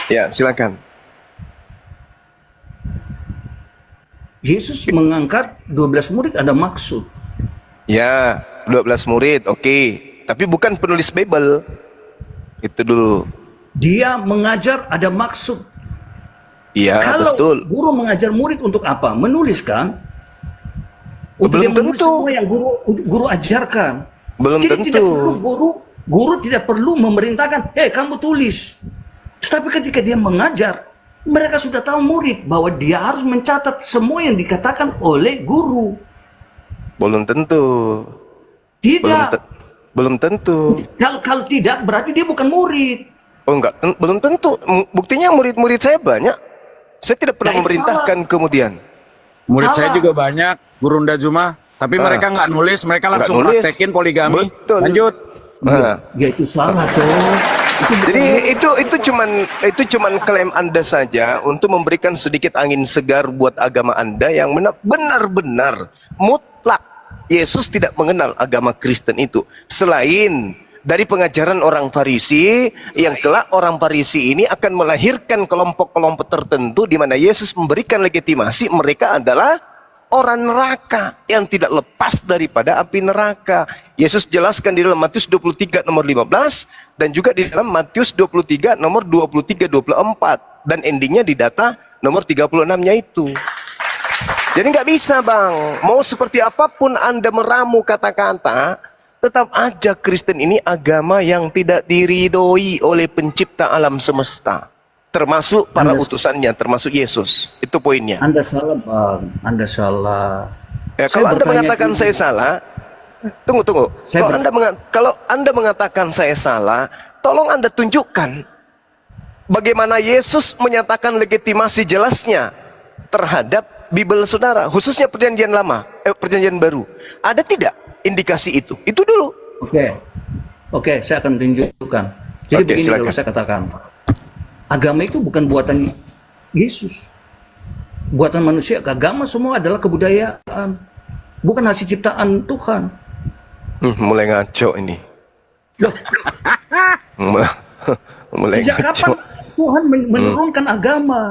Ya, silakan. Yesus mengangkat 12 murid ada maksud. Ya, 12 murid, oke. Tapi bukan penulis Bible. Itu dulu. Dia mengajar ada maksud. Iya, Kalau betul. guru mengajar murid untuk apa? Menuliskan. Untuk dia Belum menulis tentu. semua yang guru ajarkan. Belum Jadi tidak tentu. perlu guru tidak perlu memerintahkan, kamu tulis. Tetapi ketika dia mengajar, mereka sudah tahu murid bahwa dia harus mencatat semua yang dikatakan oleh guru. Belum tentu. Tidak. Belum tentu. Kalau tidak berarti dia bukan murid. Oh enggak, belum tentu. Buktinya murid-murid saya banyak. Saya tidak pernah Nah, itu memerintahkan kemudian. Murid saya Salah. juga banyak, Guru Nda Juma. Tapi mereka nggak nulis, mereka langsung nulis. praktekin poligami. Betul. Lanjut. Nah, Ya itu salah toh. Itu bukan jadi itu cuman klaim Anda saja untuk memberikan sedikit angin segar buat agama Anda yang benar-benar mutlak. Yesus tidak mengenal agama Kristen itu selain dari pengajaran orang Farisi yang kelak orang Farisi ini akan melahirkan kelompok-kelompok tertentu di mana Yesus memberikan legitimasi mereka adalah orang neraka yang tidak lepas daripada api neraka. Yesus jelaskan di dalam Matius 23 nomor 15 dan juga di dalam Matius 23 nomor 23-24 dan endingnya di data nomor 36-nya itu. Jadi nggak bisa bang, mau seperti apapun Anda meramu kata-kata, tetap aja Kristen ini agama yang tidak diridhoi oleh pencipta alam semesta. Termasuk para utusannya, termasuk Yesus. Itu poinnya. Anda salah bang, Anda salah. Ya, Saya kalau Anda bertanya mengatakan dulu. saya salah, tunggu. Saya Kalau Anda mengatakan saya salah, tolong Anda tunjukkan bagaimana Yesus menyatakan legitimasi jelasnya terhadap Bible saudara, khususnya perjanjian lama, perjanjian baru. Ada tidak indikasi itu? Itu dulu. Oke, saya akan tunjukkan. Jadi Oke, begini silakan. kalau saya katakan, agama itu bukan buatan Yesus, buatan manusia. Agama semua adalah kebudayaan, bukan hasil ciptaan Tuhan. Mulai ngaco ini. Loh, Mulai sejak ngaco. kapan Tuhan menurunkan agama?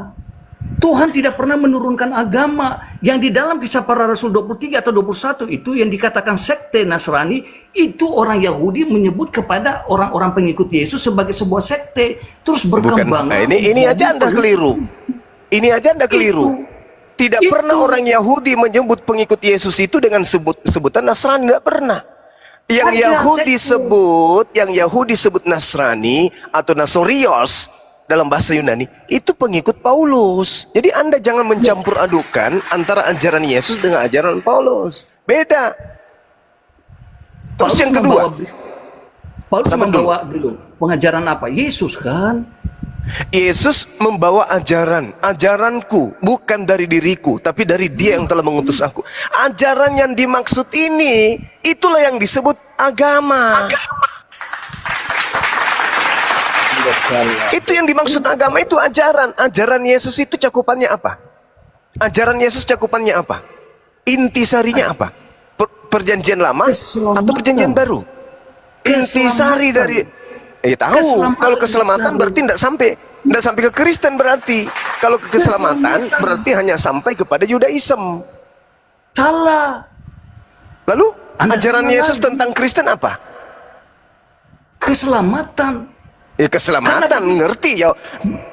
Tuhan tidak pernah menurunkan agama. Yang di dalam Kisah Para Rasul 23 atau 21 itu yang dikatakan sekte Nasrani, itu orang Yahudi menyebut kepada orang-orang pengikut Yesus sebagai sebuah sekte, terus berkembang. Nah, ini aja Anda keliru. Ini aja Anda keliru. Tidak Itu. pernah orang Yahudi menyebut pengikut Yesus itu dengan sebutan Nasrani, tidak pernah. Yang Ada Yahudi sebut Nasrani atau Nasorios dalam bahasa Yunani itu pengikut Paulus. Jadi Anda jangan mencampur adukan antara ajaran Yesus dengan ajaran Paulus. Beda. Terus yang kedua, Paulus Sabar membawa dulu pengajaran apa? Yesus kan? Yesus membawa ajaranku bukan dari diriku, tapi dari Dia yang telah mengutus aku. Ajaran yang dimaksud ini, itulah yang disebut agama. Itu yang dimaksud agama, itu ajaran. Ajaran Yesus itu cakupannya apa? Ajaran Yesus cakupannya apa? Intisarinya apa? Perjanjian lama atau perjanjian baru? Intisari dari tahu. Kalau keselamatan berarti tidak sampai ke Kristen berarti. Kalau ke keselamatan berarti hanya sampai kepada Yudaism. Salah. Lalu Anda ajaran salah Yesus lagi. tentang Kristen apa? Keselamatan. Ya keselamatan, ngerti ya.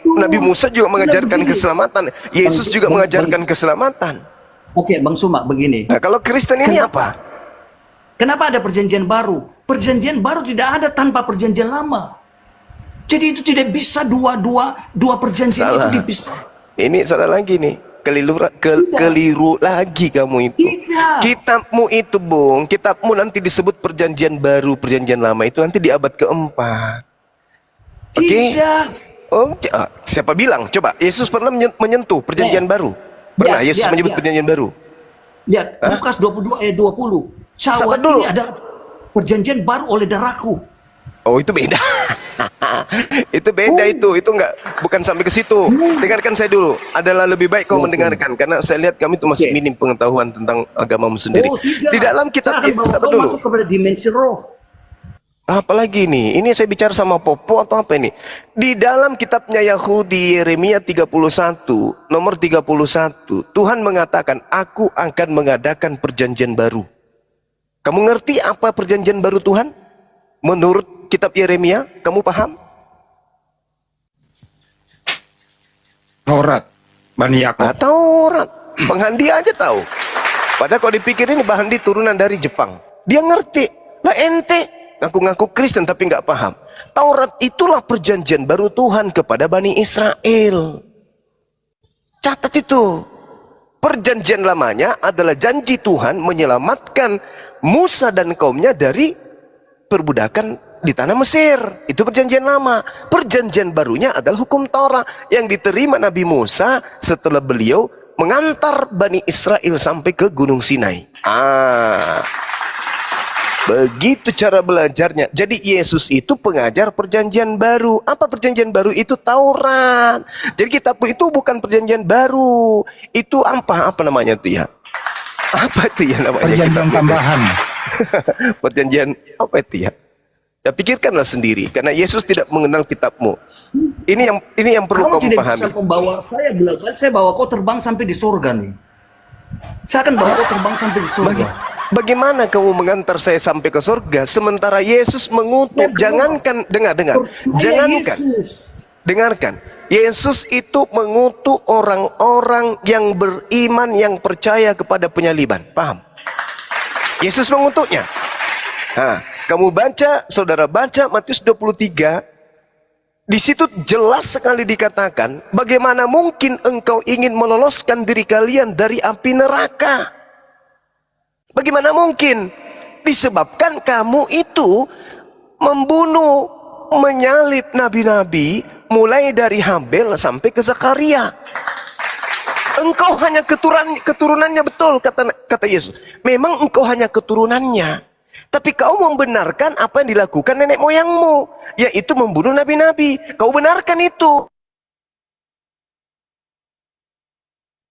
Nabi Musa juga mengajarkan keselamatan. Yesus juga mengajarkan keselamatan. Oke, Bang Suma, begini. Nah, kalau Kristen ini apa? Kenapa ada perjanjian baru? Perjanjian baru tidak ada tanpa perjanjian lama. Jadi itu tidak bisa dua perjanjian Salah. itu dipisah. Ini salah lagi nih. Keliru lagi kamu itu. Tidak. Kitabmu itu, Bung, kitabmu nanti disebut perjanjian baru, perjanjian lama itu nanti di abad keempat. Oke. Tidak. Siapa bilang? Coba, Yesus pernah menyentuh perjanjian baru? Pernah Yesus menyebut perjanjian baru? Lihat, Lukas 22 ayat 20. Sabar Syawal dulu. ini adalah perjanjian baru oleh darahku. Oh, itu beda. Itu beda itu enggak, bukan sampai ke situ. Dengarkan saya dulu. Adalah lebih baik kau mendengarkan karena saya lihat kami itu masih minim pengetahuan tentang agamamu sendiri. Oh, tidak. Di dalam kitab Saya akan bawa sabar kau dulu. masuk kepada dimensi roh. Apalagi nih, ini saya bicara sama Popo atau apa ini? Di dalam kitabnya Yahudi Yeremia 31, nomor 31, Tuhan mengatakan, aku akan mengadakan perjanjian baru. Kamu ngerti apa perjanjian baru Tuhan? Menurut kitab Yeremia, kamu paham? Taurat, Bani Yakob. Taurat, Penghandi aja tahu. Padahal kalau dipikir ini Penghandi turunan dari Jepang. Dia ngerti, lah ente ngaku-ngaku Kristen tapi nggak paham. Taurat itulah perjanjian baru Tuhan kepada Bani Israel. Catat itu. Perjanjian lamanya adalah janji Tuhan menyelamatkan Musa dan kaumnya dari perbudakan di tanah Mesir. Itu perjanjian lama. Perjanjian barunya adalah hukum Taurat yang diterima Nabi Musa setelah beliau mengantar Bani Israel sampai ke Gunung Sinai. Begitu cara belajarnya. Jadi Yesus itu pengajar perjanjian baru. Apa perjanjian baru? Itu Taurat. Jadi kitabku itu bukan perjanjian baru. Itu apa namanya itu ya? Apa itu ya namanya? Perjanjian tambahan. Perjanjian apa itu ya? Ya pikirkanlah sendiri. Karena Yesus tidak mengenal kitabmu. Ini yang perlu kamu tidak pahami. bisa membawa saya bilang, saya bawa kau terbang sampai di surga nih. Saya akan bawa kau terbang sampai di surga. Bagaimana kamu mengantar saya sampai ke surga sementara Yesus mengutuk? Jangankan dengar, dengarkan. Yesus itu mengutuk orang-orang yang beriman yang percaya kepada penyaliban. Paham? Yesus mengutuknya. Kamu baca, saudara baca Matius 23. Di situ jelas sekali dikatakan, bagaimana mungkin engkau ingin meloloskan diri kalian dari api neraka? Bagaimana mungkin? Disebabkan kamu itu membunuh, menyalib nabi-nabi mulai dari Habel sampai ke Zakaria. Engkau hanya keturunannya, betul kata Yesus. Memang engkau hanya keturunannya. Tapi kau membenarkan apa yang dilakukan nenek moyangmu, yaitu membunuh nabi-nabi. Kau benarkan itu.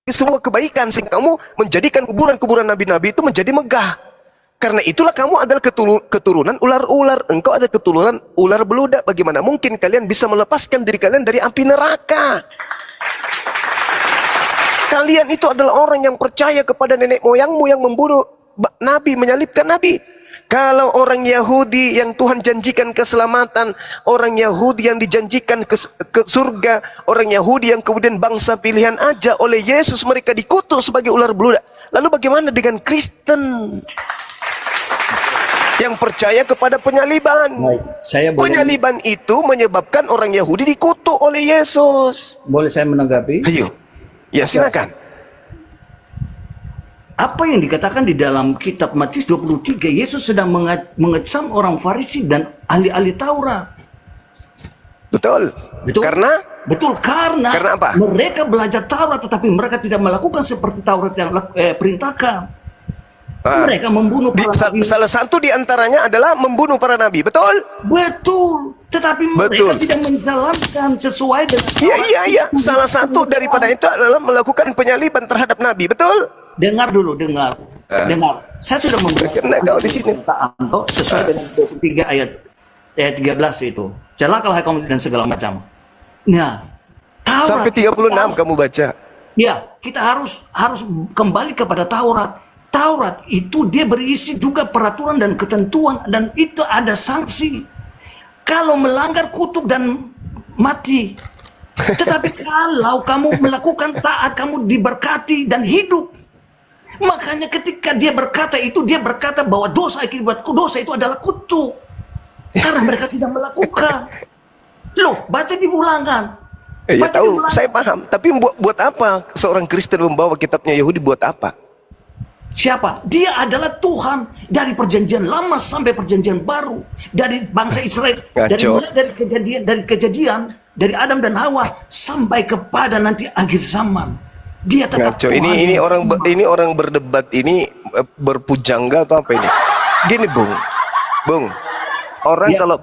Semua kebaikan sehingga kamu menjadikan kuburan-kuburan nabi-nabi itu menjadi megah. Karena itulah kamu adalah keturunan ular-ular. Engkau ada keturunan ular beludak. Bagaimana mungkin kalian bisa melepaskan diri kalian dari api neraka? Kalian itu adalah orang yang percaya kepada nenek moyangmu yang membunuh nabi, menyalibkan nabi. Kalau orang Yahudi yang Tuhan janjikan keselamatan, orang Yahudi yang dijanjikan ke surga, orang Yahudi yang kemudian bangsa pilihan aja oleh Yesus, mereka dikutuk sebagai ular beludak. Lalu bagaimana dengan Kristen yang percaya kepada penyaliban? Penyaliban itu menyebabkan orang Yahudi dikutuk oleh Yesus. Boleh saya menanggapi? Ayo, ya silakan. Apa yang dikatakan di dalam kitab Matius 23, Yesus sedang mengecam orang Farisi dan ahli-ahli Taurat. Betul. Karena apa? Mereka belajar Taurat tetapi mereka tidak melakukan seperti Taurat yang perintahkan. Mereka membunuh para nabi. Salah satu di antaranya adalah membunuh para nabi, betul? Betul. Tetapi mereka tidak menjalankan sesuai dengan Iya. Salah satu daripada itu adalah melakukan penyaliban terhadap nabi, betul? Dengar dulu. Saya sudah memberikan kau di sini sesuai dengan 23 ayat 13 itu. Celakalah kamu dan segala macam. Nah, Taurat sampai 36 kamu baca. Ya, kita harus kembali kepada Taurat. Taurat itu dia berisi juga peraturan dan ketentuan dan itu ada sanksi. Kalau melanggar kutuk dan mati. Tetapi kalau kamu melakukan taat, kamu diberkati dan hidup. Makanya ketika dia berkata bahwa dosa akibatku, dosa itu adalah kutuk. Karena mereka tidak melakukan. Loh, baca di Ulangan. Ya tahu, saya paham. Tapi buat apa seorang Kristen membawa kitabnya Yahudi, buat apa? Siapa? Dia adalah Tuhan dari perjanjian lama sampai perjanjian baru, dari bangsa Israel, dari kejadian, dari Adam dan Hawa sampai kepada nanti akhir zaman. Dia tetap Tuhan. Ini orang berdebat ini berpujangga atau apa ini? Gini, Bung. Orang kalau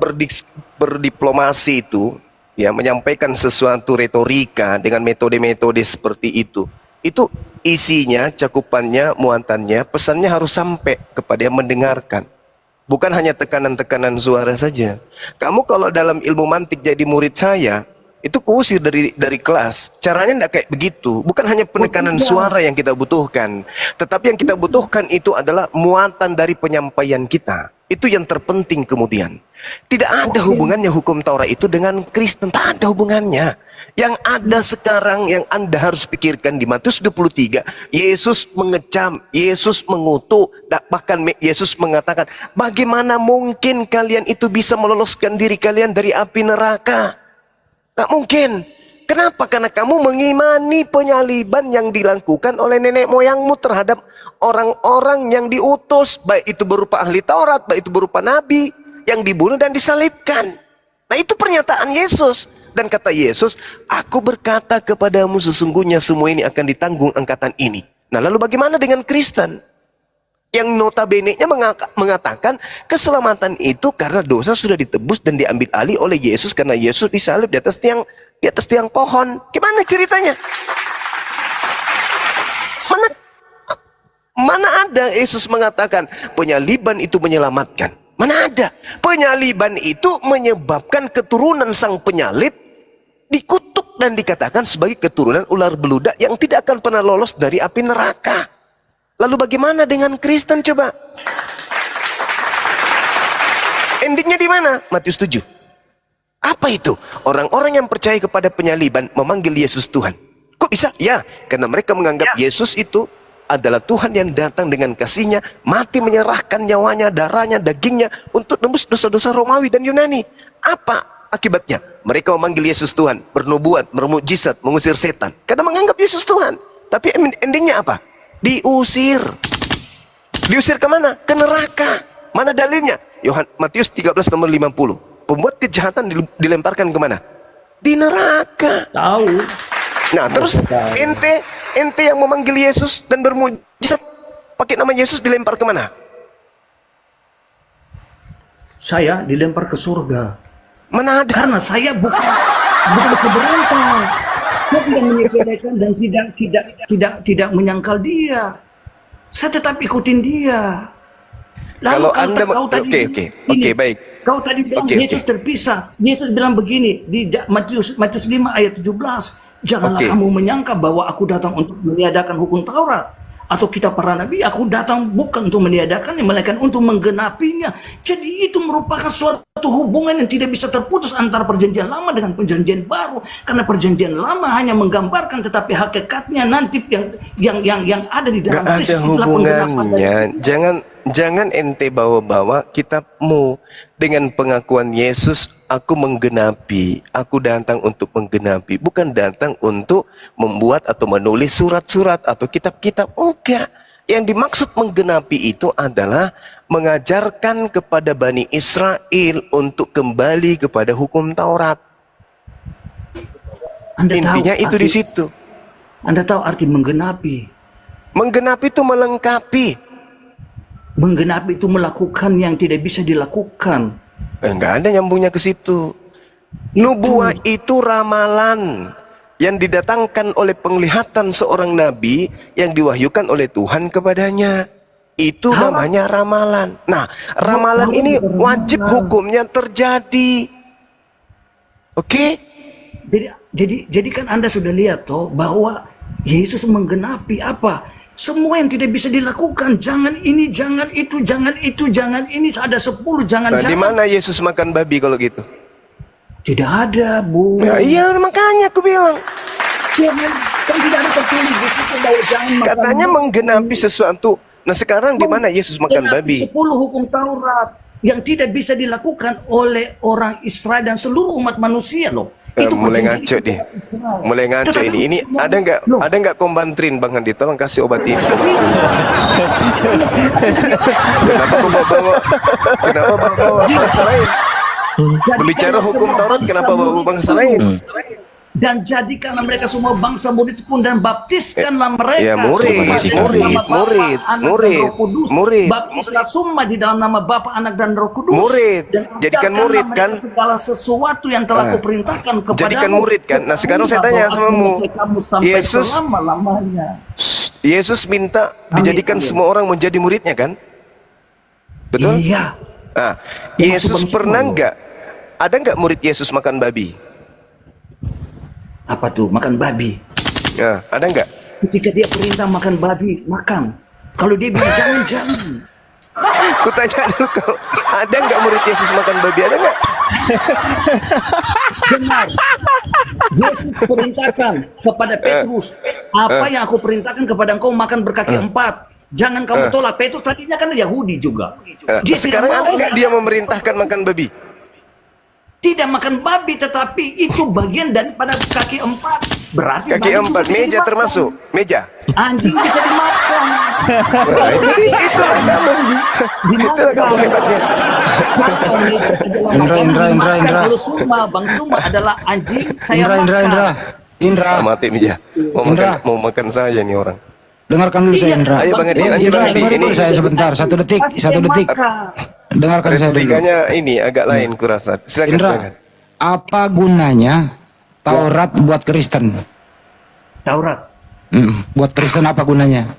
berdiplomasi itu ya menyampaikan sesuatu retorika dengan metode-metode seperti itu isinya, cakupannya, muatannya, pesannya harus sampai kepada yang mendengarkan. Bukan hanya tekanan-tekanan suara saja. Kamu kalau dalam ilmu mantik jadi murid saya, itu kuusir dari kelas. Caranya tidak kayak begitu. Bukan hanya penekanan suara yang kita butuhkan, tetapi yang kita butuhkan itu adalah muatan dari penyampaian kita. Itu yang terpenting kemudian. Tidak ada hubungannya hukum Taurat itu dengan Kristen. Tak ada hubungannya. Yang ada sekarang yang Anda harus pikirkan di Matius 23, Yesus mengecam, Yesus mengutuk, bahkan Yesus mengatakan, bagaimana mungkin kalian itu bisa meloloskan diri kalian dari api neraka? Tak mungkin. Kenapa? Karena kamu mengimani penyaliban yang dilakukan oleh nenek moyangmu terhadap orang-orang yang diutus, baik itu berupa ahli Taurat, baik itu berupa nabi yang dibunuh dan disalibkan. Nah, itu pernyataan Yesus. Dan kata Yesus, aku berkata kepadamu sesungguhnya semua ini akan ditanggung angkatan ini. Nah, lalu bagaimana dengan Kristen? Yang notabene-nya mengatakan keselamatan itu karena dosa sudah ditebus dan diambil alih oleh Yesus karena Yesus disalib di atas tiang pohon. Gimana ceritanya? Mana ada Yesus mengatakan penyaliban itu menyelamatkan? Mana ada? Penyaliban itu menyebabkan keturunan sang penyalib dikutuk dan dikatakan sebagai keturunan ular beludak yang tidak akan pernah lolos dari api neraka. Lalu bagaimana dengan Kristen coba? Endingnya di mana? Matius 7. Apa itu? Orang-orang yang percaya kepada penyaliban memanggil Yesus Tuhan. Kok bisa? Ya, karena mereka menganggap Yesus itu adalah Tuhan yang datang dengan kasih-Nya, mati menyerahkan nyawanya, darahnya, dagingnya untuk tembus dosa-dosa Romawi dan Yunani. Apa akibatnya? Mereka memanggil Yesus Tuhan, bernubuat, bermukjizat, mengusir setan. Karena menganggap Yesus Tuhan. Tapi endingnya apa? Diusir. Diusir kemana? Ke neraka. Mana dalilnya? Matius 13 nomor 50. Pembuat kejahatan dilemparkan kemana? Di neraka. Tahu. Nah, terus ente yang memanggil Yesus dan bermujizat pakai nama Yesus dilempar kemana? Saya dilempar ke surga. Mana ada? Karena saya bukan keberuntung. Saya tidak menyepelekan dan tidak menyangkal dia. Saya tetap ikutin dia. Lalu Kalau Anda Oke, baik. Kau tadi bilang Yesus terpisah. Yesus bilang begini di Matius 5 ayat 17. Janganlah kamu menyangka bahwa aku datang untuk meniadakan hukum Taurat atau kitab para nabi. Aku datang bukan untuk meniadakannya, melainkan untuk menggenapinya. Jadi itu merupakan suatu hubungan yang tidak bisa terputus antara perjanjian lama dengan perjanjian baru. Karena perjanjian lama hanya menggambarkan, tetapi hakikatnya nanti yang ada di dalam Kristus itulah hubungannya. Jangan ente bawa-bawa kitabmu dengan pengakuan Yesus, aku menggenapi, aku datang untuk menggenapi, bukan datang untuk membuat atau menulis surat-surat atau kitab-kitab. Enggak. Yang dimaksud menggenapi itu adalah mengajarkan kepada Bani Israel untuk kembali kepada hukum Taurat. Intinya itu di situ. Anda tahu arti menggenapi? Menggenapi itu melengkapi. Menggenapi itu melakukan yang tidak bisa dilakukan. Enggak ada nyambungnya ke situ. Nubuah itu ramalan yang didatangkan oleh penglihatan seorang nabi yang diwahyukan oleh Tuhan kepadanya. Itu namanya ramalan. Nah, ramalan ini wajib hukumnya terjadi. Oke? Jadi kan Anda sudah lihat toh bahwa Yesus menggenapi apa? Semua yang tidak bisa dilakukan. Jangan ini, jangan itu, jangan itu, jangan ini. Ada 10, jangan. Di mana Yesus makan babi kalau gitu? Tidak ada, Bu. Ya, iya, makanya aku bilang. Jangan, kan tidak ada tertulis di situ bahwa jangan makan. Katanya menggenapi sesuatu. Nah, sekarang di mana Yesus makan babi? 10 hukum Taurat yang tidak bisa dilakukan oleh orang Israel dan seluruh umat manusia loh. Itu mulai ngaco deh. Mulai ngaco ini. Ini ada nggak kombantrin Bang Handi? Tolong kasih obatin. Kenapa bawa bangsa lain? Berbicara hukum Taurat, kenapa bawa bangsa lain? Dan jadikanlah mereka semua bangsa murid pun dan baptiskanlah mereka. Ya, murid. Baptislah semua di dalam nama Bapa, Anak dan Roh Kudus. Murid. Dan jadikan murid kan? Segala sesuatu yang telah kuperintahkan kepadamu. Jadikan murid kan? Nah, sekarang saya tanya samamu. Yesus minta dijadikan semua orang menjadi muridnya kan? Betul? Iya. Nah, Yang Yesus masuk pernah semua, nggak? Ada nggak murid Yesus makan babi? Apa tuh? Makan babi. Nah, ada nggak? Ketika dia perintah makan babi, makan. Kalau dia bilang jangan. Kutanya dulu, kalau ada nggak murid Yesus makan babi? Ada nggak? Benar. Yesus perintahkan kepada Petrus, apa yang aku perintahkan kepada engkau makan berkaki empat. Jangan kamu tolak. Petrus tadinya kan Yahudi juga. Dia Sekarang tidak ada mau nggak dia memerintahkan makan babi? tidak makan babi, tetapi itu bagian daripada kaki empat. Berarti Kaki babi juga empat, bisa meja dimakan. termasuk meja. Anjing bisa dimakan. Nah, itulah kamu. Itulah kamu hebatnya. Kalau meja adalah Indra, makanan Indra, dimakan. Indra. Kalau Bang Suma adalah anjing, saya Indra, Ah, mati meja. Indra. Mau makan saya nih orang. dengarkan dulu saya Iya, Indra. Ayo, Bang Edi, lanjut, Indra, Bang Edi. dengarkan Ini dulu saya sebentar, satu detik. Dengarkan saya dulu. retorikanya ini agak lain kurasa. Silakan. Indra, silakan. apa gunanya Taurat buat Kristen? Taurat. Buat Kristen apa gunanya?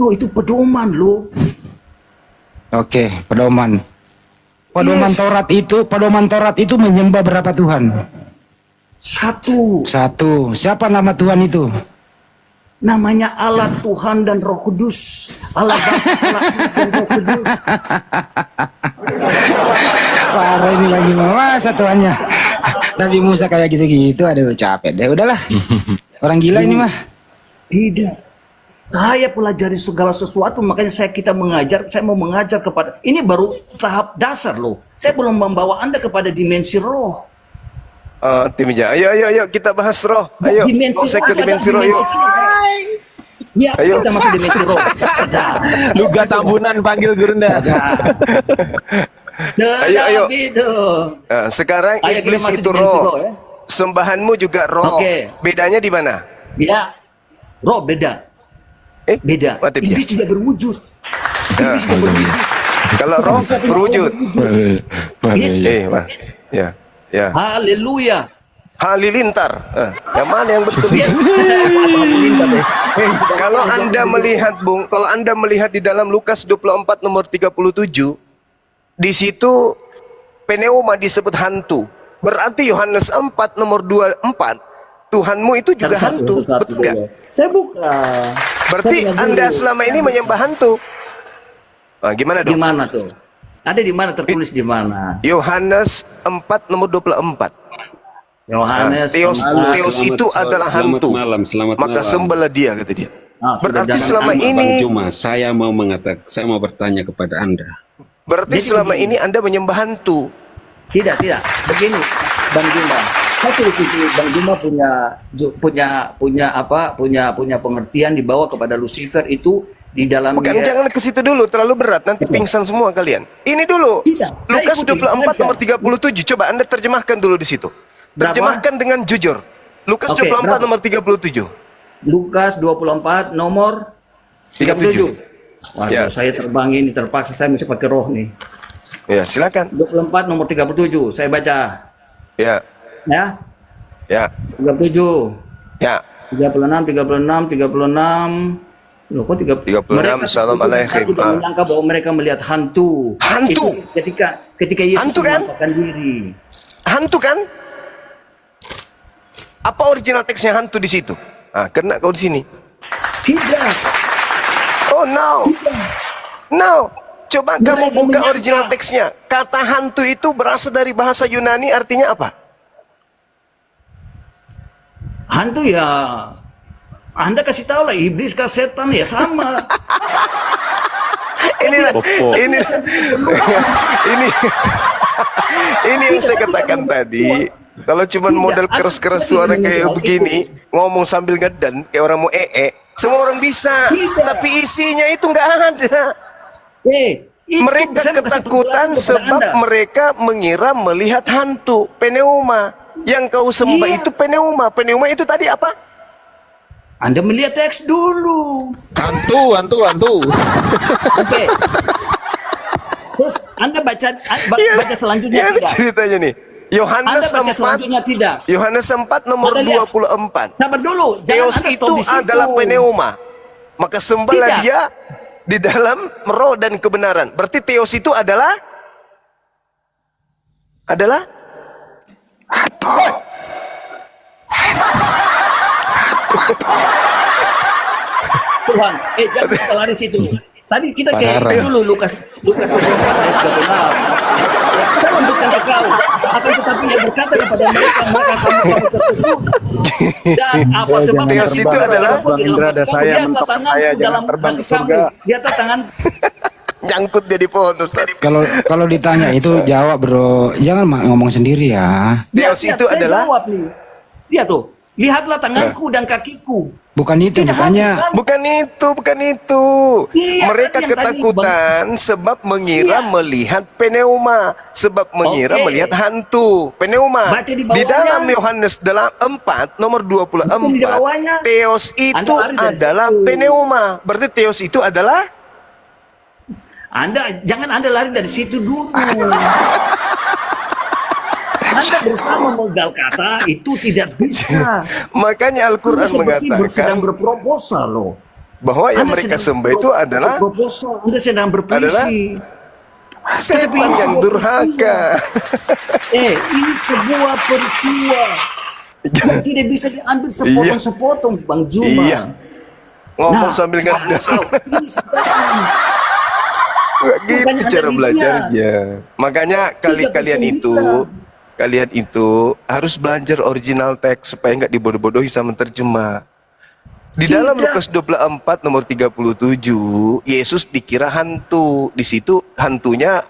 Tuh itu pedoman loh. Oke, pedoman. Pedoman Yes. Taurat itu menyembah berapa Tuhan? Satu. Satu. Siapa nama Tuhan itu? Namanya Allah Tuhan dan Roh Kudus. Allah Bapa, Allah Anak, dan Roh Kudus. Parah ini lagi masa Tuhannya. Nabi Musa kayak gitu-gitu, aduh capek deh. Udahlah. Orang gila ini mah. Tidak. Saya pelajari segala sesuatu, makanya kita mengajar, saya mau mengajar kepada, ini baru tahap dasar loh. Saya belum membawa Anda kepada dimensi roh. Tim meja. Ayo kita bahas roh. Ayo. Saya ke dimensi roh yuk. Ya, Ayo. kita masuk dimensi roh. Dah. Luga tabunan panggil Gurunda. Ayo. Itu. Nah, sekarang Ayo, kita iblis masuk itu dimensi roh. roh, ya. Sembahanmu juga roh. Oke. Bedanya di mana? Ya, roh beda. Beda. Mati meja. Iblis tidak berwujud. Ya. Iblis tidak berwujud. Kalau Kita roh bisa bilang berwujud. Yes. Wah. Ya. Haleluya. Halilintar. Yang mana yang betul? Yes. Kalau Anda melihat, Bung, kalau Anda melihat di dalam Lukas 24 nomor 37, di situ pneuma disebut hantu. Berarti Yohanes 4 nomor 24, Tuhanmu itu juga hantu. Betul nggak? Saya buka. Berarti Saya buka Anda dulu. selama ini menyembah hantu. Gimana Di dong? mana tuh? Ada di mana tertulis di mana? Yohanes 4 nomor 24. Yohanes. Theos Yohanes. itu adalah hantu. Selamat Maka malam. sembahlah dia, kata dia. Sudah Berarti jangan selama ambak, Bang ini, Juma, saya mau bertanya kepada Anda. berarti Jadi selama begini. ini Anda menyembah hantu. Tidak. Begini, Bang Juma. Saya sudah pikir Bang Juma punya pengertian dibawa kepada Lucifer itu di dalam Bukan, jangan ke situ dulu, terlalu berat, nanti pingsan semua kalian. Ini dulu, Tidak, saya Lukas ikuti, 24 saya nomor 37. Coba Anda terjemahkan dulu di situ. Berapa? Terjemahkan dengan jujur. Lukas Oke, 24 berapa? nomor 37. Lukas 24 nomor 37. Waduh, Ya. saya terbang ini terpaksa saya mesti pakai roh nih. Ya, silakan. 24 nomor 37. Saya baca. Ya, Ya. ya, 37. ya. 36. Loh, kok 36, mereka Shalom Aleichem. tidak menyangka bahwa mereka melihat hantu. Hantu? Itu ketika Yesus Hantu kan? menampakkan diri. Hantu kan? Apa original teksnya hantu di situ? Kena kau di sini. Tidak. Oh no. No. Coba kamu Mereka buka menyangka. original teksnya. Kata hantu itu berasal dari bahasa Yunani, artinya apa? Hantu ya, Anda kasih tahu lah, iblis kah setan ya sama. Inilah, ini ini yang saya katakan tadi. Kalau cuman model keras-keras suara kayak begini, ngomong sambil ngedan kayak orang mau semua orang bisa. Tapi isinya itu nggak ada. Itu Mereka saya kasih ketakutan penjelasan kepada sebab Anda. mereka mengira melihat hantu, pneuma. Yang kau sembah Iya. itu pneuma. Pneuma itu tadi apa? Anda melihat teks dulu. Hantu. Oke. Terus Anda baca selanjutnya Iya, tidak? ceritanya nih. Anda Yohanes baca 4 selanjutnya tidak? Yohanes 4 nomor Anda lihat. 24. Sabar dulu. Theos Anda itu stop di situ. adalah pneuma. Maka sembahlah Tidak. dia di dalam roh dan kebenaran. Berarti Theos itu adalah adalah Tuhan, jangan kita lari situ. Tadi kita kayak Parah. dulu Lukas 24 ayat 36. Kita lanjutkan ke kau. Akan tetapi ia berkata kepada mereka, maka kamu terkejut. Dan apa sebab Teos itu adalah Bang Indra, ada saya, mentok ke saya, jangan terbang ke surga. Lihatlah tangan. nyangkut dia di pohon, Ustaz. Kalau ditanya itu jawab, Bro. Jangan ngomong sendiri ya. Teos itu saya adalah jawab nih. Lihat tuh. Lihatlah tanganku dan kakiku. Bukan itu Tidak ditanya. ada, bukan itu. Iya, Mereka kan yang ketakutan sebab mengira Iya. melihat pneuma, sebab mengira Oke. melihat hantu. Pneuma. Baca di Di bawahnya. dalam Yohanes 4 nomor Bukan di 24, bawahnya. teos itu Anda lari dari adalah situ. pneuma. Berarti teos itu adalah Jangan Anda lari dari situ dulu. Anda berusaha memenggal kata itu tidak bisa. makanya Al-Quran Anda seperti mengatakan sedang berproposal loh. bahwa yang Anda mereka sedang sembah itu adalah berproposal. Anda sedang berpuisi. setan yang durhaka. Ini sebuah peristiwa yang tidak bisa diambil sepotong-sepotong, Bang Juma. Iya. Ngomong sambil ngedas. ini sedang. Nggak gitu Bukannya cara Anda belajarnya. Makanya Tidak kalian itu harus belajar original teks supaya nggak dibodoh-bodohi sama terjemah. Di dalam Tidak. Lukas 24 nomor 37, Yesus dikira hantu. Di situ hantunya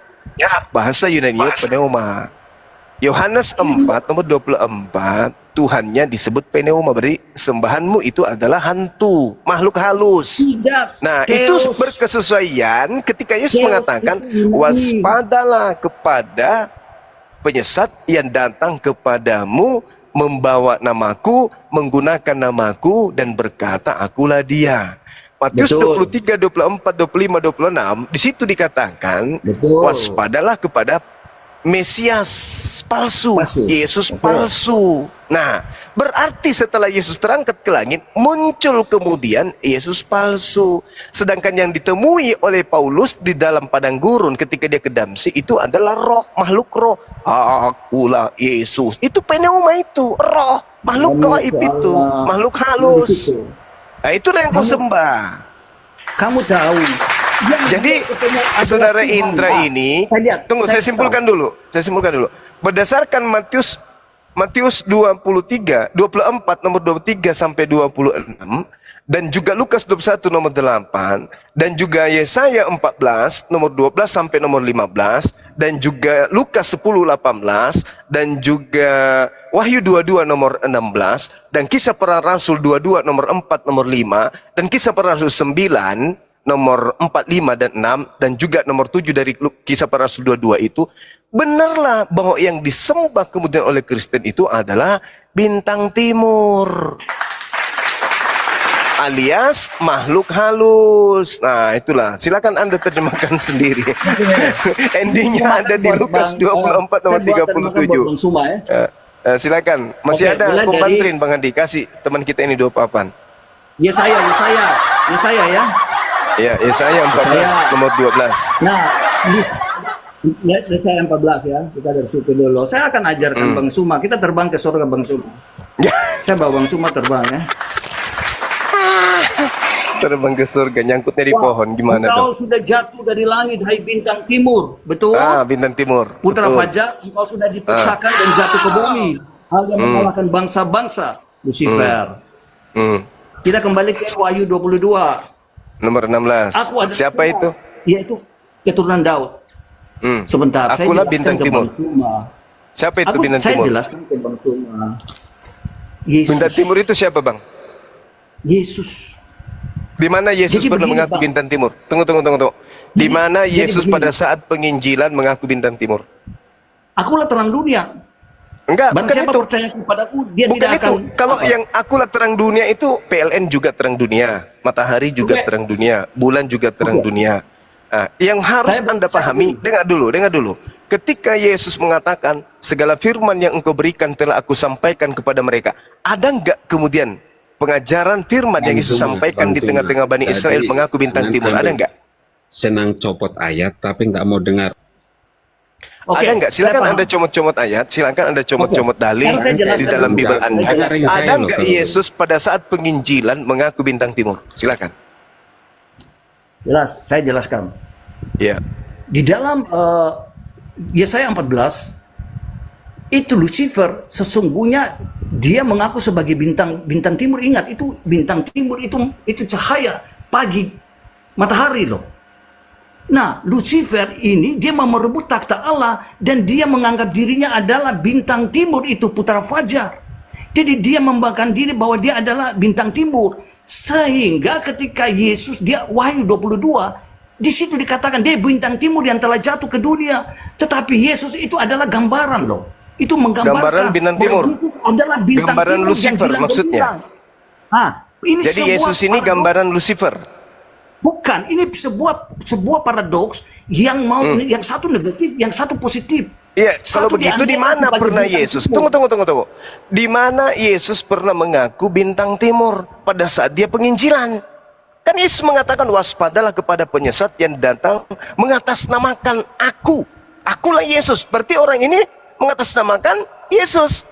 bahasa Yunani pneuma. Yohanes 4 nomor 24, Tuhannya disebut pneuma, berarti sembahanmu itu adalah hantu, makhluk halus. Tidak. Nah, itu Theos. berkesesuaian ketika Yesus Theos mengatakan, itu Yunani. waspadalah kepada penyesat yang datang kepadamu, membawa namaku, menggunakan namaku, dan berkata, akulah dia. Matius Betul. 23, 24, 25, 26, di situ dikatakan, Betul. waspadalah kepada Mesias palsu, Palsu. Yesus Betul. palsu. Nah, berarti setelah Yesus terangkat ke langit, muncul kemudian Yesus palsu. Sedangkan yang ditemui oleh Paulus di dalam padang gurun ketika dia ke Damsyik itu adalah roh, makhluk roh. Akulah Yesus. Itu pneuma itu, roh, makhluk gaib itu, makhluk halus. Nah, itulah yang kau sembah. Kamu tahu. Jadi saudara Indra ini, tunggu saya simpulkan dulu. Berdasarkan Matius 24 nomor 23 sampai 26 dan juga Lukas 21 nomor 8 dan juga Yesaya 14 nomor 12 sampai nomor 15 dan juga Lukas 10 18 dan juga Wahyu 22 nomor 16 dan Kisah Para Rasul 22 nomor 4 nomor 5 dan Kisah Para Rasul 9 nomor 4, 5, dan 6 dan juga nomor 7 dari Kisah Para Rasul 22 itu benarlah bahwa yang disembah kemudian oleh Kristen itu adalah bintang timur alias makhluk halus. Nah, itulah. Silakan Anda terjemahkan sendiri. Endingnya ada di Lukas 24 nomor 37. Silakan. Masih Oke, ada mulai kompantrin Bang Andi. Kasih teman kita ini 2 papan. Yesaya ya. Ya, Yesaya 14 nomor 12. Nah, Yesaya 14 ya. Kita dari situ dulu. Saya akan ajarkan Bang Suma. Kita terbang ke surga Bang Suma. Saya bawa Bang Suma terbang ya. Terbang ke surga, nyangkutnya di pohon, gimana Engkau dong? sudah jatuh dari langit, hai bintang timur. Betul? Bintang timur. Putra Betul. Fajar, engkau sudah dipecahkan dan jatuh ke bumi. Hal yang mengalahkan bangsa-bangsa. Lucifer. Kita kembali ke Wahyu 22. Nomor 16. Aku adalah Siapa Tuhan, itu? yaitu keturunan Daud. Sebentar, Akulah saya bintang jelaskan ke timur. Bang Suma. Siapa itu bintang Saya timur? jelaskan ke Bang Suma. Yesus. Bintang timur itu siapa, Bang? Yesus. Di mana Yesus Jadi pernah begini, mengaku Bang. bintang timur? Tunggu. Di mana Jadi Yesus begini. pada saat penginjilan mengaku bintang timur? Akulah terang dunia. Enggak, Barang bukan siapa itu. percaya kepadaku, dia Bukan tidak itu. akan. Kalau apa? yang akulah terang dunia itu PLN juga terang dunia, matahari juga Oke. terang dunia, bulan juga terang Oke. dunia. Nah, yang harus Anda pahami, dengar dulu. Ketika Yesus mengatakan segala firman yang engkau berikan telah aku sampaikan kepada mereka, ada enggak kemudian pengajaran firman yang Yesus sampaikan di tengah-tengah Bani Jadi, Israel mengaku bintang jangan timur? Ada ambil enggak? senang copot ayat tapi nggak mau dengar. Oke, Ada nggak? saya Silakan paham. Anda comot-comot ayat, silakan Anda comot-comot dalil Sekarang saya di jelaskan dalam dulu. Bible Anda. Dengarin saya Ada loh, nggak kalau- Yesus pada saat penginjilan mengaku bintang timur? Silakan. Jelas, saya jelaskan. Ya. Di dalam Yesaya 14 itu Lucifer sesungguhnya dia mengaku sebagai bintang timur. Ingat, itu bintang timur itu cahaya pagi matahari loh. Nah, Lucifer ini dia mau merebut takhta Allah dan dia menganggap dirinya adalah bintang timur, itu putra fajar. Jadi dia membanggakan diri bahwa dia adalah bintang timur. Sehingga ketika Yesus, dia Wahyu 22, di situ dikatakan dia bintang timur yang telah jatuh ke dunia. Tetapi Yesus itu adalah gambaran loh. Itu Gambaran menggambarkan bintang bahwa timur. Yesus adalah bintang Gambaran timur Lucifer yang hilang maksudnya. gemilang. Ini Jadi sebuah Yesus ini paradoks. gambaran Lucifer. Bukan, ini sebuah paradoks yang yang satu negatif, yang satu positif. Iya, kalau Satu begitu di diantara mana sebagai pernah bintang Yesus? timur. Tunggu. Di mana Yesus pernah mengaku bintang timur pada saat dia penginjilan? Kan Yesus mengatakan waspadalah kepada penyesat yang datang mengatasnamakan aku. Akulah Yesus. Berarti orang ini mengatasnamakan Yesus.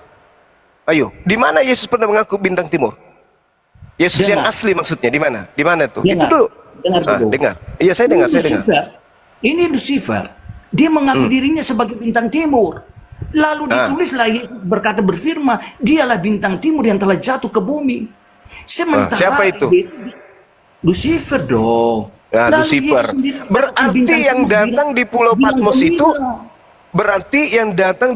Ayo, di mana Yesus pernah mengaku bintang timur? Yesus yang Dengar. asli maksudnya di mana? Di mana tuh? Itu Dengar. dulu. Dengar dulu. Dengar. Iya, saya dengar, saya dengar. Ini Lucifer, dia mengaku dirinya sebagai bintang timur. Lalu ditulislah Yesus berfirman, dialah bintang timur yang telah jatuh ke bumi. Sementara siapa itu? Lucifer dong. Nah, Lalu Lucifer. Yesus sendiri Berarti mengatakan bintang yang timur datang di Pulau bilang Patmos itu, gembira. berarti yang datang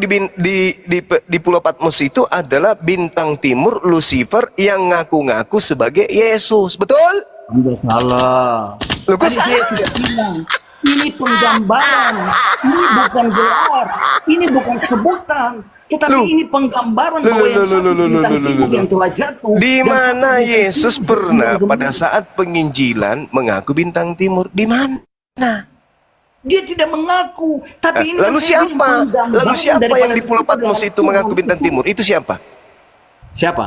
di Pulau Patmos itu adalah bintang timur Lucifer yang ngaku-ngaku sebagai Yesus. Betul? Anda salah. Loh, kok Tadi saya salah? sudah bilang, ini penggambaran, ini bukan gelar, ini bukan sebutan, tetapi Loh. ini penggambaran bahwa yang satu bintang timur yang telah jatuh. Di dan satu mana bintang Yesus timur pernah yang pada saat penginjilan mengaku bintang timur? Di mana? dia tidak mengaku, tapi ini Lalu kan saya bilang siapa? penggambaran Lalu siapa daripada yang di Pulau Patmos itu Tuhan mengaku bintang itu. timur? Itu siapa? Siapa?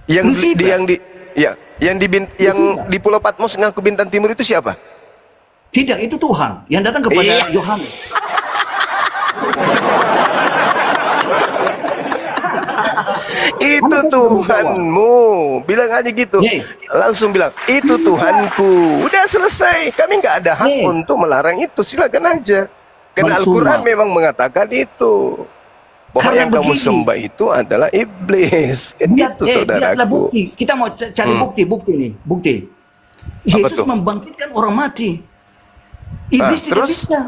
Yang Lucifer. yang di Pulau Patmos mengaku bintang timur itu siapa? Tidak, itu Tuhan yang datang kepada Iya. Yohanes. Itu Mana saya Tuhanmu. Bilang aja gitu. Ye. Langsung bilang, itu Tuhanku. Udah selesai. Kami nggak ada hak Ye. untuk melarang itu. Silakan aja. Karena Mansur, Al-Quran Mak. memang mengatakan itu. Bahwa Karena yang kamu begini. sembah itu adalah iblis. Kan Lihat, itu lihatlah saudaraku. bukti. Kita mau cari bukti nih, bukti. Yesus tuh? membangkitkan orang mati. Iblis tidak terus? bisa.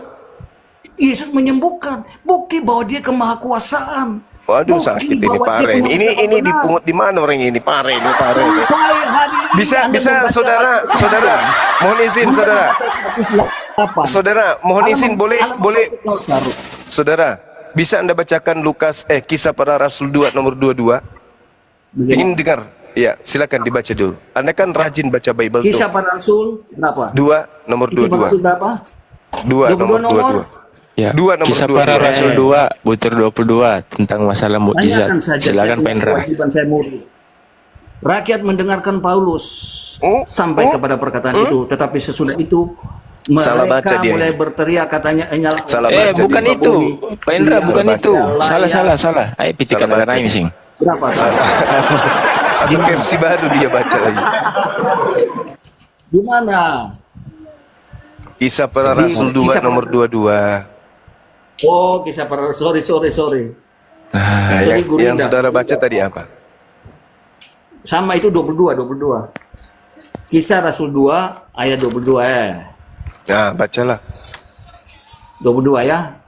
Yesus menyembuhkan. Bukti bahwa dia kemahakuasaan. Waduh, Bukti sakit ini bahwa dia pare. punya Ini ucapan benar. dipungut di mana orang ini? Pare ini pare. ini. Sampai hari ini Bisa Anda bisa membaca saudara, Alkitab. saudara. Mohon izin Anda saudara. membaca 8. Saudara, mohon izin boleh Alam boleh Saru. Saudara, bisa Anda bacakan Kisah Para Rasul 2 nomor 22? Ingin dengar? Ya, silakan dibaca dulu. Anda kan rajin baca Bible tuh. Kisah para Rasul berapa? 2 nomor Kisah para Rasul 22. berapa? 2 nomor 22. Ya, Dua, nomor Kisah dua. Para Rasul 2, butir 22 tentang masalah mukjizat. Tanyakan saja, Silakan saya Pak Indra. kewajiban saya murid. Rakyat mendengarkan Paulus sampai Oh. kepada perkataan itu, tetapi sesudah itu Salah baca mereka dia mulai ini. berteriak katanya Salah baca Bukan dia. itu. Pak Indra, bukan Salah itu. baca. Salah. Ayo pitikan Salah baca. lain mising. Berapa? Atau versi baru dia baca lagi. Di mana? Kisah Para Di- Rasul 2 Kisah nomor 22. Oh, kisah para sorry. Nah, Jadi yang Gurinda. saudara baca tadi apa? Sama itu 22. Kisah Rasul 2 ayat 22 Nah, bacalah. 22 ya.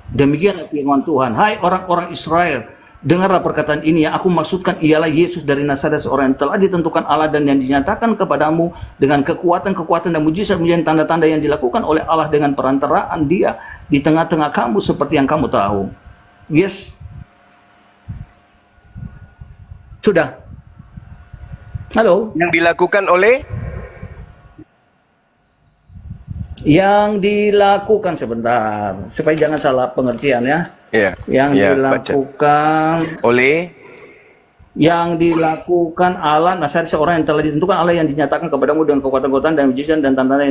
Demikian firman Tuhan. Hai orang-orang Israel, dengarlah perkataan ini yang aku maksudkan ialah Yesus dari Nazaret, seorang yang telah ditentukan Allah dan yang dinyatakan kepadamu dengan kekuatan-kekuatan dan mujizat-mujizat tanda-tanda yang dilakukan oleh Allah dengan perantaraan Dia di tengah-tengah kamu seperti yang kamu tahu. Yes. Sudah. Halo. Yang dilakukan oleh Yang dilakukan sebentar supaya jangan salah pengertian ya. ya, Yang ya, baca. dilakukan Oleh Allah Nazaret, seorang yang telah ditentukan Allah yang dinyatakan kepadamu dengan kekuatan-kekuatan dan mujizat dan tanda-tanda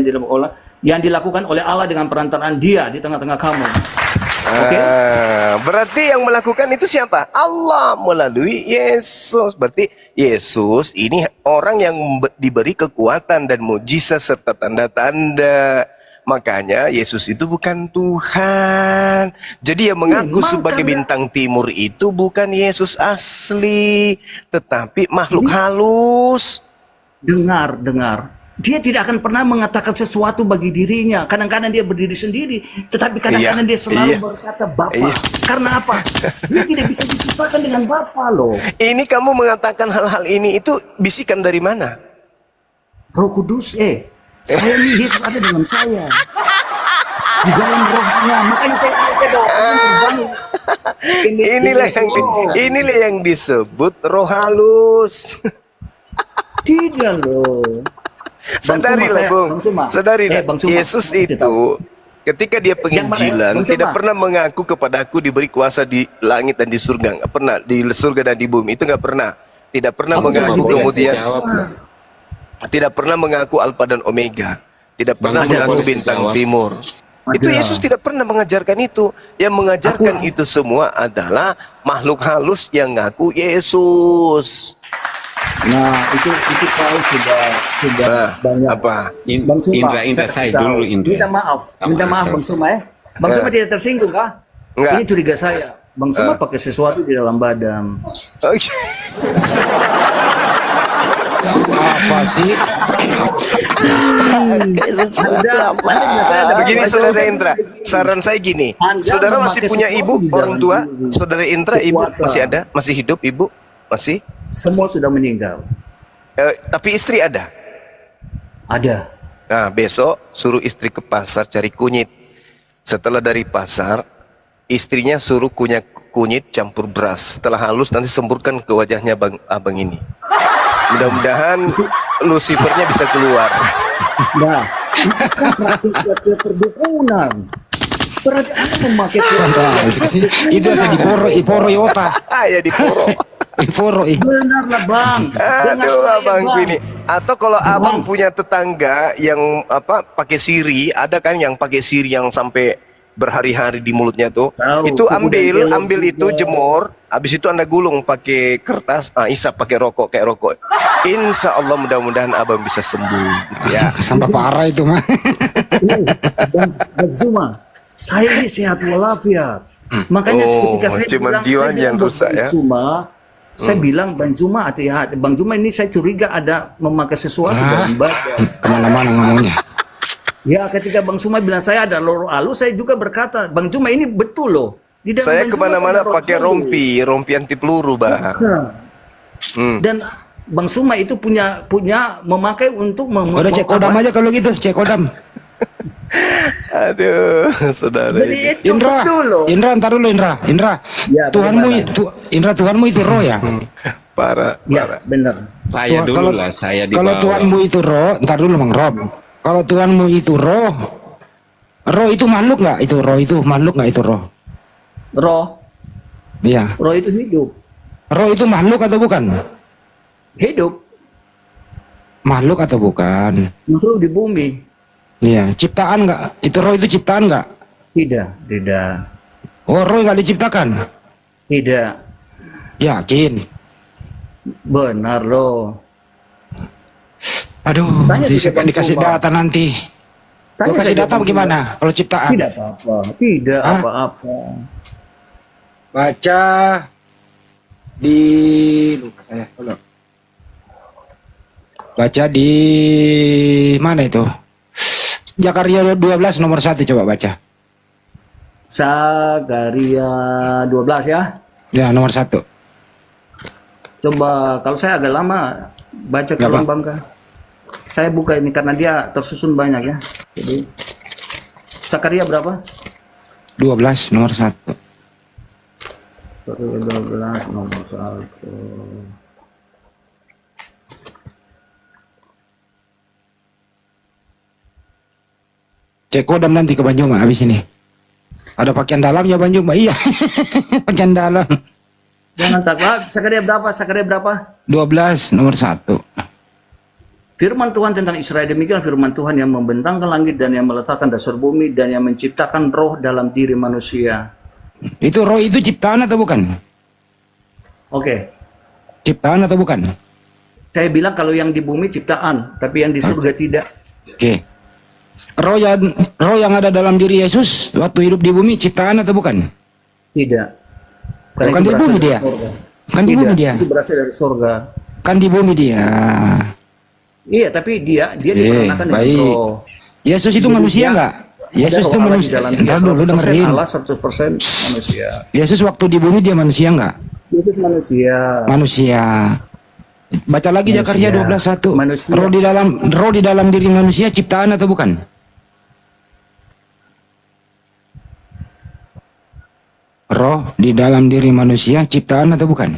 yang dilakukan oleh Allah dengan perantaraan Dia di tengah-tengah kamu. Oke? Berarti yang melakukan itu siapa? Allah melalui Yesus. Berarti Yesus ini orang yang diberi kekuatan dan mujizat serta tanda-tanda. Makanya Yesus itu bukan Tuhan. Jadi yang mengaku sebagai bintang timur itu bukan Yesus asli, tetapi makhluk halus. Dengar. Dia tidak akan pernah mengatakan sesuatu bagi dirinya. Kadang-kadang dia berdiri sendiri, tetapi kadang-kadang dia selalu berkata Bapa. Karena apa? Dia tidak bisa dipisahkan dengan Bapa loh. Ini kamu mengatakan hal-hal ini itu bisikan dari mana? Roh Kudus, saya ini Yesus ada dengan saya. Di dalam rohnya, makanya saya doakan Inilah yang disebut roh halus. Tidak loh. Sadarilah, Bung. Sadarilah, Yesus itu ketika dia penginjilan tidak pernah mengaku kepada aku diberi kuasa di langit dan di surga, nggak pernah, di surga dan di bumi, itu nggak pernah. Tidak pernah mengaku kemudian, tidak pernah mengaku Alfa dan Omega, tidak pernah mengaku bintang timur. Itu Yesus tidak pernah mengajarkan itu. Yang mengajarkan itu semua adalah makhluk halus yang ngaku Yesus. Nah, itu kau sudah banyak. Apa? Bang Suma, Indra, saya dulu, Indra. Minta maaf Bang Suma ya. Bang Suma tidak tersinggung kah? Enggak. Ini curiga saya. Bang Suma pakai sesuatu di dalam badan. Apa sih? Begini saudara Indra, saran saya gini, saudara masih punya ibu, orang tua, saudara Indra, ibu masih ada, masih hidup, ibu masih? Semua sudah meninggal. Tapi istri ada? Ada. Nah, besok suruh istri ke pasar cari kunyit. Setelah dari pasar, istrinya suruh kunyit campur beras. Setelah halus nanti semburkan ke wajahnya abang ini. Mudah-mudahan Lucifernya bisa keluar. Nah, itu kan praktik perdukunan. Berarti Anda memakai Itu saya diporo yota. Ya diporo. Benarlah Bang. Aduh abang gini. Atau kalau abang punya tetangga yang pakai siri, ada kan yang pakai siri yang sampai berhari-hari di mulutnya tuh. Itu ambil itu jemur, habis itu Anda gulung pakai kertas, isap pakai rokok kayak rokok. Insya Allah mudah-mudahan abang bisa sembuh. Ya. Sampai parah itu mah. Bang Zuma, saya ini sehat walafiat. Makanya ketika saya cuman bilang, jiwanya yang rusak ya. Saya bilang Bang Zuma hati-hati. Bang Zuma ini saya curiga ada memakai sesuatu dalam badan. Kemana-mana ngomongnya. Ya, ketika Bang Zuma bilang saya ada roh halus, saya juga berkata, Bang Zuma ini betul loh. Saya kemana-mana pakai rompi anti peluru, Bang. Dan Bang Zuma itu punya memakai untuk udah cek kodam aja kalau gitu, cek kodam. Aduh, saudara ini. Indra, ntar dulu Indra. Ya, Tuhanmu itu roh ya? Parah. Ya, benar. Saya dulu lah, saya di Kalau bawah. Tuhanmu itu roh, ntar dulu Bang Rob. Kalau Tuhanmu itu roh itu makhluk nggak? Itu roh itu makhluk nggak itu roh? Roh. Iya. Roh itu hidup. Roh itu makhluk atau bukan? Hidup. Makhluk atau bukan? Makhluk di bumi. Iya. Ciptaan nggak? Itu roh itu ciptaan nggak? Tidak. Oh, roh nggak diciptakan? Tidak. Yakin? Benar loh. Aduh, Tanya dikasih data nanti. Gua kasih data bagaimana kalau ciptaan? Tidak apa-apa. Tidak apa-apa. Baca di lupa saya. Baca di mana itu? Zakaria 12 nomor 1 coba baca. Zakaria 12 ya. Ya, nomor 1. Coba kalau saya agak lama baca tolong Bangka. Saya buka ini karena dia tersusun banyak ya. Jadi Zakaria berapa? 12 nomor 1. Zakaria 12 nomor 1. Cek kodam nanti ke Banjuma habis ini. Ada pakaian dalamnya Banjuma. Iya. Pakaian dalam. Jangan takut. Zakaria berapa? Zakaria berapa? 12 nomor 1. Firman Tuhan tentang Israel, demikian firman Tuhan yang membentangkan langit dan yang meletakkan dasar bumi dan yang menciptakan roh dalam diri manusia. Itu roh itu ciptaan atau bukan? Oke. Ciptaan atau bukan? Saya bilang kalau yang di bumi ciptaan, tapi yang di surga tidak. Oke. Roh yang ada dalam diri Yesus waktu hidup di bumi ciptaan atau bukan? Tidak. Bukan itu di berasal bumi dari dia. surga. Kan di Tidak, bumi dia. itu berasal dari surga. Kan di bumi dia. Iya, tapi dia diperanakan dengan baik. roh. Yesus itu Jadi manusia dia- enggak? Ada Yesus roh itu Allah di manusia. dalam dia, Entar dulu 100% dengerin. Allah 100% manusia. Yesus waktu di bumi dia manusia enggak? Yesus manusia. Manusia. Baca lagi Manusia. Zakaria 12:1. Manusia. Roh di dalam diri manusia ciptaan atau bukan? Roh di dalam diri manusia ciptaan atau bukan?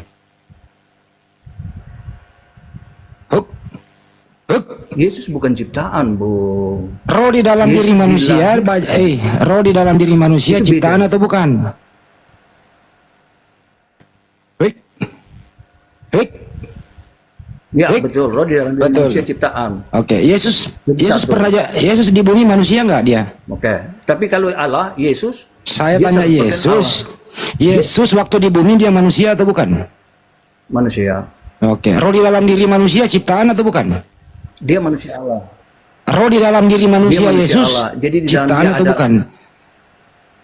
Huk. Huk. Yesus bukan ciptaan, Bu. Roh di dalam Yesus diri manusia, roh di dalam diri manusia Itu ciptaan beda. atau bukan? Hik. Hik. Ya, Baik. betul. Roh di dalam diri Betul. manusia ciptaan. Oke, Yesus Jadi satu. Yesus di bumi manusia enggak dia? Oke. Tapi kalau Allah, Yesus, Saya dia tanya 100% Yesus. Allah. Yesus waktu di bumi dia manusia atau bukan? Manusia. Oke, roh di dalam diri manusia ciptaan atau bukan? Dia manusia Allah. Roh di dalam diri manusia, manusia Yesus Allah. Jadi di dalam ciptaan dia atau ada- bukan?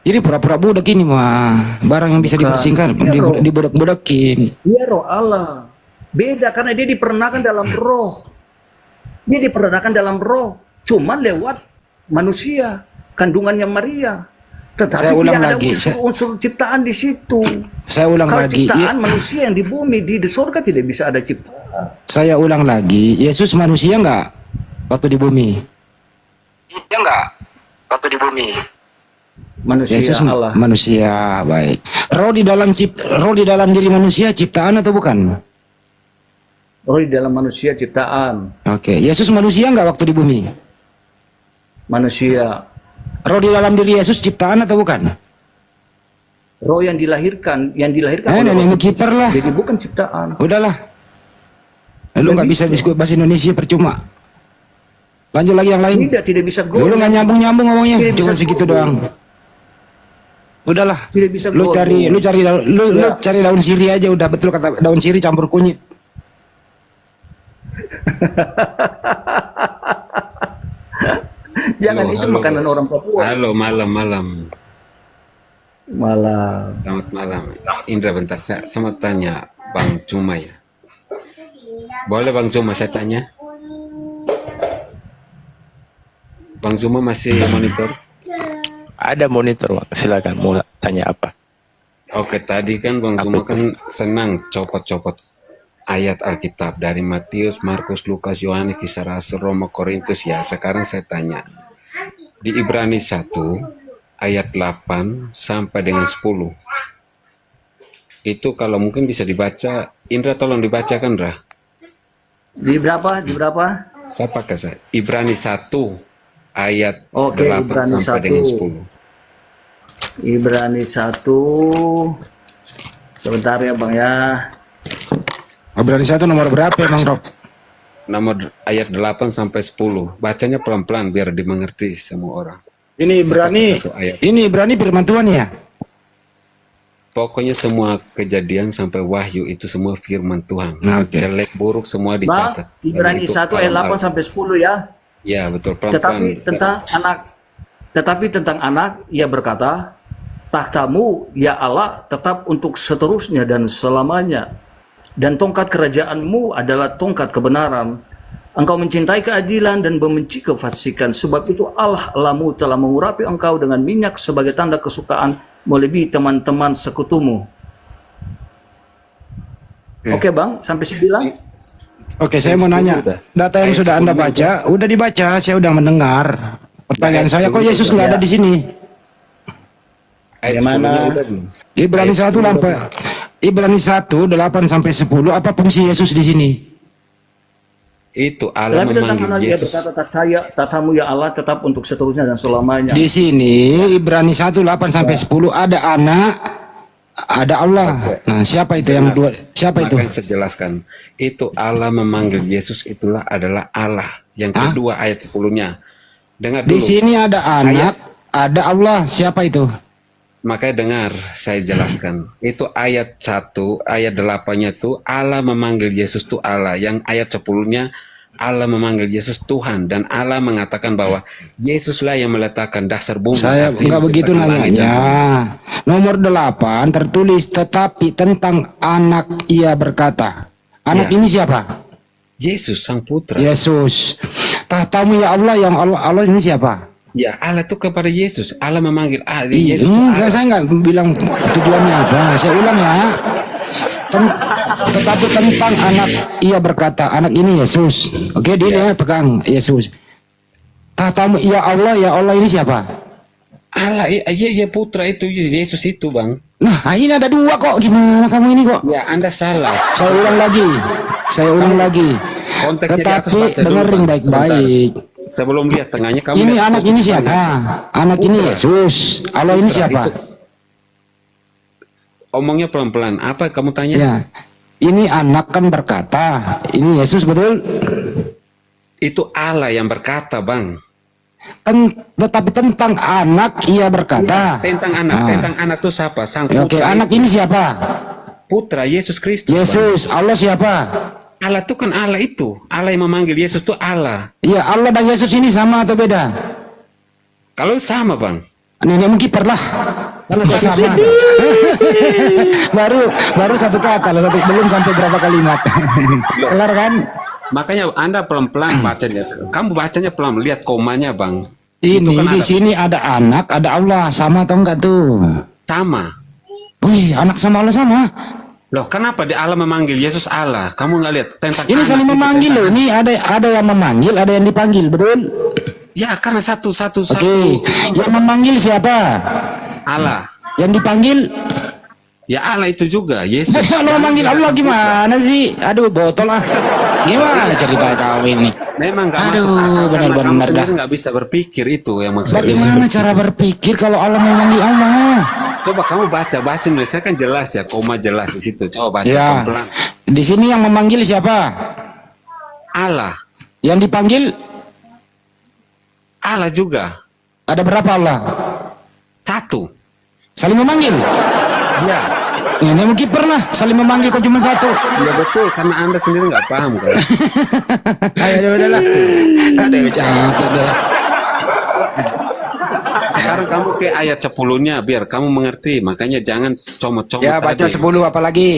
Jadi pura-pura budak ini mah barang yang bisa Bukan. dipersingkat, Dia roh. dibudak-budakin. Dia roh Allah. Beda karena dia diperanakan dalam roh. Dia diperanakan dalam roh. Cuma lewat manusia, kandungannya Maria. Tetapi Saya ulang tidak ada lagi. unsur ciptaan di situ. Saya ulang Kalau lagi. ciptaan manusia yang di bumi, di surga tidak bisa ada ciptaan. Saya ulang lagi. Yesus manusia enggak waktu di bumi? Iya enggak waktu di bumi. Manusia Yesus Allah. manusia, baik. Roh di dalam diri manusia ciptaan atau bukan? Roh di dalam manusia ciptaan. Oke, Yesus manusia enggak waktu di bumi? Manusia. Roh di dalam diri Yesus ciptaan atau bukan? Roh yang dilahirkan oleh nenek Roh Kudus. kiper lah. Jadi bukan ciptaan. Udahlah. Lu nggak bisa diskusi bahasa Indonesia percuma. Lanjut lagi yang lain. Tidak bisa Lu go. nggak nyambung ngomongnya, Tidak cuma bisa segitu go. doang. Udahlah. Tidak bisa Lu go. cari lu Ya. cari daun sirih aja udah betul kata daun sirih campur kunyit. Jangan Halo, itu halo. makanan orang Papua. Halo, malam. Malah. Selamat malam. Indra, bentar. Saya mau tanya Bang Cuma ya. Boleh Bang Cuma saya tanya? Bang Cuma masih monitor? Ada monitor, Pak. Silakan mau tanya apa? Oke, tadi kan Bang Cuma kan senang copot-copot ayat Alkitab dari Matius, Markus, Lukas, Yohanes, Kisah Rasul, Roma, Korintus ya. Sekarang saya tanya. Di Ibrani 1 ayat 8 sampai dengan 10. Itu kalau mungkin bisa dibaca. Indra tolong dibacakan, Indra. Di berapa? Di berapa? Saya pakai saya. Ibrani 1 ayat Oke, 8 Ibrani sampai 1. dengan 10. Ibrani 1. Sebentar ya, Bang ya. Ibrani 1 nomor berapa Bang Rob? Nomor ayat 8 sampai 10. Bacanya pelan-pelan biar dimengerti semua orang. Ini Ibrani. Satu ayat. Ini Ibrani firman Tuhan ya? Pokoknya semua kejadian sampai wahyu itu semua firman Tuhan. Nah, oke. Jelek buruk semua Bang, dicatat. Ibrani Dan itu 1 ayat kalau 8 sampai 10 ya. Ya, betul Tetapi pelan-pelan. tentang anak ia berkata, "Tahtamu ya Allah tetap untuk seterusnya dan selamanya. Dan tongkat kerajaanmu adalah tongkat kebenaran. Engkau mencintai keadilan dan membenci kefasikan. Sebab itu Allah Allahmu telah mengurapi engkau dengan minyak sebagai tanda kesukaan melebihi teman-teman sekutumu." Oke Bang, sampai 9. Oke, saya mau nanya. Data yang Ayat sudah Anda 10 baca, udah dibaca, saya udah mendengar. Pertanyaan Ayat saya, kok 10 Yesus udah. nggak ada di sini? Ayat Bagaimana? 10-nya udah belum? Ibrani Ayat 1 sampai Ibrani 1 8 sampai 10, apa fungsi Yesus di sini? Itu Allah Tetapi tentang memanggil anak ia Yesus. berkata, "Tahtamu ya Allah tetap untuk seterusnya dan selamanya." Di sini Ibrani 1 8 sampai 10 ada anak, ada Allah. Nah, siapa itu yang dua? Siapa itu? Makanya saya jelaskan. Itu Allah memanggil Yesus itulah adalah Allah. Yang kedua ayat 10-nya. Dengar Di dulu. sini ada anak, ada Allah. Siapa itu? Makanya dengar, saya jelaskan. Itu ayat 1, ayat 8-nya itu Allah memanggil Yesus itu Allah. Yang ayat 10-nya Allah memanggil Yesus Tuhan. Dan Allah mengatakan bahwa Yesuslah yang meletakkan dasar bumi. Saya Artinya nggak begitu menciptakan langit dan nanyanya. Nomor 8 tertulis tetapi tentang anak ia berkata. Anak Ya. ini siapa? Yesus Sang Putra. Yesus. Tahtamu ya Allah, yang Allah ini siapa? Ya, Allah itu kepada Yesus. Allah memanggil Iya, Yesus itu Allah. saya nggak bilang tujuannya apa. Saya ulang ya. Tetapi tentang anak ia berkata, anak ini Yesus. Oke, dia pegang Yesus. Tahtamu ya Allah ini siapa? Allah, iya Putra itu, Yesus itu, Bang. Nah, ini ada dua kok. Gimana kamu ini kok? Ya, Anda salah. Saya ulang lagi. Konteksnya di atas Tetapi baca dulu, dengerin Bang. baik-baik. Sebelum lihat tengahnya, kamu Ini lihat anak ini siapa? Anak ini Yesus. Allah ini Putra siapa? itu. Omongnya pelan-pelan. Apa kamu tanya? Ya. Ini anak kan berkata, ini Yesus betul? Itu Allah yang berkata, Bang. Tetapi tentang anak ia berkata. Tentang anak, Ah. tentang anak itu siapa? Sang Ya, oke, Putra. anak ini siapa? Putra Yesus Kristus. Bang. Yesus. Allah siapa? Allah itu kan Allah itu. Allah yang memanggil Yesus itu Allah. Ya, Allah dan Yesus ini sama atau beda? Kalau sama, Bang. Nenek mengkiper lah. Kalau sama. baru satu kata loh, belum sampai berapa kalimat. Kelar kan? Makanya Anda pelan-pelan bacanya. Kamu bacanya pelan, lihat komanya, Bang. Ini Itu kan di ada. sini ada anak, ada Allah, sama atau enggak tuh? Sama. Wih, anak sama Allah sama. Loh, kenapa di Allah memanggil Yesus Allah? Kamu nggak lihat tentang Ini anak saling itu memanggil tentang- loh. Ini ada yang memanggil, ada yang dipanggil, betul? Ya, karena satu Oke, yang memanggil siapa? Allah. Yang dipanggil? Ya Allah itu juga Yesus. Kalau memanggil Allah gimana sih? Aduh, botol ah. Gimana cerita kau ini? Memang nggak Aduh, masuk akal karena benar-benar kamu sendiri dah. nggak bisa berpikir itu yang maksudnya. Bagaimana cara berpikir kalau Allah memanggil Allah? Coba kamu baca Indonesia kan jelas ya, koma jelas di situ. Coba baca Ya, pelan-pelan. di sini yang memanggil siapa? Allah, Yang dipanggil Allah juga ada berapa Allah? satu. Saling memanggil. Ya, Ini mungkin pernah saling memanggil kok cuma satu. ya betul karena Anda sendiri nggak paham kan. Ayo udahlah. Aduh capek deh. Sekarang kamu ke ayat 10-nya biar kamu mengerti. Makanya jangan comot-comot. Ya baca tadi. 10 apalagi?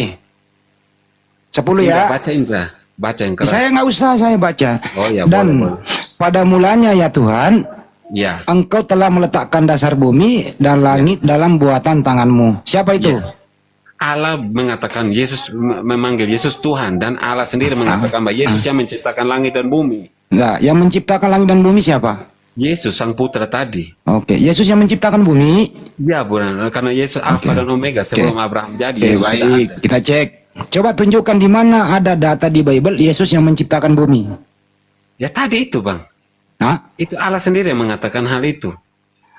10 Indra, ya. baca Indra, baca yang keras. Saya nggak usah saya baca. Oh ya, Dan boleh. pada mulanya ya Tuhan, Ya, Engkau telah meletakkan dasar bumi dan langit dalam buatan tanganmu. Siapa itu? Ya. Allah mengatakan Yesus memanggil Yesus Tuhan dan Allah sendiri mengatakan bahwa Yesus yang menciptakan langit dan bumi. Enggak, yang menciptakan langit dan bumi siapa? Yesus sang putra tadi. Oke, Yesus yang menciptakan bumi. Ya, bukan karena Yesus Alfa dan Omega sebelum Abraham jadi. Oke, Yesus sudah baik, ada. kita cek. Coba tunjukkan di mana ada data di Bible Yesus yang menciptakan bumi. Ya tadi itu, Bang. Nah, Itu Allah sendiri yang mengatakan hal itu.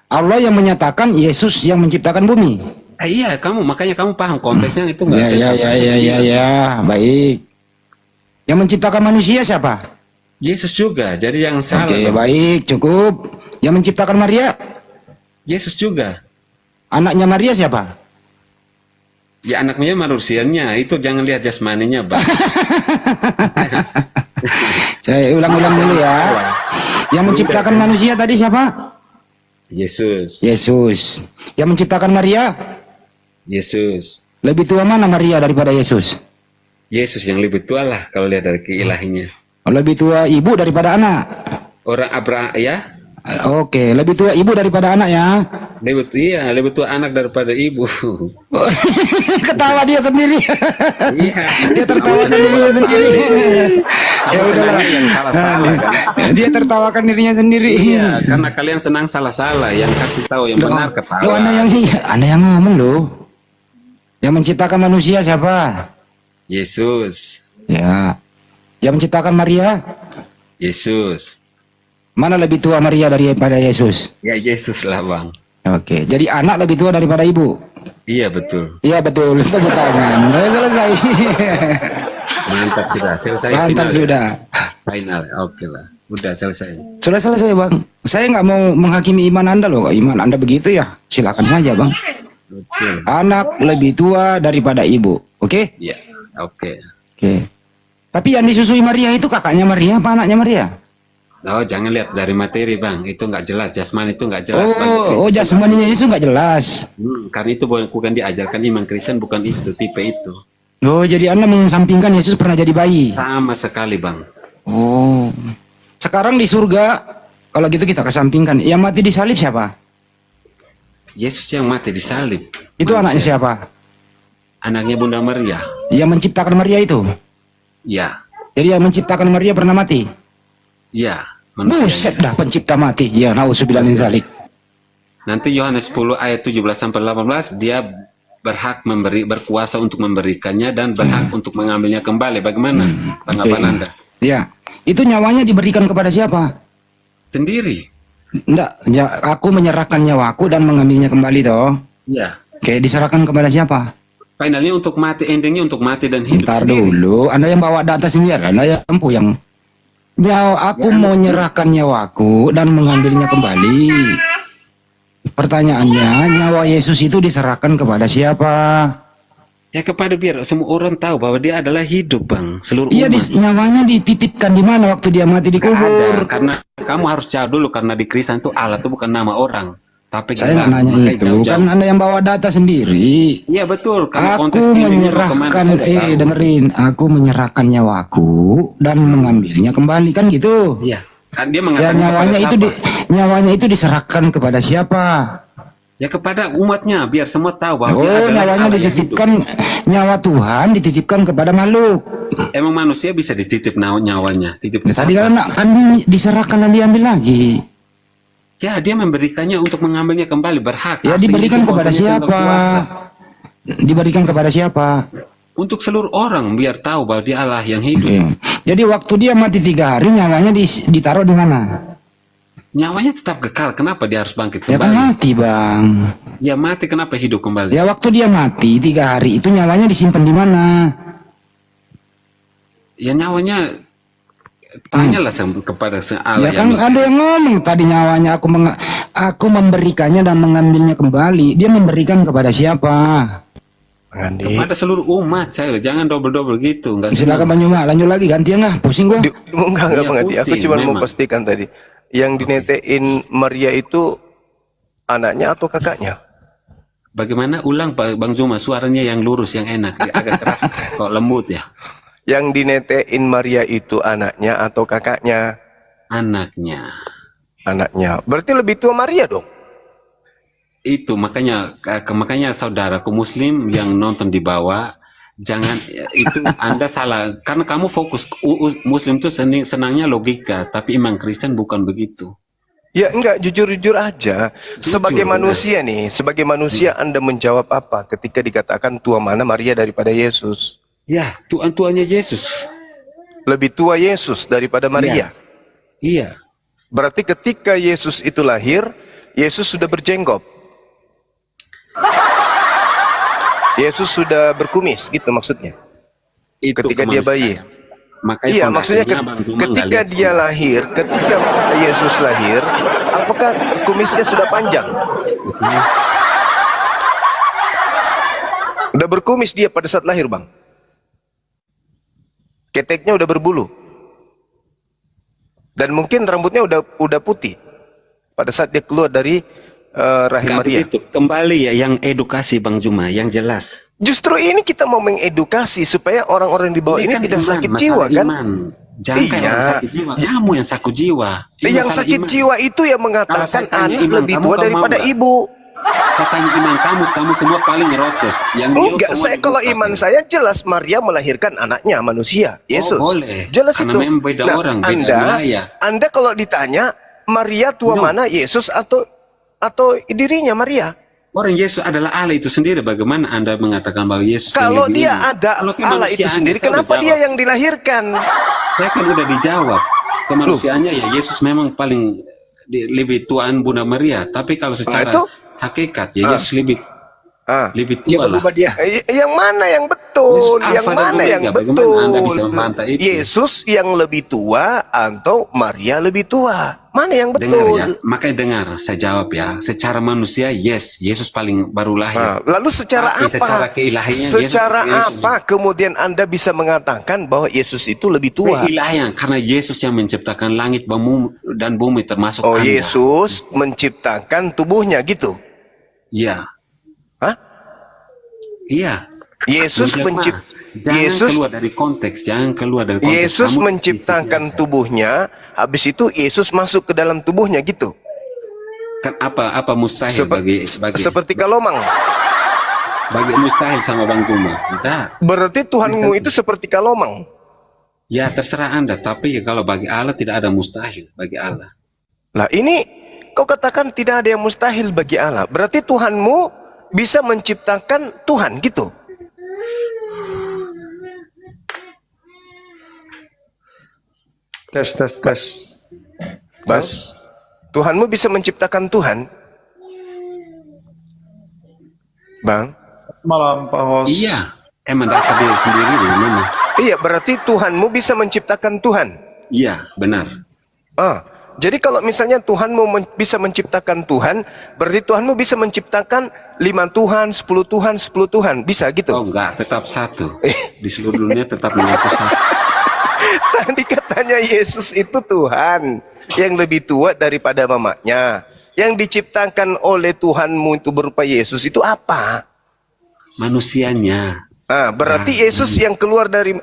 Allah yang menyatakan Yesus yang menciptakan bumi. Iya, makanya kamu paham konteksnya itu enggak? Ya, baik. Yang menciptakan manusia siapa? Yesus juga. Jadi yang salah. Oke, Bang. baik, cukup. Yang menciptakan Maria? Yesus juga. Anaknya Maria siapa? Ya anaknya manusianya itu jangan lihat jasmaninya, Bang. Saya ulang-ulang dulu ya. Yang menciptakan manusia tadi siapa? Yesus. Yesus. Yang menciptakan Maria? Yesus. Lebih tua mana Maria daripada Yesus? Yesus yang lebih tua lah kalau lihat dari keilahinya. Lebih tua ibu daripada anak. Orang Abraham ya, Oke, lebih tua ibu daripada anak ya. lebih tua anak daripada ibu. Ketawa dia sendiri. Iya. Dia tertawakan dirinya sendiri. Kamu senangnya yang salah-salah kan? Dia tertawakan dirinya sendiri. Iya, karena kalian senang salah-salah, yang kasih tahu yang benar ketawa. Loh, Anda yang ngomong loh. Yang menciptakan manusia siapa? Yesus. Ya. Yang menciptakan Maria? Yesus. Mana lebih tua Maria daripada Yesus? Ya Yesus lah, Bang. Oke, jadi anak lebih tua daripada ibu. Iya betul. Iya betul, tepuk tangan. Udah selesai. Mantap sudah, selesai. Mantap final. sudah. Final, oke lah. Udah selesai. Sudah selesai bang. Saya nggak mau menghakimi iman Anda loh. Iman Anda begitu ya, silakan saja bang. Betul. Anak lebih tua daripada ibu. Oke? Ya, oke. Oke. Tapi yang disusui Maria itu kakaknya Maria apa anaknya Maria? Oh, jangan lihat dari materi, Bang. Itu nggak jelas. Jasmani itu nggak jelas. bagi Oh, Kristen. jasmaninya itu nggak jelas. Karena itu bukan diajarkan iman Kristen, bukan itu, tipe itu. Oh, jadi Anda mengesampingkan Yesus pernah jadi bayi. Sama sekali, Bang. Oh. Sekarang di surga, kalau gitu kita kesampingkan. Yang mati disalib siapa? Yesus yang mati disalib. Itu anaknya siapa? Anaknya Bunda Maria. Yang menciptakan Maria itu. Ya, Jadi yang menciptakan Maria pernah mati. ya. Buset Manusia. dah pencipta mati. Ya, nauzubillah min zalik. Nanti Yohanes 10 ayat 17 sampai 18 dia berhak berkuasa untuk memberikannya dan berhak untuk mengambilnya kembali. Bagaimana tanggapan Anda? Ya. Itu nyawanya diberikan kepada siapa? Sendiri. Enggak, aku menyerahkan nyawaku dan mengambilnya kembali toh. Ya. Oke, diserahkan kepada siapa? Finalnya untuk mati, endingnya untuk mati dan hidup Ntar sendiri. dulu, Anda yang bawa data sendiri, Anda yang mampu yang aku mau menyerahkan nyawaku dan mengambilnya kembali. Pertanyaannya, nyawa Yesus itu diserahkan kepada siapa? Ya kepada biar semua orang tahu bahwa dia adalah hidup, Bang. Seluruh Iya, umat. nyawanya dititipkan di mana waktu dia mati Nggak ada, dikubur? karena kamu harus jauh dulu karena di Kristen itu Allah itu bukan nama orang, tapi Saya nggak gelar. nanya Makanya itu, jauh-jauh. kan Anda yang bawa data sendiri. Iya betul, karena Aku konteks ini menyerahkan, dengerin, aku menyerahkan nyawaku dan mengambilnya kembali kan gitu. Iya, kan dia Ya mengatakan nyawanya kepada itu siapa? nyawanya itu diserahkan kepada siapa? Ya kepada umatnya, biar semua tahu bahwa dia Oh, adalah nyawanya Allah yang dititipkan, nyawa Tuhan dititipkan kepada makhluk. hidup. Emang manusia bisa dititip nyawanya, titip ke Tadi siapa? kan diserahkan dan diambil lagi. Ya dia memberikannya untuk mengambilnya kembali, berhak. Ya Artinya diberikan itu kepada waktunya siapa? tentang kuasa. Diberikan kepada siapa? Untuk seluruh orang biar tahu bahwa dia Allah yang hidup. Oke. Jadi waktu dia mati 3 hari, nyawanya ditaruh di mana? Nyawanya tetap kekal. Kenapa dia harus bangkit Ya kan kembali? mati bang. Ya mati, kenapa hidup kembali? Ya waktu dia mati 3 hari itu nyawanya disimpan di mana? Ya nyawanya tanyalah kepada Allah Ya kan ada yang ngomong tadi nyawanya aku memberikannya dan mengambilnya kembali. Dia memberikan kepada siapa? Andi. kepada seluruh umat. Saya jangan double gitu. Enggak Silakan Bang Yuma, lanjut lagi gantian lah, pusing gua. Enggak Iya, Bang Andi. Aku pusing, cuma mau memang. pastikan tadi. Yang dinetein Maria itu anaknya atau kakaknya? Bagaimana ulang Pak Bang Zuma, suaranya yang lurus, yang enak, ya, agak keras, kok lembut ya. Yang dinetein Maria itu anaknya atau kakaknya? Anaknya. Anaknya. Berarti lebih tua Maria dong. Itu makanya makanya saudaraku Muslim yang nonton di bawah, jangan itu Anda salah karena kamu fokus Muslim itu senangnya logika, tapi iman Kristen bukan begitu. Ya enggak, jujur-jujur aja. Sebagai Jujur, manusia nih, sebagai manusia Anda menjawab apa ketika dikatakan tua mana Maria daripada Yesus? Ya, tuannya Yesus. Lebih tua Yesus daripada Maria. Iya. Berarti ketika Yesus itu lahir, Yesus sudah berjenggot. Yesus sudah berkumis, gitu maksudnya. Itu Ketika dia bayi. Makanya Iya, maksudnya fondasinya Bang Zuma nggak ketika lihat dia fondasi. lahir, ketika Yesus lahir, apakah kumisnya sudah panjang? Di sini. Udah berkumis dia pada saat lahir, Bang. Keteknya udah berbulu. Dan mungkin rambutnya udah putih pada saat dia keluar dari rahim Nggak Maria. begitu. Kembali ya yang edukasi Bang Zuma, yang jelas. Justru ini kita mau mengedukasi supaya orang-orang di bawah ini kan tidak iman, sakit masalah jiwa kan? iman. Jangan kayak Iya. orang sakit jiwa. Kamu yang sakit jiwa. Ini Yang masalah sakit iman. jiwa itu yang mengatakan Kalau saya tanya anak iman lebih kamu, tua kamu daripada mau nggak? ibu. Katanya iman kamu semua paling ngerocos. Yang dia Enggak, semua saya kalau dibuka. iman saya jelas Maria melahirkan anaknya manusia, Yesus. boleh. Jelas Karena itu. memang beda orang, beda Anda, wilayah. Anda kalau ditanya Maria tua No. mana, Yesus atau dirinya Maria? Orang Yesus adalah Allah itu sendiri. Bagaimana Anda mengatakan bahwa Yesus yang Kalau lebih dia ini? ada Kalau Allah itu kemanusiaan, sendiri, saya udah kenapa dia jawab. yang dilahirkan? Saya kan udah dijawab. Kemanusiaannya ya Yesus memang paling lebih tuaan Bunda Maria. Tapi kalau secara itu? hakikat ya Yesus lebih Ah. tua lah. dia. Yang mana yang betul? betul? Yesus Yang Alfa dan mana yang Omega. Bagaimana Anda betul? bisa membantah itu? Yesus yang lebih tua atau Maria lebih tua? Mana yang Dengar betul? ya, makanya dengar, saya jawab ya. Secara manusia, yes, Yesus paling baru lahir. Lalu secara Tapi apa? secara keilahian, Secara Yesus apa kemudian Anda bisa mengatakan bahwa Yesus itu lebih tua? keilahian, karena Yesus yang menciptakan langit dan bumi termasuk Oh, Anda. Yesus menciptakan tubuhnya gitu. Iya, Hah? iya. Yesus Mencipta. Jangan Yesus keluar dari konteks, jangan keluar dari konteks. Yesus Kamu menciptakan prinsipnya tubuhnya, habis itu Yesus masuk ke dalam tubuhnya gitu. kan apa mustahil bagi Seperti kalomang. mustahil sama Bang Juma. Enggak. Berarti Tuhanmu itu seperti kalomang. Ya terserah Anda, tapi kalau bagi Allah tidak ada mustahil bagi Allah. Lah ini kau katakan tidak ada yang mustahil bagi Allah. Berarti Tuhanmu bisa menciptakan Tuhan gitu. Tes. Bang, Tuhanmu bisa menciptakan Tuhan? Bang? Malam Pak Hos. Iya, emang dasar diri sendiri bagaimana? Iya, berarti Tuhanmu bisa menciptakan Tuhan. Iya, benar. Jadi kalau misalnya Tuhanmu bisa menciptakan Tuhan, berarti Tuhanmu bisa menciptakan 5 Tuhan, 10 Tuhan, 10 Tuhan. Bisa gitu? Oh enggak, tetap satu. Di seluruh dunia tetap mengaku satu. Tadi katanya Yesus itu Tuhan yang lebih tua daripada mamanya. Yang diciptakan oleh Tuhanmu itu berupa Yesus itu apa? Manusianya. Berarti Yesus yang keluar dari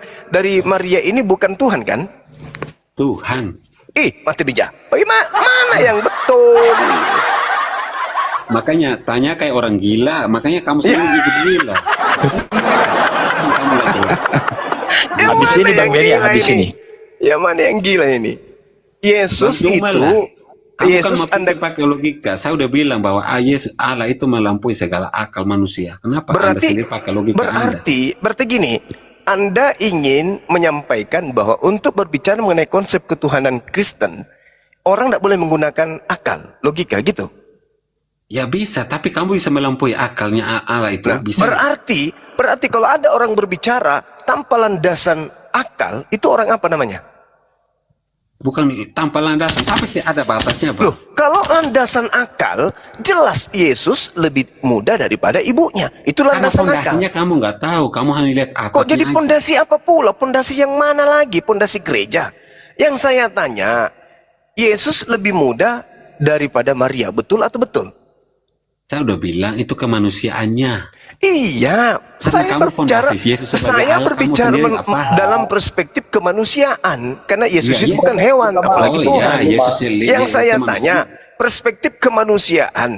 Maria ini bukan Tuhan kan? Tuhan. Mati bijak. Bagaimana mana yang betul? Makanya tanya kayak orang gila, makanya kamu selalu ikut gila. Kamu nggak jelas. Yang Habis mana ini Bang yang Beni, gila habis ini. Yang mana yang gila ini? Yesus Bang Juma itu lah. Kamu Yesus kan Anda pakai logika. Saya udah bilang bahwa Yesus Allah itu melampaui segala akal manusia. Kenapa Anda sendiri pakai logika Anda? berarti gini, Anda ingin menyampaikan bahwa untuk berbicara mengenai konsep ketuhanan Kristen, orang tidak boleh menggunakan akal, logika gitu. Ya bisa, tapi kamu bisa melampaui akalnya Allah itu. Nah, Bisa. berarti kalau ada orang berbicara tanpa landasan akal, itu orang apa namanya? Bukan tanpa landasan, tapi sih ada batasnya, Pak. Loh, kalau landasan akal, jelas Yesus lebih muda daripada ibunya. Itu Karena landasan akal. fondasinya kamu nggak tahu, kamu hanya lihat atapnya Kok jadi aja. pondasi apa pula? Pondasi yang mana lagi? Pondasi gereja. Yang saya tanya, Yesus lebih muda daripada Maria, betul atau betul? Saya udah bilang itu kemanusiaannya. Iya, saya kamu berbicara, fondasi Yesus sebagai Allah, kamu berbicara sendiri nggak paham. dalam perspektif kemanusiaan, karena Yesus Iya, itu iya. bukan hewan, apalagi Oh Tuhan. iya, Yesus Yang saya itu tanya, perspektif kemanusiaan,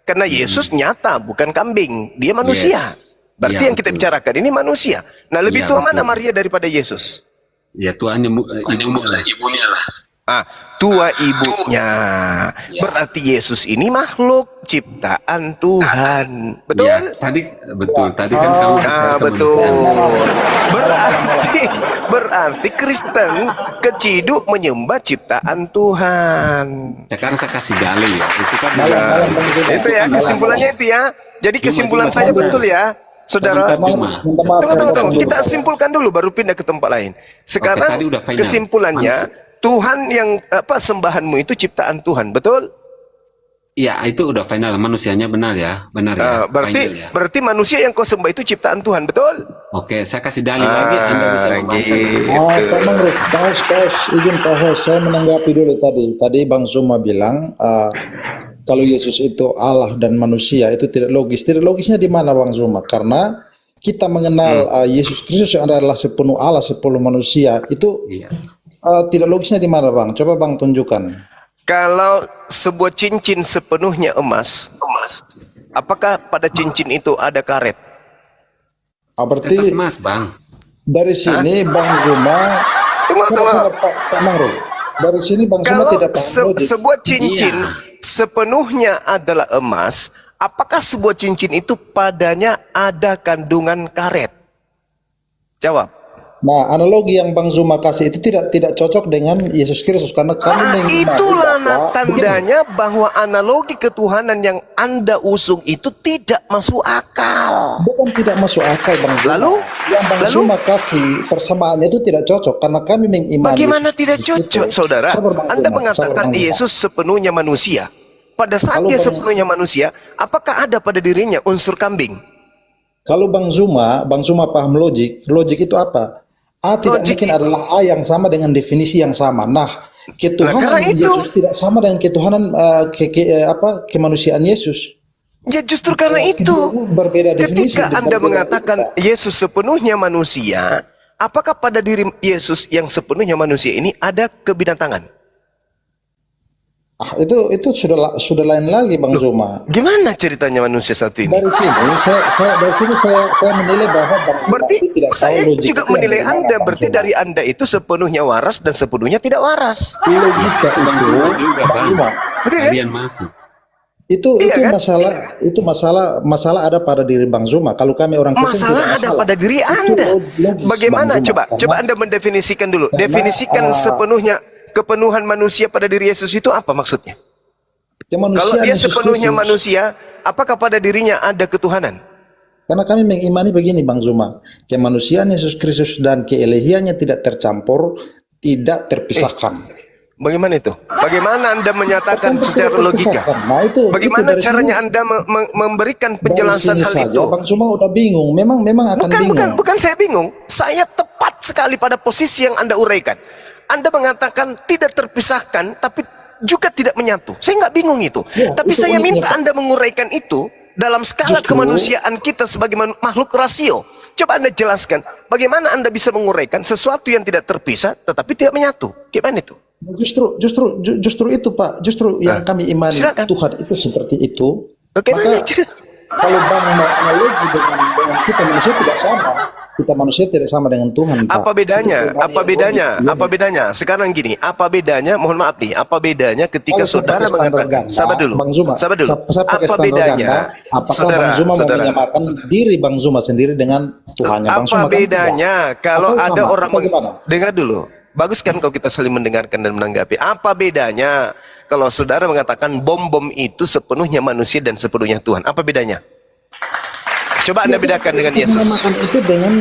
karena Yesus nyata, bukan kambing, dia manusia. Yes. Berarti Iya, yang kita betul. bicarakan ini manusia. Nah, lebih Iya, tua betul. mana Maria daripada Yesus? Ya Tuhan ibunya lah. Tua ibunya. Ya. Berarti Yesus ini makhluk ciptaan Tuhan. Betul? Ya, tadi kan kamu bicara Betul. kemanusiaan. Berarti Kristen keciduk menyembah ciptaan Tuhan. Sekarang saya kasih gali ya. Itu kan Itu ya kesimpulannya itu ya. Jadi kesimpulan Cuma saya benar. betul ya. Saudara, Cuma. tunggu. Kita simpulkan dulu baru pindah ke tempat lain. Sekarang tadi udah final. kesimpulannya Tuhan yang sembahanmu itu ciptaan Tuhan, betul? Iya, itu udah final. Manusianya benar ya. Benar ya. Final ya. Berarti manusia yang kau sembah itu ciptaan Tuhan, betul? Oke, saya kasih dalil lagi. Anda bisa membantah. Pak Mangrove, izin Pak Hos, saya menanggapi dulu tadi. Tadi Bang Zuma bilang kalau Yesus itu Allah dan manusia itu tidak logis. Tidak logisnya di mana Bang Zuma? Karena kita mengenal Yesus Kristus yang adalah sepenuh Allah, sepenuh manusia itu tidak logisnya di mana Bang? Coba Bang tunjukkan. Kalau sebuah cincin sepenuhnya emas, apakah pada cincin itu ada karet? Berarti Tetap Mas, Bang. dari sini Bang Zuma Tunggu. Pak Mangrove. Dari sini Bang Zuma Kalau tidak paham logis. sebuah cincin Iya. sepenuhnya adalah emas, apakah sebuah cincin itu padanya ada kandungan karet? Jawab. Nah, analogi yang Bang Zuma kasih itu tidak cocok dengan Yesus Kristus karena kami mengimani Itulah bahwa tandanya bahwa analogi ketuhanan yang Anda usung itu tidak masuk akal. bukan tidak masuk akal Bang Zuma. Lalu? Yang Bang Lalu? Zuma kasih persamaannya itu tidak cocok karena kami mengimani. Bagaimana tidak Yesus cocok, itu- saudara? Sabar, Bang Anda Zuma, mengatakan sabar, Bang Zuma. Yesus sepenuhnya manusia. Pada saat Kalau dia Bang- sepenuhnya manusia, apakah ada pada dirinya unsur kambing? Kalau Bang Zuma paham logik itu apa? A tidak Logik mungkin adalah A yang sama dengan definisi yang sama. Nah, ketuhanan karena itu- Yesus tidak sama dengan ketuhanan kemanusiaan Yesus. Ya justru karena itu, Berbeda definisi. ketika dan Anda berbeda mengatakan etika. Yesus sepenuhnya manusia, apakah pada diri Yesus yang sepenuhnya manusia ini ada kebinatangan? Itu sudah lain lagi Bang Zuma. Gimana ceritanya manusia satu ini? Dari sini saya menilai bahwa Bang Zuma Berarti itu tidak tahu saya logik juga itu yang menilai bagaimana, Anda, Bang berarti Zuma. dari Anda itu sepenuhnya waras dan sepenuhnya tidak waras. Logika Bang itu Zuma juga, Bang Bang. Zuma, Betul kan? Kalian masih. itu Iya kan? masalah ada pada diri Bang Zuma. Kalau kami orang Kristen Masalah tidak ada pada diri Itu Anda. logis, Bagaimana? Bang Zuma. Coba Anda mendefinisikan dulu. karena, Definisikan sepenuhnya kepenuhan manusia pada diri Yesus itu apa maksudnya? Kalau dia Yesus sepenuhnya Kristus. manusia, apakah pada dirinya ada ketuhanan? Karena kami mengimani begini Bang Zuma, kemanusiaan Yesus Kristus dan keelehiannya tidak tercampur, tidak terpisahkan. Bagaimana itu? Bagaimana Anda menyatakan Tercampur, secara tidak logika? terpisahkan. Nah, itu Bagaimana dari caranya sini- Anda memberikan dari penjelasan sini hal saja, itu? Bang Zuma udah bingung, memang akan bingung. Bukan saya bingung. Saya tepat sekali pada posisi yang Anda uraikan. Anda mengatakan tidak terpisahkan, tapi juga tidak menyatu. Saya nggak bingung itu. Ya, Tapi itu saya uniknya, minta Pak. Anda menguraikan itu dalam skala Justru- kemanusiaan kita sebagai makhluk rasio. Coba Anda jelaskan, bagaimana Anda bisa menguraikan sesuatu yang tidak terpisah, tetapi tidak menyatu. Gimana itu? Justru itu Pak, justru yang kami imani silakan. Tuhan itu seperti itu. Bagaimana? Maka kalau Bang mau analogi dengan kita manusia tidak sama. Kita manusia tidak sama dengan Tuhan, Pak. Apa bedanya? Itu Apa bedanya? logik, ya. Apa bedanya? Sekarang gini, apa bedanya? Mohon maaf nih, apa bedanya ketika Kalau saudara pakai standar mengatakan, ganda, sabar dulu, Bang Zuma, sabar dulu. saya pakai Apa standar bedanya? ganda, apakah Bang Zuma mau menyamakan diri Bang Zuma sendiri dengan Tuhannya Bang Zuma? Apa kan bedanya kalau Atau ada sama? orang Atau gimana? dengar dulu. Bagus kan kalau kita saling mendengarkan dan menanggapi. Apa bedanya kalau saudara mengatakan bom-bom itu sepenuhnya manusia dan sepenuhnya Tuhan? Apa bedanya? Coba Anda bedakan dengan Yesus. Menyamakan itu dengan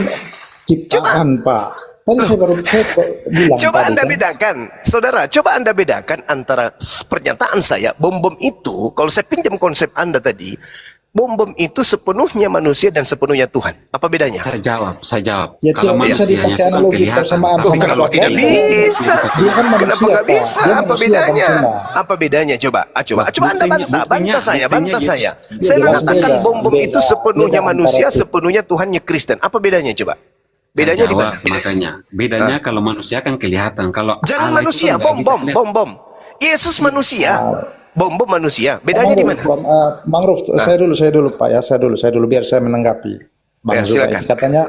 ciptaan, Pak. Tadi saya bilang Coba tadi Anda kan. bedakan, saudara. Coba Anda bedakan antara pernyataan saya, bom-bom itu, kalau saya pinjam konsep Anda tadi, bom-bom itu sepenuhnya manusia dan sepenuhnya Tuhan. Apa bedanya? Saya jawab. Ya, Kalau tidak bisa manusianya dipakai itu kan analogi kelihatan. persamaan Tapi sama Kenapa Tuhan. tidak bisa? Dia kan manusia, Kenapa nggak Pak. bisa? Dia Apa manusia, bedanya? Bang Zuma. Apa bedanya? Coba Anda bantah saya, buktinya bantah saya. Yesus. Saya Beda, mengatakan beda, bom-bom itu beda. sepenuhnya Beda manusia, antara itu. sepenuhnya Tuhannya Kristen. Apa bedanya coba? Saya Bedanya di jawab, mana? makanya. Bedanya kalau manusia kan kelihatan. Kalau Jangan Allah itu manusia, kan nggak bisa kelihatan. bom-bom. Yesus manusia, bom-bom manusia. Bedanya di mana? Bang Ruf, saya dulu Pak ya, saya dulu biar saya menanggapi Bang Ya, Zuma. silakan. Katanya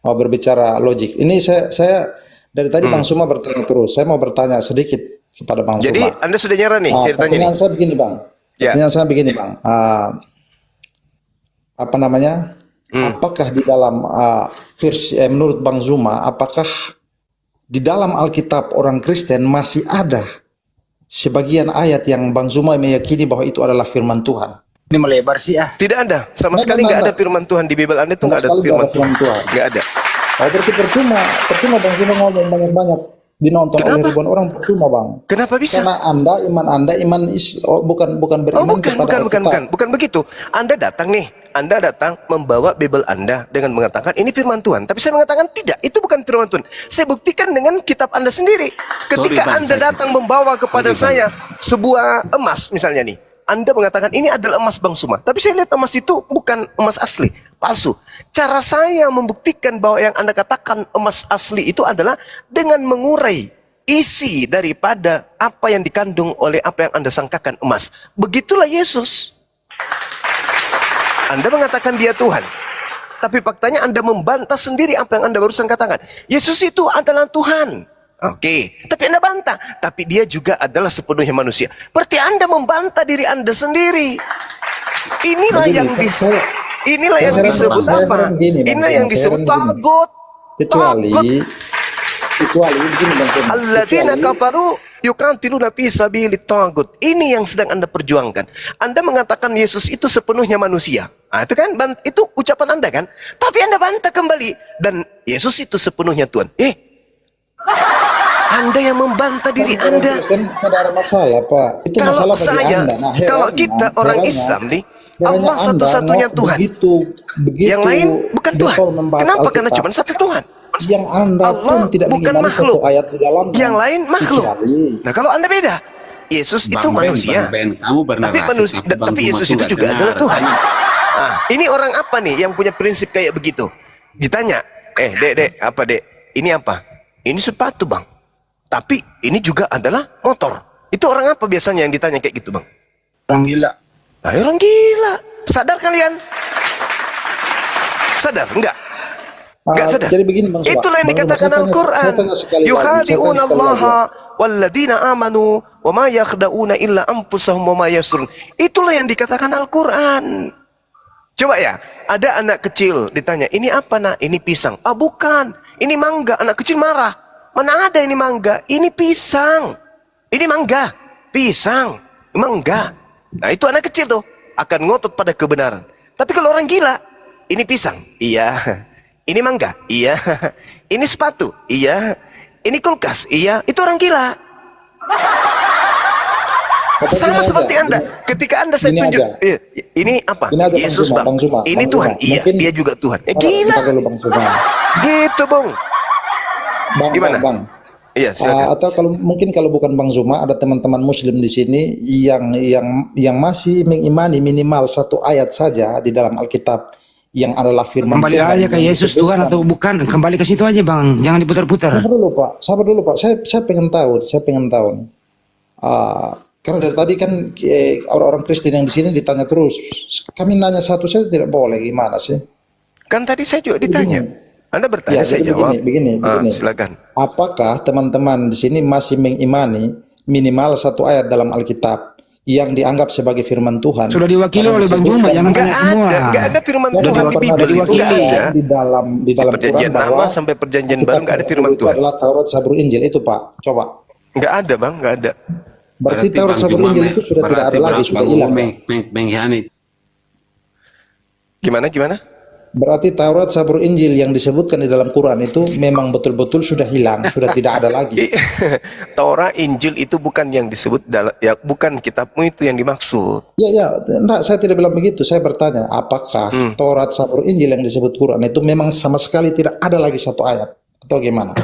mau berbicara logik. Ini saya dari tadi Bang Zuma bertanya terus. Saya mau bertanya sedikit kepada Bang Jadi Zuma. Anda sudah nyerah nih ceritanya nih. Pertanyaan saya begini Bang. Ya. Pertanyaan saya begini Bang. Apa namanya? Apakah di dalam versi menurut Bang Zuma, apakah di dalam Alkitab orang Kristen masih ada sebagian ayat yang Bang Zuma meyakini bahwa itu adalah firman Tuhan? Ini melebar sih ah. Tidak ada, sama Nggak sekali ada, nggak ada nggak. firman Tuhan di Bible Anda itu Sama nggak ada sekali firman nggak ada firman Tuhan. Nggak ada. Oh, berarti percuma Bang Zuma ngomong banyak-banyak dinonton oleh Kenapa? ribuan orang, percuma Bang. Kenapa bisa? Karena Anda bukan beriman Bukan begitu. Anda datang membawa Bible Anda dengan mengatakan ini firman Tuhan. Tapi saya mengatakan tidak, itu bukan firman Tuhan. Saya buktikan dengan kitab Anda sendiri. Ketika Bang, Anda saya- datang membawa kepada Sorry, saya sebuah emas misalnya nih. Anda mengatakan ini adalah emas Bang Suma. Tapi saya lihat emas itu bukan emas asli, palsu. Cara saya membuktikan bahwa yang Anda katakan emas asli itu adalah dengan mengurai isi daripada apa yang dikandung oleh apa yang Anda sangkakan emas. Begitulah Yesus. Anda mengatakan dia Tuhan. Tapi faktanya Anda membantah sendiri apa yang Anda barusan katakan. Yesus itu adalah Tuhan. Oke, tapi Anda bantah. Tapi dia juga adalah sepenuhnya manusia. Berarti Anda membantah diri Anda sendiri. Inilah Begini, yang saya- inilah yang saya disebut heran apa? begini, Bang. Inilah yang Saya disebut heran begini. tagut. kecuali begini Bang Zuma. Alladzina Kecuali- kafaru yuqatiluna fi sabilit tagut. Ini yang sedang Anda perjuangkan. Anda mengatakan Yesus itu sepenuhnya manusia. Itu kan itu ucapan Anda kan? Tapi Anda bantah kembali dan Yesus itu sepenuhnya Tuhan. Anda yang membantah diri Anda. Kan tidak ada masalah, Pak. Itu Kalau masalah bagi saya, Anda. Nah, kalau herannya- kita orang herannya- Islam nih, herannya Allah Anda satu-satunya Tuhan. Begitu Yang lain bukan Tuhan. getol membahas Kenapa? Karena Alkitab, cuma satu Tuhan. yang Anda Allah pun tidak bukan mengimani makhluk. satu ayat di dalamnya. Yang lain makhluk. Kecuali Nah, kalau Anda beda. Yesus itu Bang Ben, manusia. Bang Ben, kamu bernarasi, Tapi manusia, Bang tapi Zuma Yesus tuh itu nggak juga dengar. adalah Tuhan. Nah, ini orang apa nih yang punya prinsip kayak begitu? Ditanya, dek, apa dek? Ini apa? Ini sepatu bang. Tapi ini juga adalah motor. Itu orang apa biasanya yang ditanya kayak gitu bang? Orang gila. Nah, orang gila. Sadar kalian? Sadar? Enggak? Enggak sadar? Jadi begini Bang Zuma. Itulah yang Bang Zuma, dikatakan saya tanya Al-Quran. sekali lagi. Saya Yukhadi'una tanya sekali Allah lagi. walladina amanu wa ma yakhda'una illa anfusahum wa ma yasrun. Itulah yang dikatakan Al-Quran. Coba ya, ada anak kecil ditanya, ini apa nak? Ini pisang. Ah bukan, ini mangga. Anak kecil marah. Mana ada ini mangga? Ini pisang. Ini mangga. Pisang. Mangga. Nah itu anak kecil tuh akan ngotot pada kebenaran. Tapi kalau orang gila, ini pisang. Iya. Ini mangga. Iya. Ini sepatu. Iya. Ini kulkas. Iya. Itu orang gila. Kata Sama gini seperti aja, Anda. Ketika Anda saya gini tunjuk, aja. ini apa? Gini aja, Bang Yesus Zuma, bang. Bang Zuma, Ini Bang Tuhan. Zuma. Iya. Mungkin- Dia juga Tuhan. Bentar Gila. dulu Bang Zuma. Gitu bang. Gimana? Bang. Iya silakan. Atau kalau bukan Bang Zuma, ada teman-teman Muslim di sini yang masih mengimani minimal satu ayat saja di dalam Alkitab yang adalah firman Kembali Tuhan aja ke yang Yesus disebutkan. Tuhan atau bukan. Kembali ke situ aja bang. Jangan diputar-putar. Sabar dulu Pak. Saya pengen tahu. Karena dari tadi kan orang-orang Kristen yang di sini ditanya terus. Kami nanya satu saja tidak boleh, gimana sih? Kan tadi saya juga ditanya. Anda bertanya, saya jadi jawab. begini. Silakan. Apakah teman-teman di sini masih mengimani minimal satu ayat dalam Alkitab yang dianggap sebagai firman Tuhan? Sudah diwakili Karena oleh Bang Juma. Jangan Nggak tanya semua. ada, nggak ada firman Sudah Tuhan di pernah Bible itu diwakili. nggak ada. di dalam Perjanjian Quran bahwa Lama sampai Perjanjian Baru nggak ada firman itu Tuhan. adalah Taurat, Zabur, Injil itu Pak. Coba. Nggak ada bang, nggak ada. Berarti Taurat, Bang Zabur, Zuma Injil itu sudah tidak ada lagi, sudah Bang hilang. Zuma mengkhianati. Gimana? Berarti Taurat, Zabur, Injil yang disebutkan di dalam Quran itu memang betul-betul sudah hilang, sudah tidak ada lagi. Taurat, Injil itu bukan yang disebut ya bukan kitabmu itu yang dimaksud. Ya, enggak, saya tidak bilang begitu. Saya bertanya, apakah Taurat, Zabur, Injil yang disebut Quran itu memang sama sekali tidak ada lagi satu ayat atau gimana?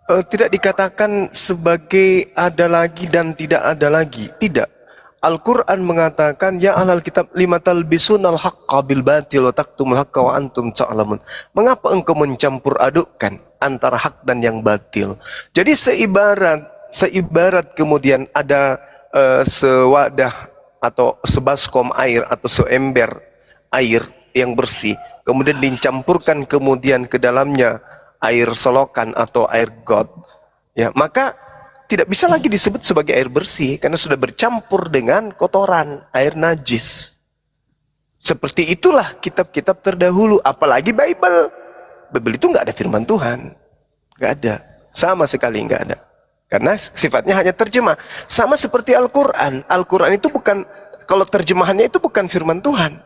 Tidak dikatakan sebagai ada lagi dan tidak ada lagi. Tidak. Al-Quran mengatakan, ya ahlal kitab lima talbisunal haqqa bil batil wa taktumul haqqa wa antum ta'lamun. Mengapa engkau mencampur adukkan antara hak dan yang batil? Jadi seibarat kemudian ada sewadah atau sebaskom air atau seember air yang bersih, kemudian dicampurkan kemudian ke dalamnya air solokan atau air got, ya maka tidak bisa lagi disebut sebagai air bersih karena sudah bercampur dengan kotoran, air najis. Seperti itulah kitab-kitab terdahulu, apalagi Bible. Bible itu nggak ada firman Tuhan, nggak ada, sama sekali nggak ada. Karena sifatnya hanya terjemah, sama seperti Al-Quran. Al-Quran itu bukan, kalau terjemahannya itu bukan firman Tuhan.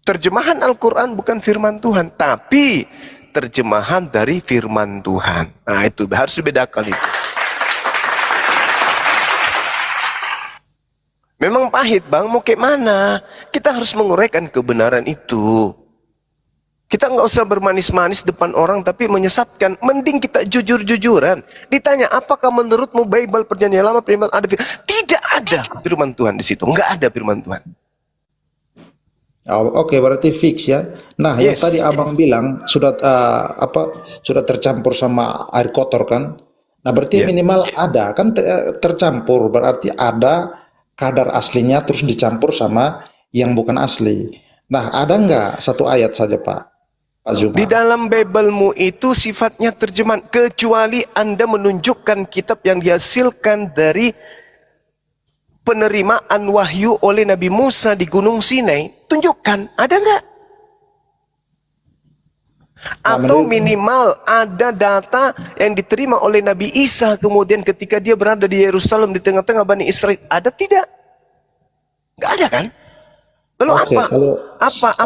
Terjemahan Al-Quran bukan firman Tuhan, tapi terjemahan dari firman Tuhan. Nah itu harus dibedakan itu. Memang pahit bang, mau kayak mana? Kita harus menguraikan kebenaran itu. Kita nggak usah bermanis-manis depan orang, tapi menyesatkan. Mending kita jujur-jujuran. Ditanya, apakah menurutmu Bible Perjanjian Lama firman ada? Tidak ada firman Tuhan di situ. Nggak ada firman Tuhan. Oke, berarti fix ya. Nah, yang Yes. tadi abang bilang sudah sudah tercampur sama air kotor kan? Nah, berarti Yeah. minimal ada kan tercampur, berarti ada kadar aslinya terus dicampur sama yang bukan asli. Nah, ada nggak satu ayat saja Pak Zuma? Di dalam Biblemu itu sifatnya terjemahan, kecuali Anda menunjukkan kitab yang dihasilkan dari penerimaan wahyu oleh Nabi Musa di Gunung Sinai. Tunjukkan, ada nggak? Atau minimal ada data yang diterima oleh Nabi Isa kemudian ketika dia berada di Yerusalem di tengah-tengah Bani Israel. Ada tidak? Nggak ada kan? Lalu Oke, kalau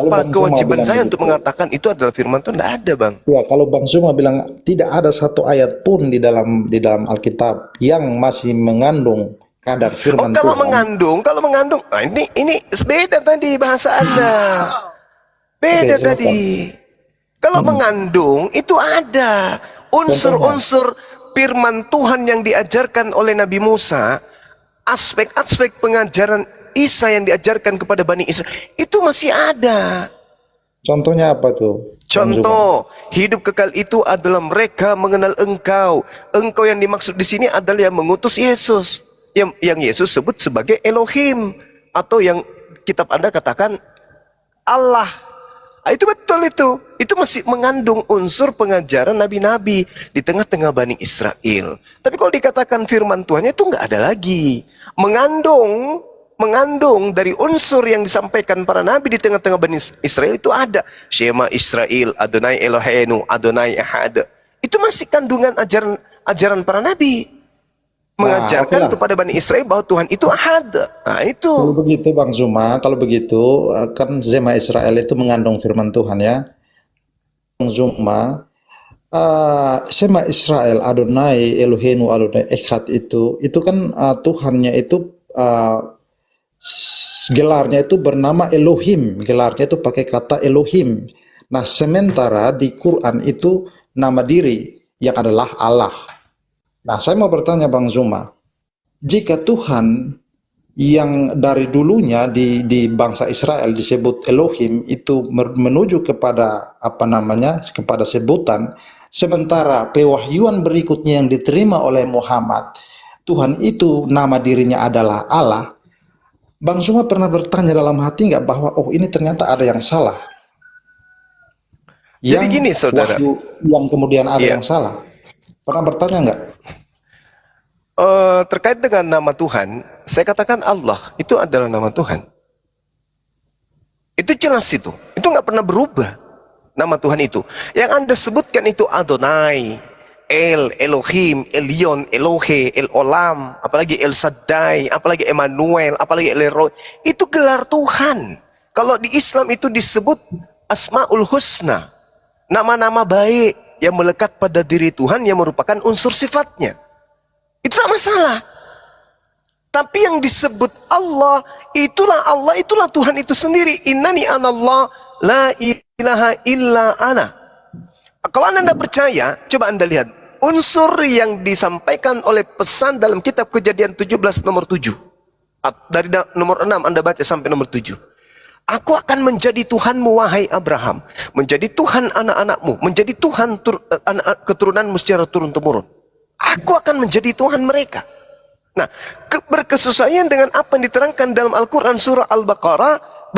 Bang kewajiban Zuma saya bilang untuk begitu. mengatakan itu adalah firman Tuhan? Nggak ada, Bang. Ya, kalau Bang Zuma bilang tidak ada satu ayat pun di dalam Alkitab yang masih mengandung kadar Oh, firman kalau Tuhan. mengandung, nah ini beda tadi bahasa Anda. Beda Oke, silakan. tadi. Kalau mengandung itu ada unsur-unsur firman Tuhan yang diajarkan oleh Nabi Musa, aspek-aspek pengajaran Isa yang diajarkan kepada Bani Israel itu masih ada. Contohnya apa tuh? Bang Zuma? Contoh, hidup kekal itu adalah mereka mengenal Engkau. Engkau yang dimaksud di sini adalah yang mengutus Yesus, yang Yesus sebut sebagai Elohim, atau yang kitab Anda katakan Allah. Ah, itu betul itu. Itu masih mengandung unsur pengajaran nabi-nabi di tengah-tengah Bani Israel. Tapi kalau dikatakan firman Tuhannya itu nggak ada lagi. Mengandung dari unsur yang disampaikan para nabi di tengah-tengah Bani Israel itu ada. Shema Israel, Adonai Eloheinu, Adonai Ahad. Itu masih kandungan ajaran para nabi. Mengajarkan oke lah. kepada Bani Israel bahwa Tuhan itu Ahad. Nah itu. Kalau begitu Bang Zuma, kalau begitu kan Shema Israel itu mengandung firman Tuhan ya. Bang Zuma, Shema Israel, Adonai Eloheinu, Adonai Echad itu kan Tuhannya itu gelarnya itu bernama Elohim, gelarnya itu pakai kata Elohim. Nah, sementara di Quran itu nama diri yang adalah Allah. Nah, saya mau bertanya Bang Zuma, jika Tuhan yang dari dulunya di bangsa Israel disebut Elohim itu menuju kepada kepada sebutan, sementara pewahyuan berikutnya yang diterima oleh Muhammad, Tuhan itu nama dirinya adalah Allah. Bang Zuma pernah bertanya dalam hati nggak bahwa ini ternyata ada yang salah? Jadi gini, saudara. Wahyu yang kemudian ada Iya. yang salah. Pernah bertanya nggak? Terkait dengan nama Tuhan, saya katakan Allah itu adalah nama Tuhan. Itu jelas itu nggak pernah berubah nama Tuhan itu. Yang Anda sebutkan itu Adonai, Elohim, Elyon, Elohe, El Olam, apalagi El Shaddai, apalagi Emmanuel, apalagi El Elroy. Itu gelar Tuhan. Kalau di Islam itu disebut Asmaul Husna, nama-nama baik yang melekat pada diri Tuhan yang merupakan unsur sifatnya. Itu tak masalah. Tapi yang disebut Allah, itulah Tuhan itu sendiri. Innani anallah, la ilaha illa ana. Kalau Anda percaya, coba Anda lihat. Unsur yang disampaikan oleh pesan dalam kitab Kejadian 17 nomor 7. Dari nomor 6 Anda baca sampai nomor 7. Aku akan menjadi Tuhanmu wahai Abraham. Menjadi Tuhan anak-anakmu. Menjadi Tuhan keturunanmu secara turun-temurun. Aku akan menjadi Tuhan mereka. Nah, berkesesuaian dengan apa yang diterangkan dalam Al-Quran surah Al-Baqarah,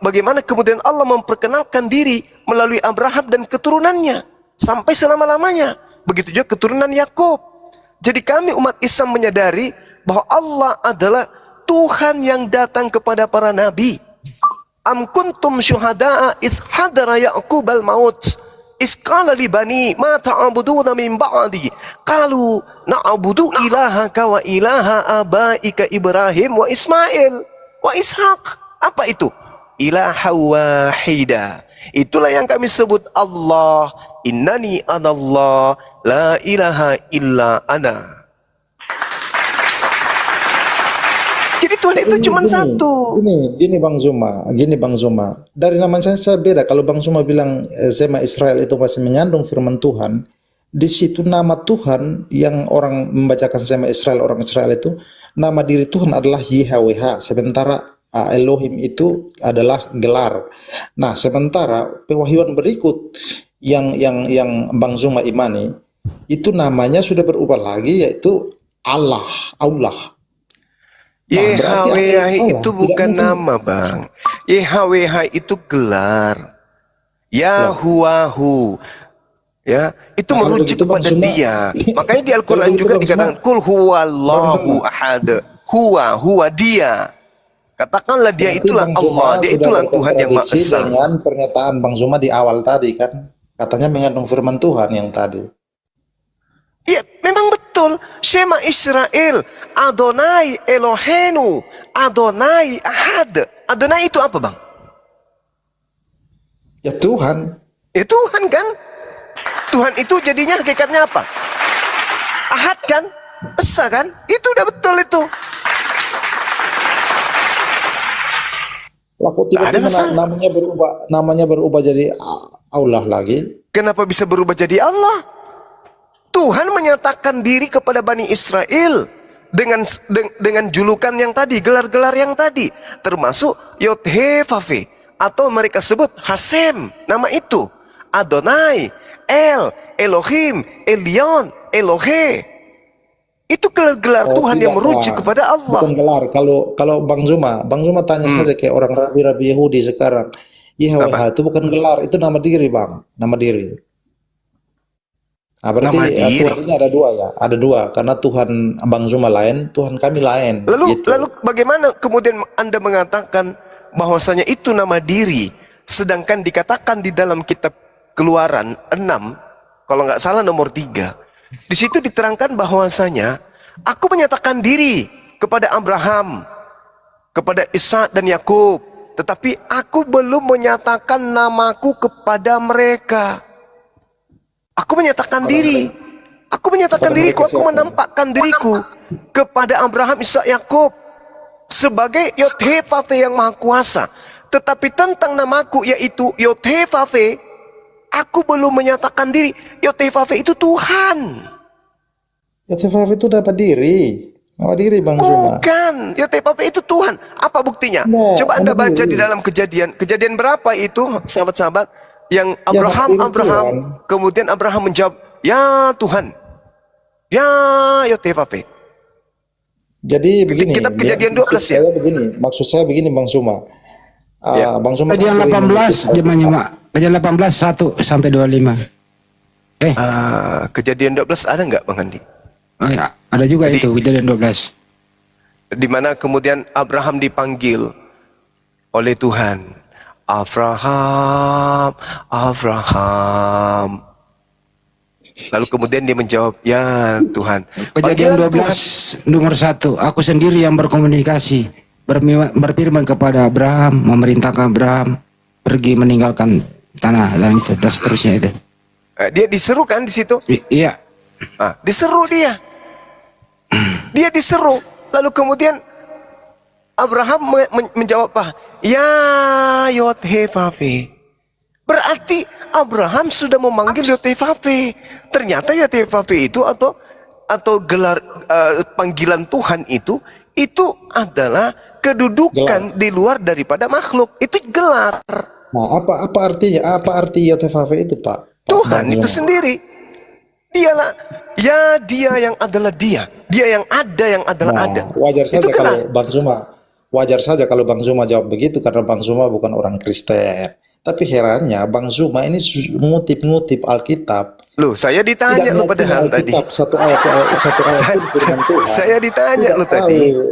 bagaimana kemudian Allah memperkenalkan diri melalui Abraham dan keturunannya sampai selama-lamanya. Begitu juga keturunan Yakub. Jadi kami umat Islam menyadari bahwa Allah adalah Tuhan yang datang kepada para nabi. Am kuntum syuhada'a is hadara Ya'qubal maut. Isqala li bani ma ta'buduna min ba'di qalu na'budu ilahaka wa ilaha abaika Ibrahim wa Ismail wa Ishaq. Apa itu? Ilaha wahida. Itulah yang kami sebut Allah. Innani anallah la ilaha illa ana. Jadi Tuhan itu cuma satu. Gini Bang Zuma. Dari nama saya beda. Kalau Bang Zuma bilang Shema Israel itu masih mengandung firman Tuhan, di situ nama Tuhan yang orang membacakan Shema Israel, orang Israel itu, nama diri Tuhan adalah YHWH. Sementara Elohim itu adalah gelar. Nah, sementara pewahyuan berikut yang Bang Zuma imani, itu namanya sudah berubah lagi, yaitu Allah. YHWH itu bukan nama, Bang. YHWH itu gelar. Yahuwahu. Ya, itu merujuk kepada dia. Makanya di Al-Quran juga dikatakan Kul huwallahu ahad. Huwa dia. Katakanlah dia itulah Allah, dia itulah Tuhan yang Maha Esa. Dengan pernyataan Bang Zuma di awal tadi kan, Katanya mengandung firman Tuhan yang tadi. Iya, memang betul. Shema Israel, Adonai Elohenu, Adonai Ahad. Adonai itu apa, Bang? Ya Tuhan. Ya Tuhan kan? Tuhan itu jadinya hakikatnya apa? Ahad kan? Esa kan? Itu udah betul itu. Laku Nggak ada tiba-tiba masalah. namanya berubah jadi Allah lagi. Kenapa bisa berubah jadi Allah? Tuhan menyatakan diri kepada Bani Israel dengan julukan yang tadi, gelar-gelar yang tadi, termasuk Yod-He-Vav-He, atau mereka sebut Hasem, nama itu Adonai, El, Elohim, Elyon, Elohe. Itu gelar-gelar Tuhan yang Tidak, merujuk Pak. kepada Allah. Bukan gelar. Kalau Bang Zuma tanya saja kayak orang rabi-rabi Yahudi sekarang. YHWH itu bukan gelar, itu nama diri, Bang. Nama diri. Nah, berarti Nama diri. Tuhannya ada dua ya. Ada dua, karena Tuhan Bang Zuma lain, Tuhan kami lain. Lalu gitu. bagaimana kemudian Anda mengatakan bahwasanya itu nama diri, sedangkan dikatakan di dalam kitab Keluaran 6, kalau nggak salah nomor 3, di situ diterangkan bahwasanya aku menyatakan diri kepada Abraham, kepada Ishak dan Yakub, tetapi aku belum menyatakan namaku kepada mereka. Aku menyatakan diri. Aku menyatakan diriku, aku menampakkan diriku kepada Abraham, Ishak, Yakub sebagai Yod-He-Vav-He yang Maha Kuasa. Tetapi tentang namaku yaitu Yod-He-Vav-He, aku belum menyatakan diri. Yod-He-Vav-He itu Tuhan. YHWH itu dapat diri. Nama diri Bang Zuma. Bukan, Yod-He-Vav-He itu Tuhan. Apa buktinya? Nah, Coba Anda nama baca diri. di dalam kejadian berapa itu, sahabat-sahabat, yang Abraham, nama diri Tuhan. kemudian Abraham menjawab, ya Tuhan, ya Yod-He-Vav-He. Jadi begini. Kitab Kejadian 12 ya? Maksud saya begini Bang Zuma. Ya. Bang Zuma Kejadian 18 jemaahnya mak. Kejadian 18 1 sampai 25. Kejadian 12 ada nggak Bang Andi? Oh, ya, ada juga Jadi- itu kejadian 12. Di mana kemudian Abraham dipanggil oleh Tuhan. Abraham, Abraham. Lalu kemudian dia menjawab, ya Tuhan. Kejadian Panggilan 12 nomor 1. Aku sendiri yang berkomunikasi, berfirman kepada Abraham, memerintahkan Abraham pergi meninggalkan tanah dan seterusnya itu. Tuhan. Dia diseru kan di situ? Iya. Diseru dia. Dia diseru. Lalu kemudian Abraham menjawab apa? Ya Yod-He-Vav-He. Berarti Abraham sudah memanggil Yod-He-Vav-He. Ternyata Yod-He-Vav-He itu atau gelar panggilan Tuhan itu adalah kedudukan di luar daripada makhluk. Itu gelar. Nah, apa artinya? Apa arti YHWH itu, Pak? Tuhan Bang itu Zuma. sendiri. Dialah, ya dia yang adalah dia. Dia yang adalah Nah, ada. wajar Itu saja kalau Bang Zuma. Wajar saja kalau Bang Zuma jawab begitu karena Bang Zuma bukan orang Kristen. Tapi herannya Bang Zuma ini ngutip-ngutip Alkitab. Loh, saya ditanya lo padahal tadi. Satu ayat Saya- pun firman Tuhan. saya ditanya Tidak lo tadi. tahu,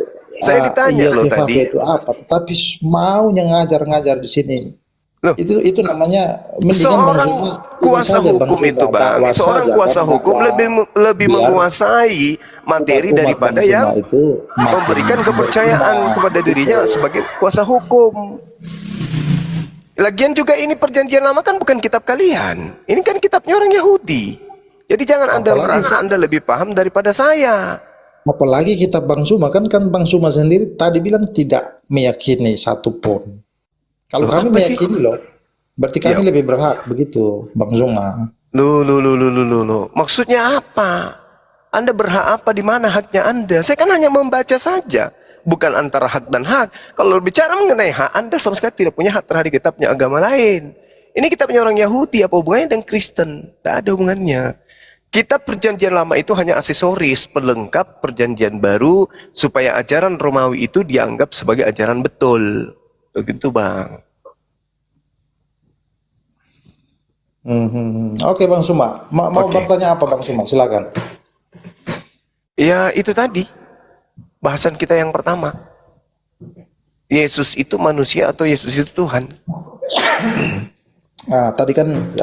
Saya ditanya lo YHWH tadi. itu apa? Tapi maunya ngajar-ngajar di sini. Loh. Itu namanya mendingan Seorang Bang Zuma kuasa saja Bang hukum Zuma itu, Bang. dakwah Seorang saja, kuasa kan, hukum dakwah. lebih Biar menguasai materi umat daripada Bang Zuma yang itu makin memberikan kepercayaan berkembang. kepada dirinya sebagai kuasa hukum. Lagian juga ini perjanjian lama kan bukan kitab kalian. Ini kan kitabnya orang Yahudi. Jadi jangan Anda Apalagi- merasa Anda lebih paham daripada saya. Apalagi kitab Bang Zuma kan Bang Zuma sendiri tadi bilang tidak meyakini satupun. Kalau Loh, kami apa sih? meyakini loh, berarti kami Ya. lebih berhak begitu, Bang Zuma. Loh. Maksudnya apa? Anda berhak apa? Di mana haknya Anda? Saya kan hanya membaca saja. Bukan antara hak dan hak. Kalau bicara mengenai hak, Anda sama sekali tidak punya hak terhadap kitabnya agama lain. Ini kitabnya orang Yahudi, apa hubungannya dengan Kristen? Tidak ada hubungannya. Kitab perjanjian lama itu hanya aksesoris, pelengkap perjanjian baru, supaya ajaran Romawi itu dianggap sebagai ajaran betul. Begitu Bang. Oke Bang Zuma, mau Oke. bertanya apa Bang Zuma? Silakan. Ya itu tadi, bahasan kita yang pertama. Yesus itu manusia atau Yesus itu Tuhan? Tadi kan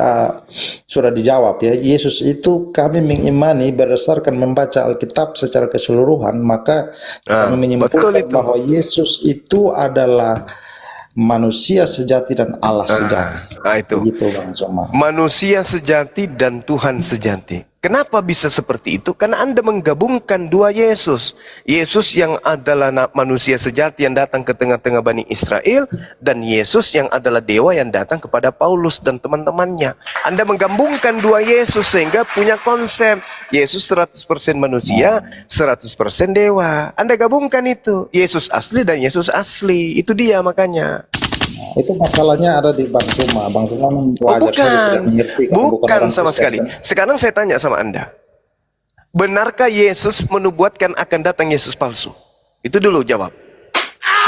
sudah dijawab ya, Yesus itu kami mengimani berdasarkan membaca Alkitab secara keseluruhan, maka kami betul menyimpulkan itu. bahwa Yesus itu adalah manusia sejati dan Allah sejati. Itu. Begitu Bang Soma. Manusia sejati dan Tuhan sejati. Kenapa bisa seperti itu? Karena Anda menggabungkan dua Yesus. Yesus yang adalah manusia sejati yang datang ke tengah-tengah Bani Israel, dan Yesus yang adalah dewa yang datang kepada Paulus dan teman-temannya. Anda menggabungkan dua Yesus sehingga punya konsep Yesus 100% manusia, 100% dewa. Anda gabungkan itu. Yesus asli dan Yesus asli. Itu dia makanya. Itu masalahnya ada di Bang Suma. Bang Suma wajar saja tidak mengerti. Karena Bukan orang sama Kristen, sekali. kan? Sekarang saya tanya sama Anda. Benarkah Yesus menubuatkan akan datang Yesus palsu? Itu dulu jawab.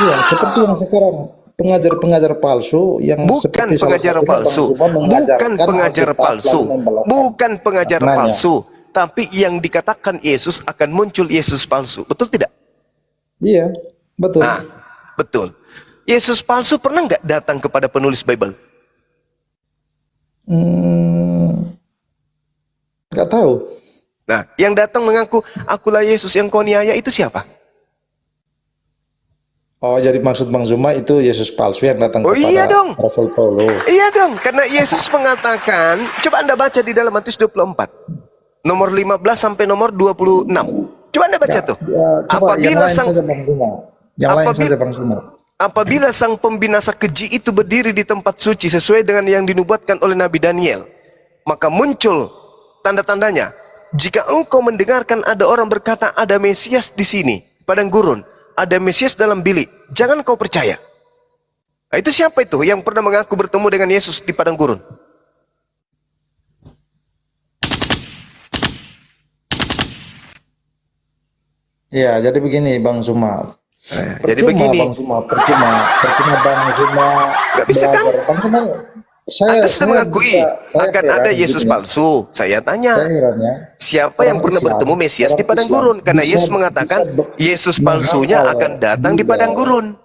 Iya, seperti yang sekarang pengajar-pengajar palsu yang Bukan seperti salah pengajar satunya palsu. Bang Suma Bukan mengajarkan pengajar Alkitab palsu. lalu membelokkan Bukan pengajar maknanya. palsu. Tapi yang dikatakan Yesus akan muncul Yesus palsu. Betul tidak? Iya, betul. Nah, betul. Yesus palsu pernah nggak datang kepada penulis Bible? Nggak tahu. Nah, yang datang mengaku, akulah Yesus yang kau niaya, itu siapa? Oh, jadi maksud Bang Zuma itu Yesus palsu yang datang Oh, kepada iya dong. Rasul Paulus. Iya dong, karena Yesus mengatakan, coba Anda baca di dalam Matius 24, nomor 15 sampai nomor 26. Coba Anda baca tuh. Ya, coba yang lain saja Bang Zuma. Yang lain saja Bang Zuma. Apabila sang pembinasa keji itu berdiri di tempat suci sesuai dengan yang dinubuatkan oleh Nabi Daniel, maka muncul tanda-tandanya. Jika engkau mendengarkan ada orang berkata ada Mesias di sini, padang gurun, ada Mesias dalam bilik, jangan kau percaya. Nah, itu siapa itu yang pernah mengaku bertemu dengan Yesus di padang gurun? Ya, jadi begini Bang Zuma. Jadi begini. Bang Zuma, percuma Bang Zuma Gak bisa kan? belajar. Bang Zuma, Anda sudah mengakui akan ada Yesus palsu. Saya tanya, Saya heran ya. siapa yang pernah bertemu Mesias di padang gurun? Karena Yesus mengatakan Yesus palsunya akan datang di padang gurun.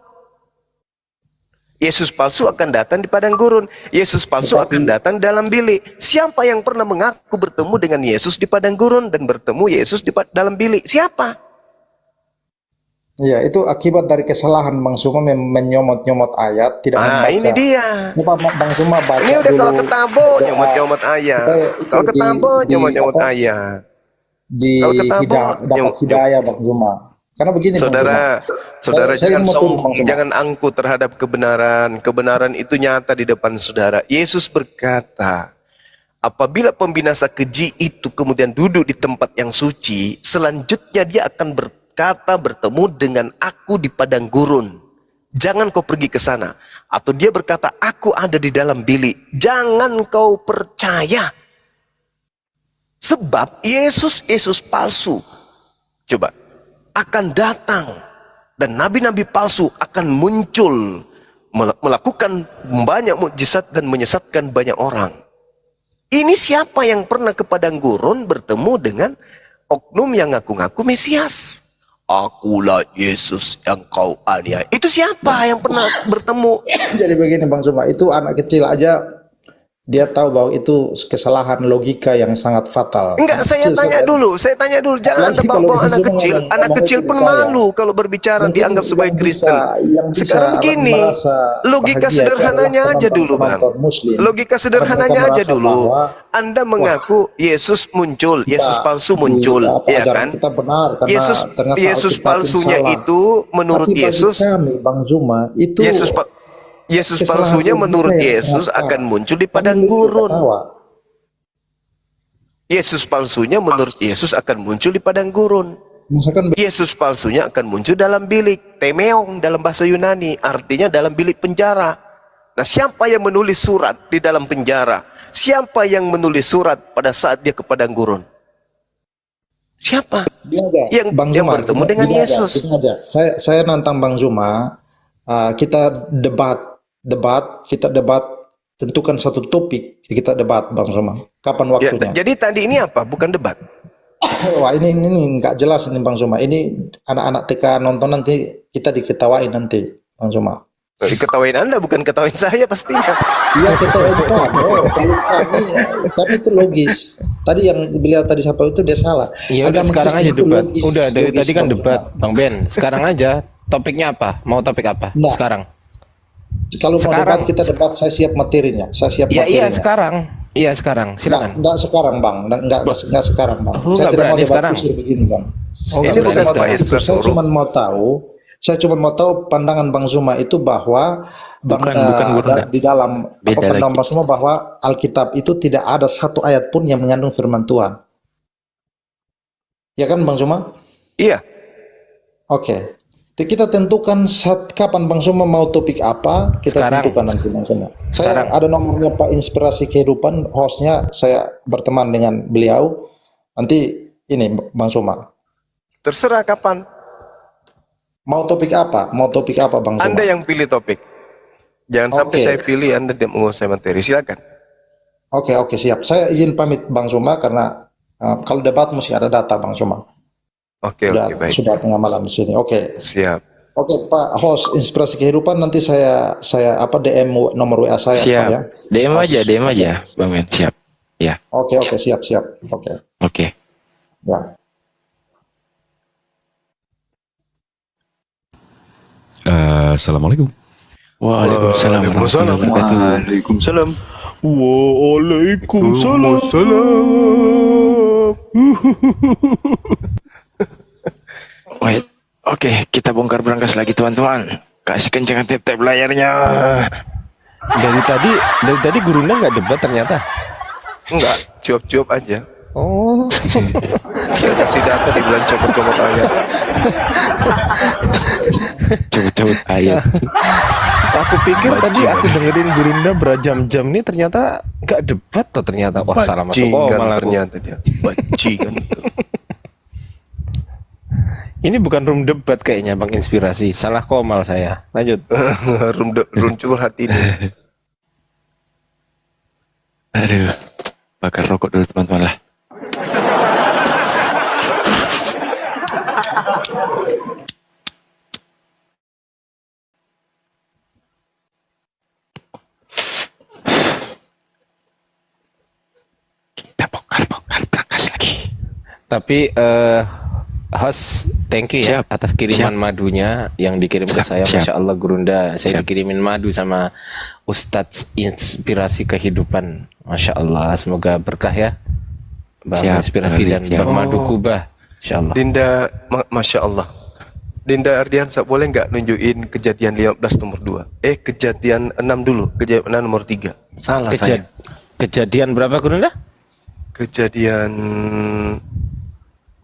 Yesus palsu akan datang di padang gurun. Yesus palsu akan datang dalam bilik. Siapa yang pernah mengaku bertemu dengan Yesus di padang gurun dan bertemu Yesus di dalam bilik? Siapa? Iya, itu akibat dari kesalahan Bang Zuma menyomot-nyomot ayat, tidak membaca. Ini dia. Coba Bang Zuma baca Ini udah dulu kalau ketabo doa nyomot-nyomot ayat. supaya itu Kalau ketabo nyomot-nyomot apa, ayat. di Kalau ketabo, dapat hidayah Bang Zuma. Karena begini Bang Saudara, Zuma. saudara Saya jangan mau turun, sombong, Bang Zuma. jangan angkuh terhadap kebenaran. Kebenaran itu nyata di depan saudara. Yesus berkata, apabila pembinasa keji itu kemudian duduk di tempat yang suci, selanjutnya dia akan bertemu dengan aku di padang gurun. Jangan kau pergi ke sana. Atau dia berkata, aku ada di dalam bilik. Jangan kau percaya. Sebab Yesus palsu. Coba. Akan datang. Dan nabi-nabi palsu akan muncul. Melakukan banyak mukjizat dan menyesatkan banyak orang. Ini siapa yang pernah ke padang gurun bertemu dengan oknum yang ngaku-ngaku Mesias? Akulah Yesus yang kau aniaya. Itu siapa yang pernah bertemu? Jadi begini Bang Zuma, itu anak kecil aja dia tahu bahwa itu kesalahan logika yang sangat fatal. Enggak, saya tanya dulu. Jangan Anda bawa anak kecil. Anak kecil pun malu kalau berbicara dianggap sebagai Kristen. Sekarang begini, logika sederhananya aja dulu, Bang. Logika sederhananya aja dulu. Anda mengaku Yesus muncul, Yesus palsu muncul, ya kan? Kita benar, karena Yesus palsunya itu menurut Yesus, Bang Zuma, itu Yesus palsunya menurut Yesus akan muncul di padang gurun. Yesus palsunya menurut Yesus akan muncul di padang gurun. Yesus palsunya akan muncul dalam bilik, temeong dalam bahasa Yunani, artinya dalam bilik penjara. Nah, siapa yang menulis surat di dalam penjara? Siapa yang menulis surat pada saat dia ke padang gurun? Siapa? Yang bertemu dengan Yesus. Saya nantang Bang Zuma, kita debat, tentukan satu topik, kita debat Bang Zuma. Kapan waktunya? Ya, jadi tadi ini apa? Bukan debat. Wah, ini nggak jelas ini Bang Zuma. Ini anak-anak TK nonton nanti kita diketawain nanti Bang Zuma. Ketawain Anda bukan ketawain saya pastinya. Iya kita itu kalau kami tapi itu logis. Tadi yang beliau tadi siapa itu dia salah. Iya udah Agama sekarang Kristen aja itu debat. logis, Udah dari logis tadi kan logis. debat, Bang Ben. Sekarang aja topiknya apa? Mau topik apa? Nah. Sekarang. Kalau mau Sekarang. debat kita debat, saya siap materinya. Saya siap Iya materinya. sekarang. Iya sekarang. Silakan. Enggak sekarang bang, enggak sekarang bang. Oh, Saya nggak tidak mau berani debat sekarang. kusir begini bang. Oh, Ini nggak bukan berani Pak sekarang. Istra Saya Suruh. cuma mau tahu pandangan Bang Zuma itu bahwa Bukan Guru, enggak. di dalam Beda pandangan lagi. Bang Zuma bahwa Alkitab itu tidak ada satu ayat pun yang mengandung firman Tuhan. Ya kan Bang Zuma? Iya. Oke. Jadi kita tentukan kapan Bang Zuma mau topik apa, kita Sekarang. tentukan nanti Bang Zuma. Sekarang. Saya ada nomornya Pak Inspirasi Kehidupan, hostnya saya berteman dengan beliau. Nanti ini Bang Zuma. Terserah kapan. Mau topik apa? Mau topik apa Bang Zuma? Anda yang pilih topik. Jangan sampai Oke. saya pilih, Anda tidak menguasai materi. Silakan. Oke, siap. Saya izin pamit Bang Zuma karena kalau debat mesti ada data Bang Zuma. Oke, baik. Sudah tengah malam di sini. Oke. Siap. Oke, Pak host Inspirasi Kehidupan, nanti saya DM nomor WA saya Pak, Siap. ya. DM aja, Bang Ben. Siap. Ya, Oke, siap. Oke. oke. Ya. Assalamualaikum. Waalaikumsalam warahmatullahi wabarakatuh. Waalaikumsalam. Wait. Oke, kita bongkar berangkas lagi teman-teman. Kasih kencengan tap-tap layarnya. Dari tadi Gurunda nggak debat ternyata. Enggak, cuap-cuap aja. Oh. Saya kasih data di bulan copot-copot ayat. Cabut-cabut ayat. Aku pikir tadi Bajingan. aku dengerin Gurunda berjam-jam nih ternyata nggak debat tuh ternyata. Wah salah masuk Bajingan malah aku. ternyata dia. Bajingan. Ini bukan room debat kayaknya Bang Inspirasi. Salah komal saya. Lanjut. Rum curhat ini. Aduh, bakar rokok dulu teman-teman lah. Kita bongkar berangkas lagi. Tapi host, thank you ya Siap. atas kiriman madunya yang dikirim ke Siap, saya. siap. Masya Allah Gurunda, saya Siap. dikirimin madu sama Ustadz Inspirasi Kehidupan. Masya Allah, semoga berkah ya Bang Siap, Inspirasi dan siap. Bang Madu Kubah. Masya Allah. Dinda, Masya Allah. Dinda Ardiansa boleh nggak nunjukin kejadian 15 nomor 2? Kejadian 6 dulu. Kejadian 6 nomor 3. Salah saya. Kejadian berapa Gurunda? Kejadian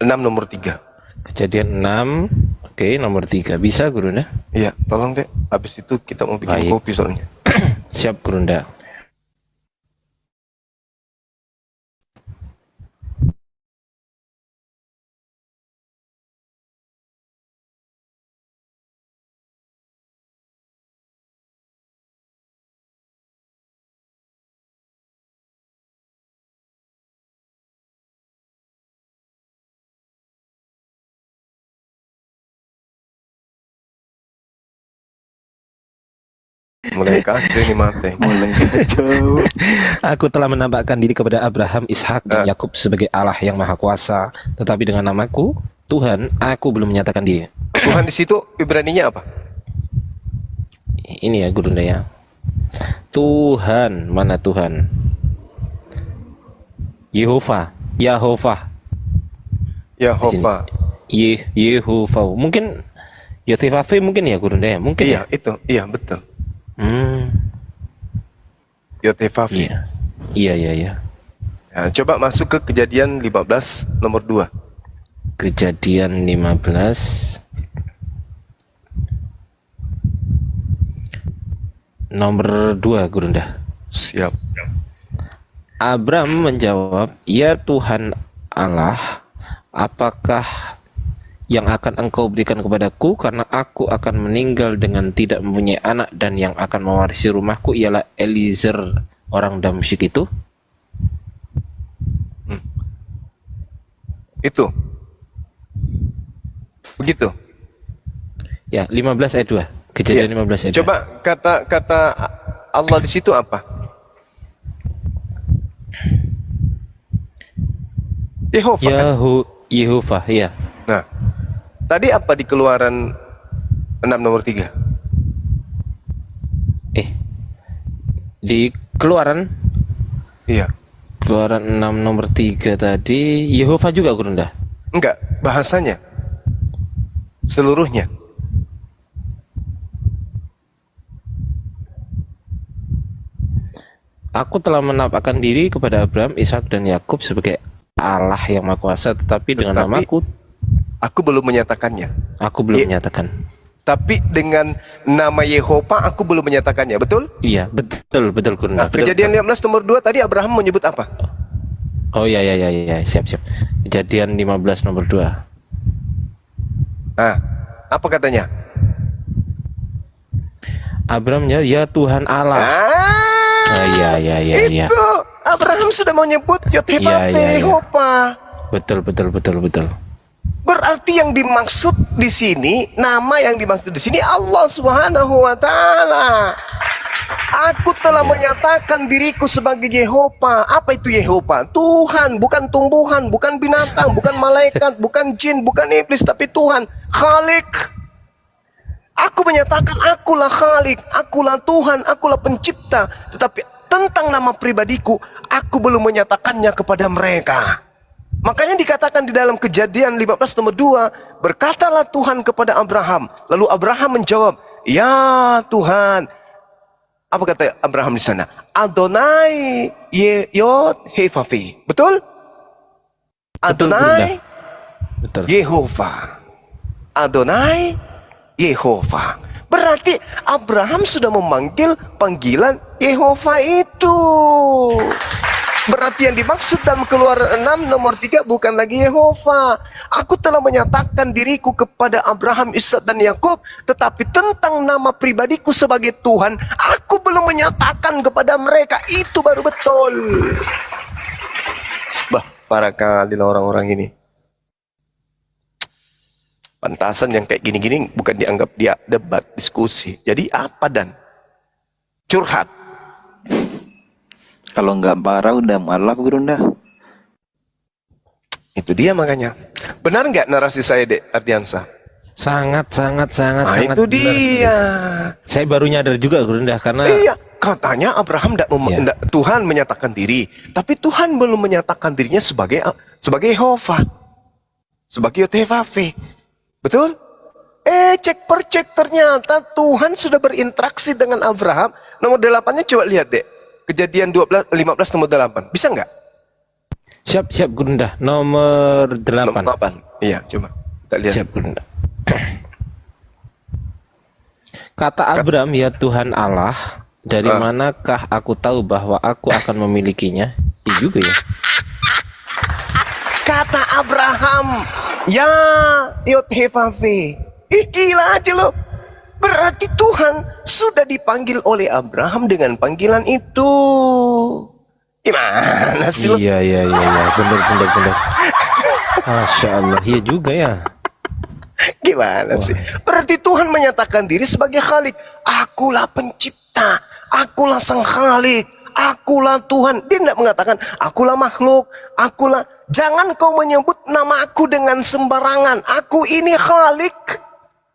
6 nomor 3. Kejadian 6. Oke, nomor 3. Bisa Gurunda? Iya, tolong deh. Habis itu kita mau bikin Baik. kopi soalnya. Siap Gurunda. Mulai kacau nih mate. Mulai kacau. Aku telah menampakkan diri kepada Abraham, Ishak, dan Yakub sebagai Allah yang Maha Kuasa. Tetapi dengan namaku, Tuhan, aku belum menyatakan diri. Tuhan di situ Ibraninya apa? Ini ya Gurunda ya. Tuhan, mana Tuhan? Yehova, Yahova, Yahova. Yehova. Mungkin Yotefafe mungkin ya Gurunda ya. Mungkin Iya, ya. itu. Iya, betul. Hmm. Yotefafi. Iya. Iya. Nah, coba masuk ke kejadian 15 nomor 2. Kejadian 15 nomor 2 Gurunda. Siap. Abram menjawab, "Ya Tuhan Allah, apakah yang akan engkau berikan kepadaku, karena aku akan meninggal dengan tidak mempunyai anak, dan yang akan mewarisi rumahku ialah Eliezer orang Damsyik itu?" Itu. Begitu. Ya, 15 ayat 2. Kejadian Iya. 15 ayat. Coba kata Allah di situ apa? Yehova kan? Yehova, ya. Nah, tadi apa di Keluaran 6 nomor 3? Di Keluaran Iya. 6 nomor 3 tadi Yehova juga Gurunda. Enggak, bahasanya seluruhnya. Aku telah menampakkan diri kepada Abraham, Ishak dan Yakub sebagai Allah yang Maha Kuasa, tetapi dengan namaku Aku belum menyatakannya. aku belum menyatakan. Tapi dengan nama Yehova aku belum menyatakannya, betul? Iya, betul Gurunda. Nah, Betul, Kejadian 15 nomor 2 tadi Abraham menyebut apa? Oh ya, siap. Kejadian 15 nomor 2. Nah, apa katanya? Abrahamnya, ya Tuhan Allah. Oh, iya. Itu Abraham sudah menyebut Yod-Heh-Vah-Veh, Iya. Yehova. Betul. Berarti yang dimaksud di sini, nama yang dimaksud di sini Allah Subhanahu wa taala. Aku telah menyatakan diriku sebagai Yehova. Apa itu Yehova? Tuhan, bukan tumbuhan, bukan binatang, bukan malaikat, bukan jin, bukan iblis, tapi Tuhan, Khalik. Aku menyatakan akulah Khalik, akulah Tuhan, akulah pencipta. Tetapi tentang nama pribadiku, aku belum menyatakannya kepada mereka. Makanya dikatakan di dalam Kejadian 15 nomor 2, berkatalah Tuhan kepada Abraham. Lalu Abraham menjawab, ya Tuhan. Apa kata Abraham di sana? Adonai Yod-Heh-Vah-Veh. Betul? Adonai Betul. Yehova. Adonai Yehova. Berarti Abraham sudah memanggil panggilan Yehova itu. Berarti yang dimaksud dalam Keluaran 6 nomor 3 bukan lagi Yehova. Aku telah menyatakan diriku kepada Abraham, Ishak dan Yakub, tetapi tentang nama pribadiku sebagai Tuhan, aku belum menyatakan kepada mereka. Itu baru betul. Bah, parah kali lah orang-orang ini. Pantasan yang kayak gini-gini bukan dianggap dia debat, diskusi. Jadi apa dan? Curhat. Kalau nggak marah udah malah Gurunda. Itu dia makanya. Benar nggak narasi saya, Dek Ardiansa? Sangat Itu benar. dia. Saya baru nyadar juga Gurunda karena Iya, katanya Abraham Tuhan menyatakan diri, tapi Tuhan belum menyatakan dirinya sebagai Yehova, sebagai Yod-Heh-Vah-Veh. Betul? Cek per cek ternyata Tuhan sudah berinteraksi dengan Abraham. Nomor 8-nya coba lihat, Dek. Kejadian 15 nomor 8. Bisa nggak? Siap Gurunda. Nomor 8. Nomor 8. Iya, coba kita lihat. Siap Gurunda. Kata Abraham, ya Tuhan Allah, dari manakah aku tahu bahwa aku akan memilikinya? Iya juga ya. Kata Abraham, ya Yod-Heh-Vah-Veh. Gila aja lo. Berarti Tuhan sudah dipanggil oleh Abraham dengan panggilan itu. Gimana sih lo? Iya. Benar. Masya Allah, iya juga ya. Gimana sih? Berarti Tuhan menyatakan diri sebagai Khalik. Akulah pencipta, akulah sang Khalik, akulah Tuhan. Dia tidak mengatakan akulah makhluk, akulah. Jangan kau menyebut nama aku dengan sembarangan. Aku ini Khalik,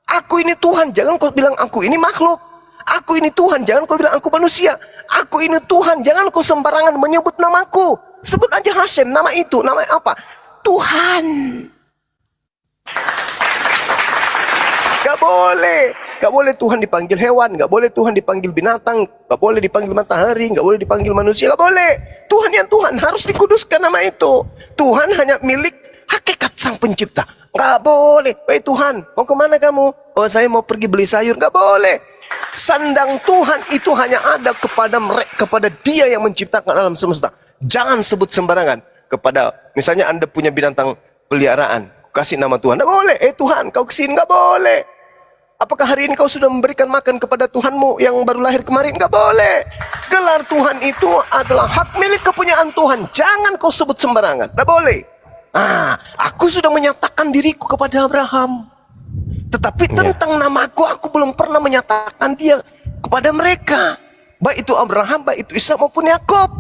aku ini Tuhan. Jangan kau bilang aku ini makhluk. Aku ini Tuhan, jangan kau bilang aku manusia. Aku ini Tuhan, jangan kau sembarangan menyebut namaku. Sebut aja Hashem, nama itu, nama apa? Tuhan. Gak boleh Tuhan dipanggil hewan, gak boleh Tuhan dipanggil binatang, gak boleh dipanggil matahari, gak boleh dipanggil manusia, gak boleh. Tuhan yang Tuhan, harus dikuduskan nama itu. Tuhan hanya milik hakikat sang pencipta. Gak boleh, wahai Tuhan, mau kemana kamu? Oh, saya mau pergi beli sayur, gak boleh. Sandang Tuhan itu hanya ada kepada Dia yang menciptakan alam semesta. Jangan sebut sembarangan kepada, misalnya Anda punya binatang peliharaan, kasih nama Tuhan, gak boleh. Tuhan, kau kesini, gak boleh. Apakah hari ini kau sudah memberikan makan kepada Tuhanmu yang baru lahir kemarin? Gak boleh. Gelar Tuhan itu adalah hak milik kepunyaan Tuhan. Jangan kau sebut sembarangan, gak boleh. Aku sudah menyatakan diriku kepada Abraham. Tetapi tentang namaku, aku belum pernah menyatakan dia kepada mereka. Baik itu Abraham, baik itu Ishak maupun Yakub.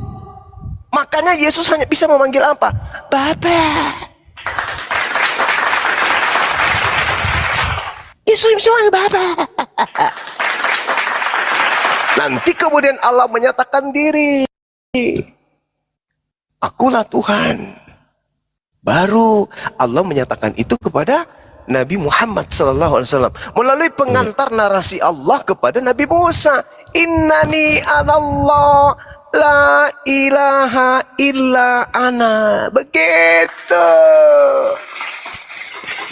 Makanya Yesus hanya bisa memanggil apa? Bapa. Yesus bisa memanggil Bapa. Nanti kemudian Allah menyatakan diri. Akulah Tuhan. Baru Allah menyatakan itu kepada Nabi Muhammad SAW melalui pengantar narasi Allah kepada Nabi Musa. Innani anallah la ilaha illa ana. Begitu.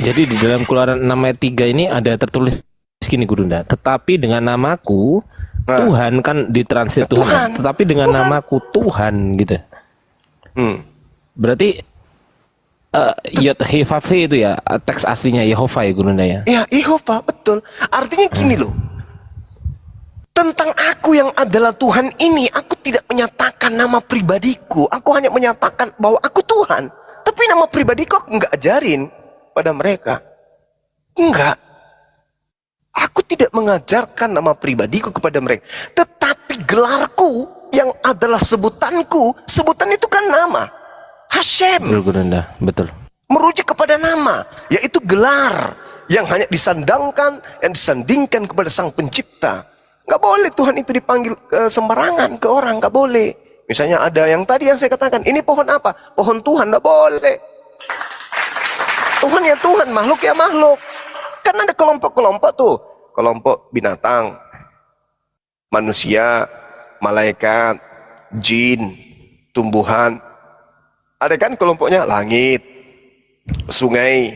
Jadi di dalam Keluaran 6 ayat 3 ini ada tertulis gini Gurunda. Tetapi dengan namaku Tuhan kan ditranslate Tuhan. Tetapi dengan namaku Tuhan gitu. Berarti Yod-Heh-Vav itu ya teks aslinya Yehova ya Gurunda ya. Ya, Yehova, betul. Artinya gini loh. Tentang aku yang adalah Tuhan ini, aku tidak menyatakan nama pribadiku. Aku hanya menyatakan bahwa aku Tuhan. Tapi nama pribadiku aku nggak ajarin pada mereka. Enggak. Aku tidak mengajarkan nama pribadiku kepada mereka. Tetapi gelarku yang adalah sebutanku, sebutan itu kan nama. Hashem. Betul Gurunda, betul. Merujuk kepada nama, yaitu gelar yang hanya disandangkan, yang disandingkan kepada Sang Pencipta. Nggak boleh Tuhan itu dipanggil sembarangan ke orang, nggak boleh. Misalnya ada yang tadi yang saya katakan, ini pohon apa? Pohon Tuhan, nggak boleh. Tuhan ya Tuhan, makhluk ya makhluk. Kan ada kelompok-kelompok tuh, kelompok binatang, manusia, malaikat, jin, tumbuhan. Ada kan kelompoknya langit, sungai,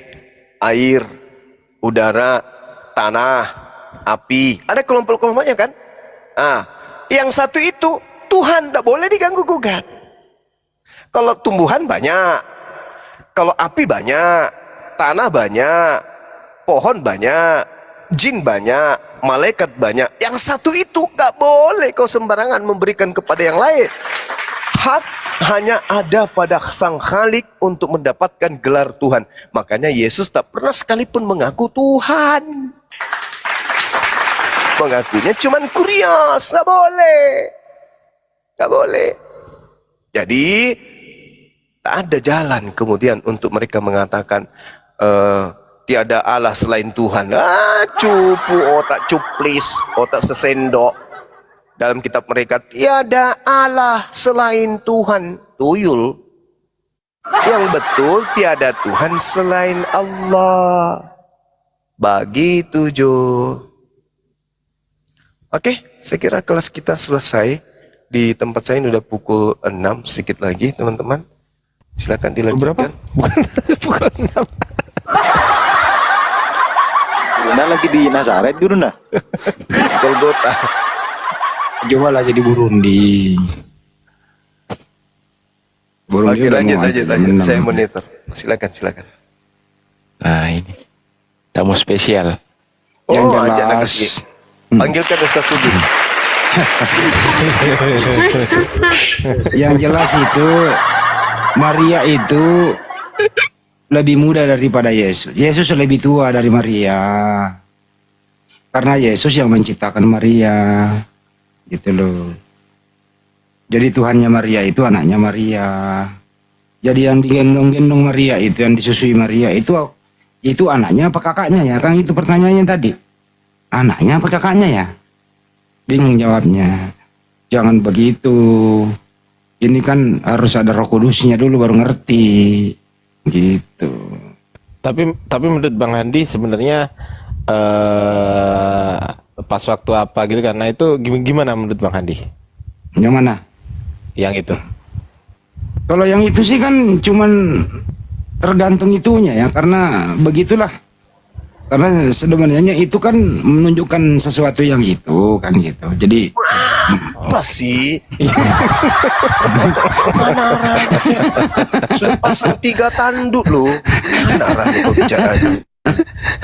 air, udara, tanah, api. Ada kelompok-kelompoknya kan? Yang satu itu Tuhan, tidak boleh diganggu gugat. Kalau tumbuhan banyak, kalau api banyak, tanah banyak, pohon banyak, jin banyak, malaikat banyak. Yang satu itu nggak boleh kau sembarangan memberikan kepada yang lain. Hak hanya ada pada Sang Khalik untuk mendapatkan gelar Tuhan. Makanya Yesus tak pernah sekalipun mengaku Tuhan. Mengakunya cuman kurios, nggak boleh. Nggak boleh. Jadi tak ada jalan kemudian untuk mereka mengatakan tiada Allah selain Tuhan. Cupu, otak cuplis, otak sesendok. Dalam kitab mereka, tiada Allah selain Tuhan. Tuyul. Yang betul, tiada Tuhan selain Allah. Bagi 7. Oke, saya kira kelas kita selesai. Di tempat saya ini udah pukul 6, sedikit lagi teman-teman. Silakan dilanjutkan. Bukan pukul 6. Gurunda lagi di Nazaret Gurunda. Golgota. Coba lagi di Burundi. Oke, lanjut. Saya monitor. Silakan. Nah ini tamu spesial. Yang ajak jelas. lagi. Panggilkan Ustaz Sugi. Yang jelas itu Maria itu lebih muda daripada Yesus. Yesus lebih tua dari Maria. Karena Yesus yang menciptakan Maria. Gitu loh. Jadi Tuhannya Maria itu anaknya Maria. Jadi yang digendong-gendong Maria itu, yang disusui Maria itu anaknya apa kakaknya ya? Kan itu pertanyaannya tadi. Anaknya apa kakaknya ya? Bingung jawabnya. Jangan begitu. Ini kan harus ada Roh Kudusnya dulu baru ngerti. Gitu. Tapi menurut Bang Handi sebenarnya pas waktu apa gitu kan? Nah itu gimana menurut Bang Handi? Yang mana? Yang itu. Kalau yang itu sih kan cuman tergantung itunya ya, karena begitulah. Karena sebenarnya itu kan menunjukkan sesuatu yang itu kan gitu. Jadi apa sih? Mana arahnya sih? Sudah pasang 3 tanduk loh. Mana arahnya kau bicaranya?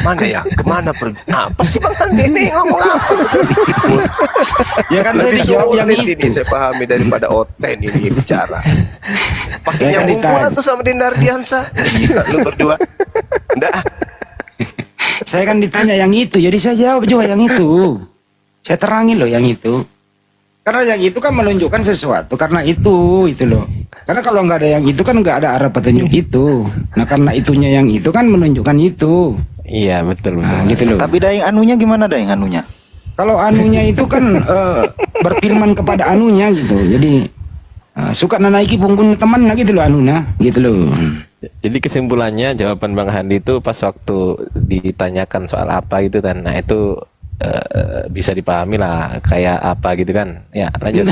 Mana ya? Kemana pergi? Apa sih Bang Handi ini ngomong apa? ya kan saya dijawab yang ini itu. saya pahami daripada Oten ini bicara. Pakai Saya kan nyambung pula ditanya. tuh sama Dinda Ardiansa. Gila lu berdua. Enggak. Saya kan ditanya yang itu, jadi saya jawab juga yang itu. Saya terangin loh yang itu. Karena yang itu kan menunjukkan sesuatu, karena itu loh. Karena kalau nggak ada yang itu kan nggak ada arah petunjuk itu. Nah karena itunya yang itu kan menunjukkan itu. Iya betul betul. Nah gitu loh. Tapi daeng anunya gimana daeng anunya? Kalau anunya itu kan berfirman kepada anunya gitu. Jadi suka nanaiki punggung teman lah gitu loh anuna, gitu loh. Jadi kesimpulannya jawaban Bang Handi itu pas waktu ditanyakan soal apa gitu kan, nah itu bisa dipahami lah kayak apa gitu kan. Ya lanjut.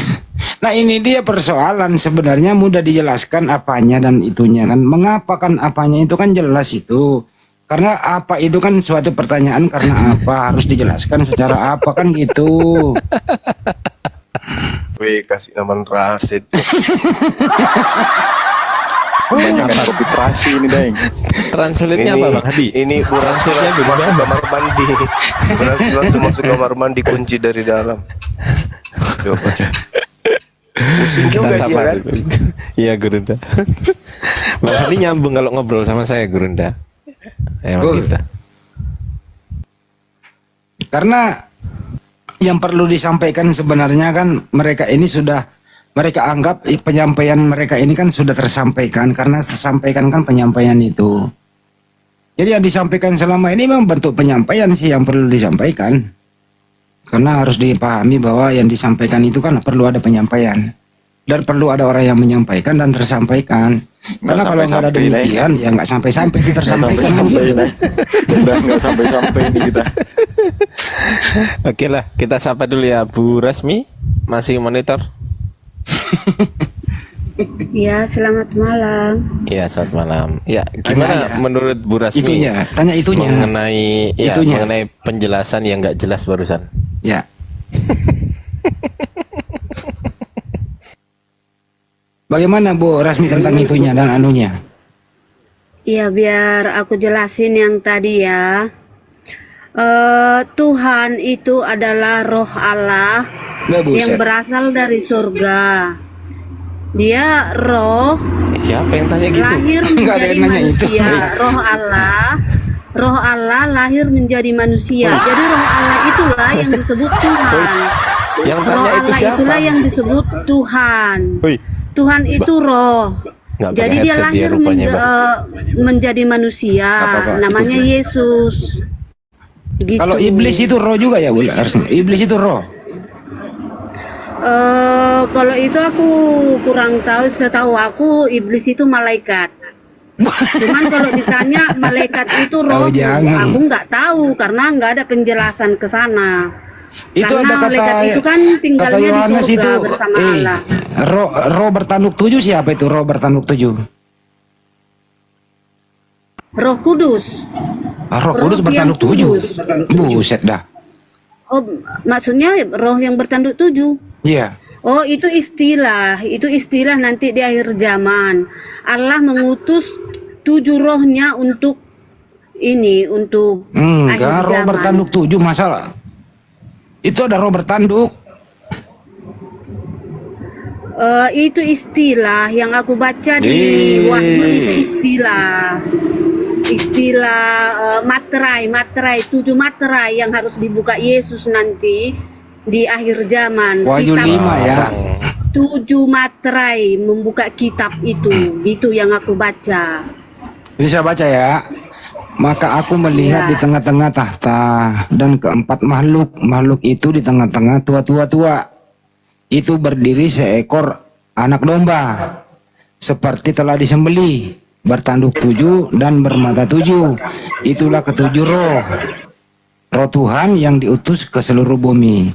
Nah ini dia persoalan, sebenarnya mudah dijelaskan apanya dan itunya kan. Mengapa kan apanya itu kan jelas itu. Karena apa itu kan suatu pertanyaan karena apa harus dijelaskan secara apa kan gitu. Wih, kasih nama Rasid. Kebanyakan kopi terasi ini daeng. Translate-nya apa Bang Hadi? Ini Buras langsung masuk kamar mandi. Buras langsung masuk kamar mandi, kunci dari dalam. Coba. Pusing juga dia kan? Iya Gurunda. Bang Hadi nyambung kalau ngobrol sama saya Gurunda. Emang kita. Karena yang perlu disampaikan sebenarnya kan mereka ini sudah, mereka anggap penyampaian mereka ini kan sudah tersampaikan karena tersampaikan kan penyampaian itu. Jadi yang disampaikan selama ini memang bentuk penyampaian sih yang perlu disampaikan. Karena harus dipahami bahwa yang disampaikan itu kan perlu ada penyampaian. Dan perlu ada orang yang menyampaikan dan tersampaikan. Karena kalau nggak ada demikian ya nggak sampai-sampai kita tersampaikan. Udah nggak sampai-sampai ini kita. Oke lah, kita sapa dulu ya Bu Rasmi, masih monitor. Ya, selamat malam. Ya, selamat malam. Ya, gimana menurut Bu Rasmi? Itunya, tanya itunya. Mengenai mengenai penjelasan yang nggak jelas barusan. Ya. Bagaimana Bu Rasmi tentang itunya dan anunya? Ya, biar aku jelasin yang tadi ya. Tuhan itu adalah roh Allah yang berasal dari surga. Dia roh. Siapa yang tanya gitu? Lahir menjadi manusia. Roh Allah lahir menjadi manusia. Jadi roh Allah itulah yang disebut Tuhan. Yang Roh tanya itu Allah siapa? itulah yang disebut Tuhan. Tuhan itu roh. Nggak Jadi pakai dia headset lahir rupanya, menjadi manusia. Namanya Yesus. Gitu. Kalau iblis itu roh juga ya Bu? Iblis itu roh. Kalau itu aku kurang tahu. Setahu aku iblis itu malaikat. Cuman kalau ditanya malaikat itu roh, aku nggak tahu karena nggak ada penjelasan ke sana. Itu Karena ada malaikat itu kan tinggalnya di Yohanes surga itu, bersama Allah. roh bertanduk 7 siapa itu roh bertanduk 7? Roh Kudus. Roh Kudus bertanduk 7. Buset dah. Oh, maksudnya roh yang bertanduk 7. Iya. Oh, itu istilah nanti di akhir zaman. Allah mengutus 7 rohnya untuk ini, untuk enggak, roh zaman. bertanduk 7 masalah. Itu ada roh bertanduk. Itu istilah yang aku baca di Wahyu, itu istilah materai 7 materai yang harus dibuka Yesus nanti di akhir zaman. Wahyu 5 ya. 7 materai membuka kitab itu yang aku baca. Bisa baca ya. Maka aku melihat di tengah-tengah tahta dan keempat makhluk itu di tengah-tengah tua. Itu berdiri seekor anak domba seperti telah disembelih, bertanduk 7 dan bermata 7. Itulah ketujuh roh Tuhan yang diutus ke seluruh bumi.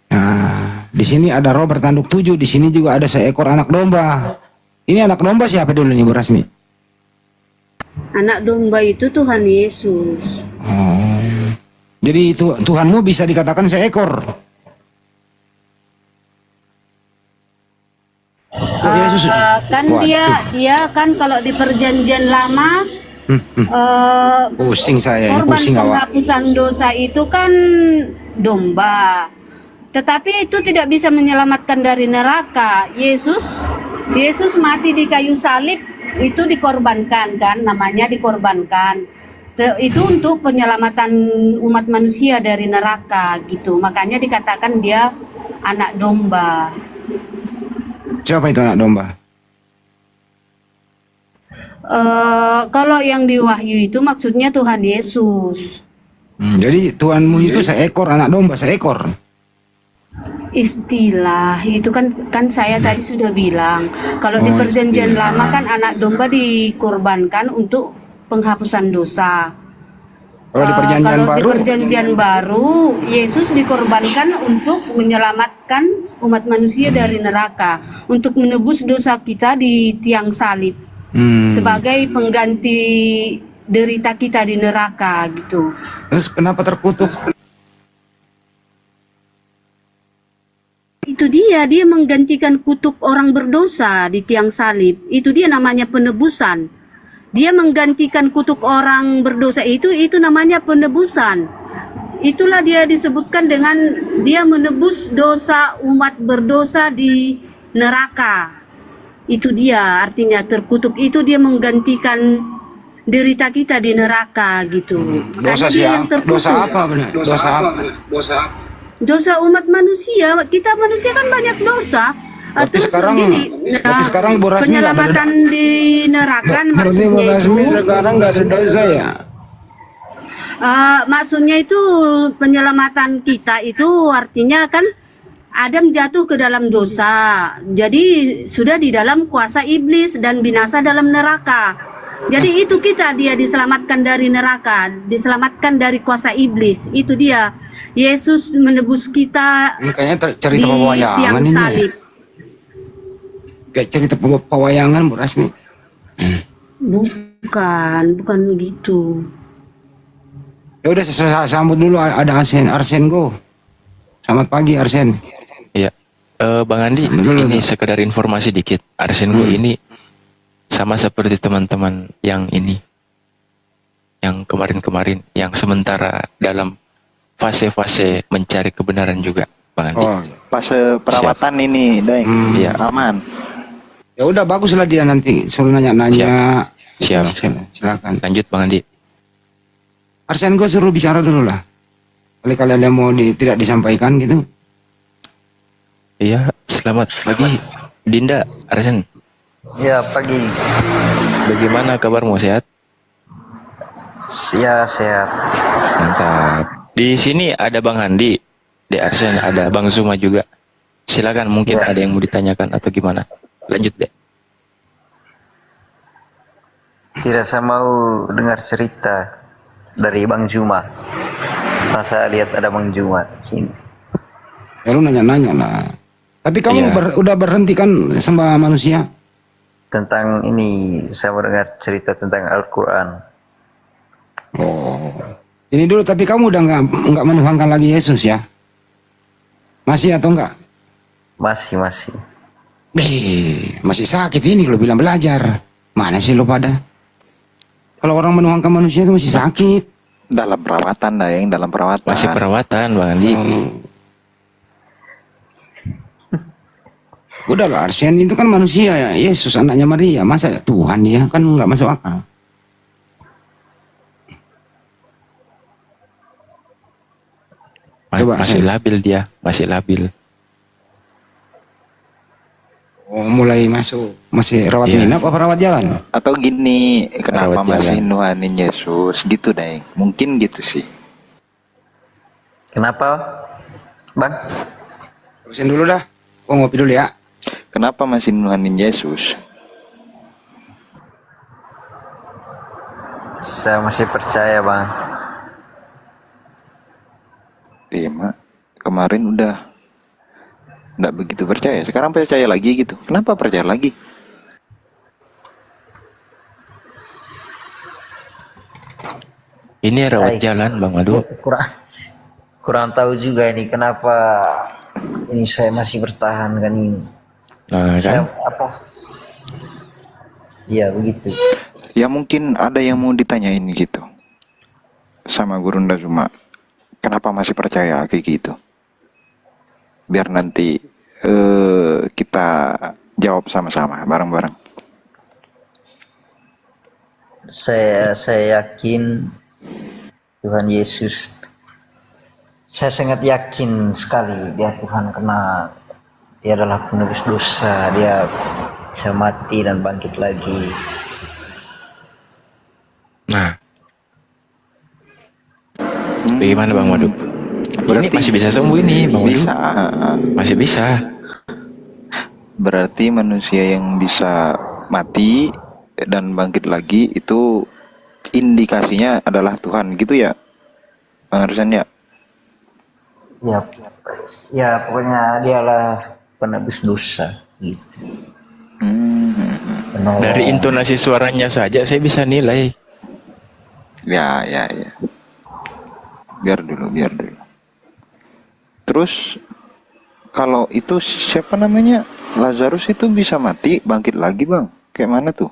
Nah, di sini ada roh bertanduk 7, di sini juga ada seekor anak domba. Ini anak domba siapa dulu nih Bu Rasmi? Anak domba itu Tuhan Yesus. Oh. Jadi itu Tuhanmu bisa dikatakan seekor. Yesus. Kan dia kan kalau di perjanjian lama pusing saya, korban pusing awak. penghapusan dosa itu kan domba. Tetapi itu tidak bisa menyelamatkan dari neraka. Yesus mati di kayu salib itu dikorbankan kan, namanya dikorbankan. itu untuk penyelamatan umat manusia dari neraka gitu. Makanya dikatakan dia anak domba. Siapa itu anak domba? Kalau yang di Wahyu itu maksudnya Tuhan Yesus. Jadi Tuhanmu itu seekor, anak domba seekor. Istilah itu kan saya tadi sudah bilang, kalau di perjanjian lama kan anak domba dikorbankan untuk penghapusan dosa. Kalau di perjanjian Kalau baru, di perjanjian baru, Yesus dikorbankan untuk menyelamatkan umat manusia dari neraka, untuk menebus dosa kita di tiang salib sebagai pengganti derita kita di neraka gitu. terus kenapa terkutuk? Itu dia menggantikan kutuk orang berdosa di tiang salib. Itu dia namanya penebusan. Dia menggantikan kutuk orang berdosa itu namanya penebusan. Itulah dia disebutkan dengan dia menebus dosa umat berdosa di neraka. Itu dia artinya terkutuk itu dia menggantikan derita kita di neraka gitu. Dosa Makanya dia yang siapa? terkutuk. Dosa apa benar? Dosa apa? Dosa umat manusia, kita manusia kan banyak dosa. Berarti Terus sekarang, gini, berarti sekarang Bu Rasmi nggak ada penyelamatan di neraka Berarti Bu maksudnya Rasmi itu, sekarang nggak ada dosa ya? maksudnya itu penyelamatan kita itu artinya kan Adam jatuh ke dalam dosa, jadi sudah di dalam kuasa iblis dan binasa dalam neraka. Jadi itu dia diselamatkan dari neraka, diselamatkan dari kuasa iblis. Itu dia. Yesus menebus kita Ini kayaknya cerita di tiang pewayangan ini. salib. Kayak cerita pewayangan Bu Rasmi. Bukan gitu. Ya udah saya sambut dulu, ada Arsen Go. Selamat pagi Arsen. Iya. Bang Andi, ini sekedar informasi dikit. Arsen Go ini sama seperti teman-teman yang ini. Yang kemarin-kemarin, yang sementara dalam fase-fase mencari kebenaran juga, Bang Andi. Oh, fase perawatan ini, Daeng. Iya. Aman. Ya udah baguslah dia nanti suruh nanya-nanya. Siap. Silakan. Lanjut Bang Andi. Arsen Go suruh bicara dulu lah. Kalau kalian yang mau tidak disampaikan gitu. Iya, selamat pagi Dinda, Arsen. Ya, pagi. Bagaimana kabarmu, sehat? Ya, sehat. Mantap. Di sini ada Bang Andi, di Arsen ada Bang Zuma juga. Silakan, mungkin ada yang mau ditanyakan atau gimana. Lanjut deh. Tidak, saya mau dengar cerita dari Bang Zuma. Masa lihat ada Bang Zuma di sini. Ya lu nanya-nanya lah. Tapi kamu udah berhenti kan sama manusia? Tentang ini, saya mau dengar cerita tentang Al-Quran. Oh. Ini dulu, tapi kamu udah nggak menuhankan lagi Yesus ya? Masih atau enggak? Masih. Masih sakit ini lo bilang belajar. Mana sih lo pada? Kalau orang menuhankan manusia itu masih sakit. Dalam perawatan, Daeng, dalam perawatan. Masih perawatan, Bang Andi. Udah lah, Arsen itu kan manusia ya. Yesus anaknya Maria. Masa Tuhan dia kan nggak masuk akal. Coba, masih Arsen. labil dia, masih labil. Oh, mulai masuk. Masih rawat inap apa rawat jalan? Atau gini, kenapa Rawat masih jalan. nuhanin Yesus gitu, Daeng? Mungkin gitu sih. Kenapa, Bang? Terusin dulu dah. Oh, ngopi dulu ya. Kenapa masih nuhanin Yesus? Saya masih percaya, Bang. Iya, Mak. Kemarin udah nggak begitu percaya. Sekarang percaya lagi gitu. Kenapa percaya lagi? Ini rawat Baik. jalan, Bang Madu. Kurang tahu juga ini kenapa ini saya masih bertahan kan ini. Nah, Saya kan? apa? Ya begitu. Ya mungkin ada yang mau ditanyain gitu sama Guru Ndazuma. Kenapa masih percaya kayak gitu? Biar nanti kita jawab sama-sama bareng-bareng. Saya yakin Tuhan Yesus. Saya sangat yakin sekali dia Tuhan, karena dia adalah penebus dosa. Dia bisa mati dan bangkit lagi. Nah, bagaimana Bang Madu? Ini masih bisa sembuh ini Bang Madu? Bisa. Masih bisa. Berarti manusia yang bisa mati dan bangkit lagi itu indikasinya adalah Tuhan gitu ya, Bang Arsan ya? Ya pokoknya dialah penebus dosa gitu. Dari intonasi suaranya saja saya bisa nilai. Ya. Biar dulu. Terus kalau itu siapa namanya? Lazarus itu bisa mati bangkit lagi, Bang. Kayak mana tuh?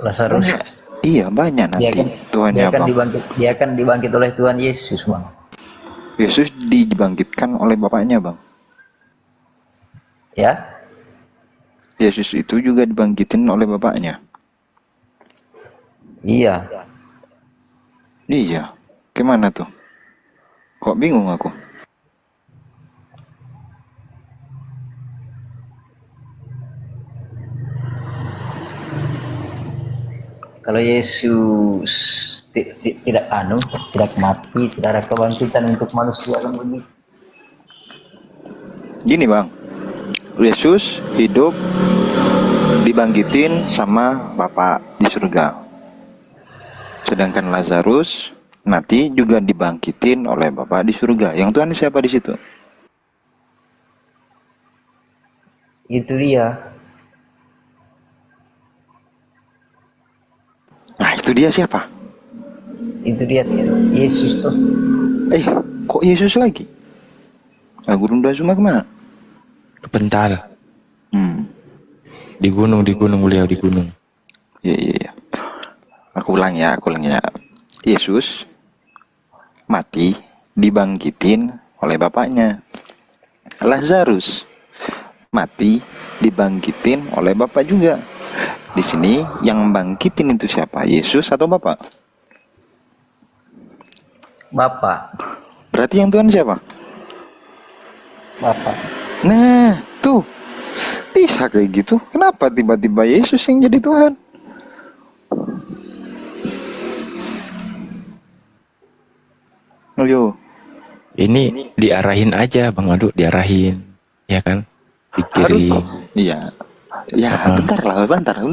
Lazarus. Iya, banyak nanti. Tuhannya Bang. Dia akan dibangkit oleh Tuhan Yesus, Bang. Yesus dibangkitkan oleh Bapaknya, Bang. Ya. Yesus itu juga dibangkitin oleh Bapaknya. Iya. Gimana tuh? Kok bingung aku? Kalau Yesus tidak mati, tidak ada kebangkitan untuk manusia kan begitu. Gini, Bang. Yesus hidup dibangkitin sama Bapa di surga. Sedangkan Lazarus mati juga dibangkitin oleh Bapa di surga. Yang Tuhan siapa di situ? Itu dia. Nah, itu dia siapa? Itu dia Yesus tuh. Kok Yesus lagi? Guru Ndazuma kemana? Kepental. Di gunung beliau di gunung. Iya. Aku ulang ya. Yesus mati dibangkitin oleh Bapaknya. Lazarus mati dibangkitin oleh Bapa juga. Di sini yang bangkitin itu siapa? Yesus atau Bapa? Bapa. Berarti yang Tuhan siapa? Bapa. Nah, tuh. Bisa kayak gitu. Kenapa tiba-tiba Yesus yang jadi Tuhan? Ayo. Ini diarahin aja Bang Madu, diarahin. Ya kan? Dikirim. Iya. Ya, bentar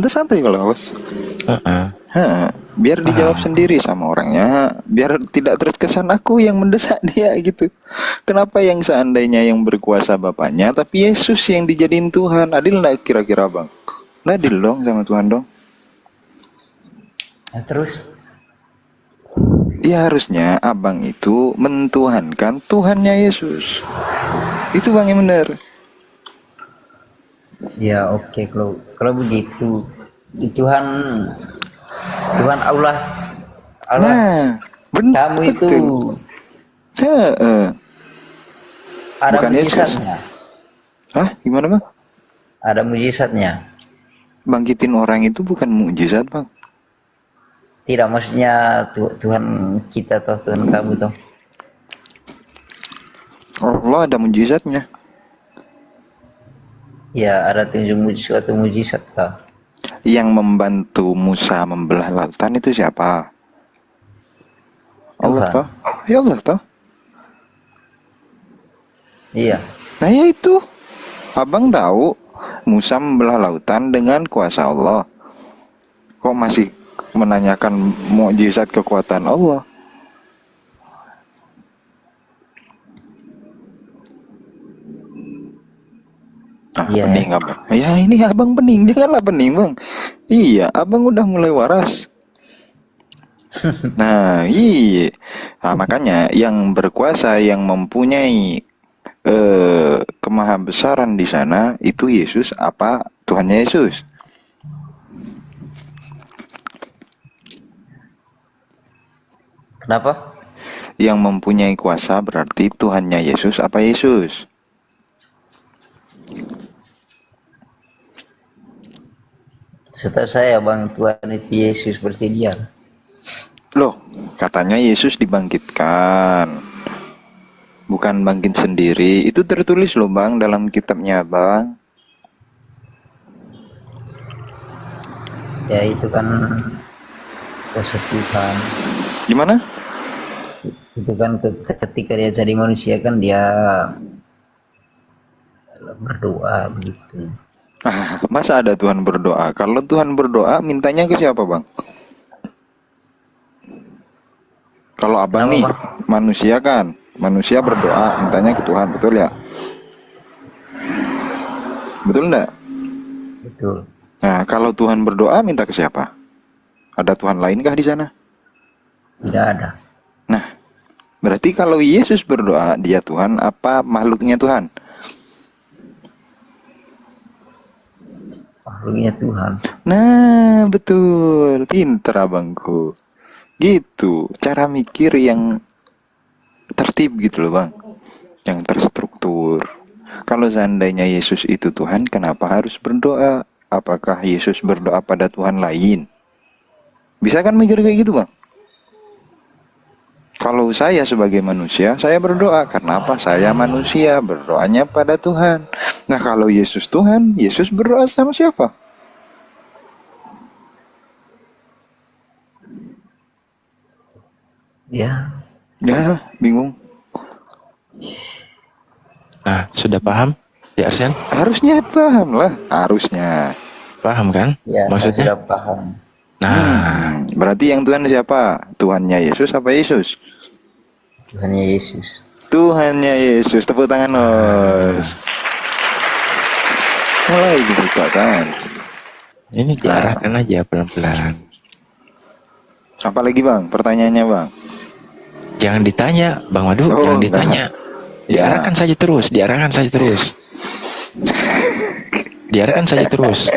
santai kalau Bos. Biar dijawab sendiri sama orangnya, biar tidak terkesan aku yang mendesak dia gitu. Kenapa yang seandainya yang berkuasa Bapaknya, tapi Yesus yang dijadiin Tuhan? Adil nggak kira-kira, Bang? Adil dong sama Tuhan dong. Nah, terus? Ya harusnya abang itu mentuhankan Tuhannya Yesus. Itu Bang yang benar. Ya oke, kalau begitu Tuhan Allah Nah, kamu itu ada bukan mujizatnya. Hah? Gimana, Bang? Ada mujizatnya. Bangkitin orang itu bukan mujizat, Bang. Tidak, maksudnya Tuhan kita atau Tuhan kamu tuh. Allah ada mujizatnya. Ya, ada tunjuk suatu mujizat kah? Yang membantu Musa membelah lautan itu siapa? Allah toh? Ya Allah toh? Iya. Nah ya itu. Abang tahu Musa membelah lautan dengan kuasa Allah. Kok masih menanyakan mukjizat kekuatan Allah? Pening abang. Ya ini abang pening, janganlah pening bang. Iya, abang udah mulai waras. Nah, iya. Nah, makanya yang berkuasa, yang mempunyai kemahabesaran di sana itu Yesus apa Tuhannya Yesus? Kenapa? Yang mempunyai kuasa berarti Tuhannya Yesus apa Yesus? Setahu saya Bang, Tuhan itu Yesus seperti dia. Loh, katanya Yesus dibangkitkan. Bukan bangkit sendiri. Itu tertulis loh Bang dalam kitabnya Bang. Ya itu kan kuasa Tuhan. Gimana? Itu kan ketika dia jadi manusia kan dia berdoa begitu. Masa ada Tuhan berdoa? Kalau Tuhan berdoa mintanya ke siapa Bang? Kalau abang nih manusia kan, manusia berdoa mintanya ke Tuhan, betul ya? Betul enggak? Betul. Nah, kalau Tuhan berdoa minta ke siapa? Ada Tuhan lainkah di sana? Tidak ada. Nah, berarti kalau Yesus berdoa, dia Tuhan apa makhluknya Tuhan? Makhluknya Tuhan. Nah, betul. Pinter abangku. Gitu. Cara mikir yang tertib gitu loh Bang. Yang terstruktur. Kalau seandainya Yesus itu Tuhan, kenapa harus berdoa? Apakah Yesus berdoa pada Tuhan lain? Bisa kan mikir kayak gitu Bang? Kalau saya sebagai manusia, saya berdoa. Karena apa? Saya manusia, berdoanya pada Tuhan. Nah, kalau Yesus Tuhan, Yesus berdoa sama siapa? Ya. Ya, bingung. Nah, sudah paham ya Arsen? Harusnya paham lah, harusnya. Paham kan? Ya, maksudnya? saya sudah paham. Nah, berarti yang Tuhan siapa? Tuhannya Yesus apa Yesus? Tuhannya Yesus. Tuhannya Yesus. Tepuk tangan Nos. Mulai dibuka kan. ini diarahkan aja pelan-pelan. Apalagi Bang? Pertanyaannya Bang? Jangan ditanya, Bang Madu, Oh, jangan enggak. ditanya. Diarahkan saja terus, diarahkan saja terus. Diarahkan saja terus.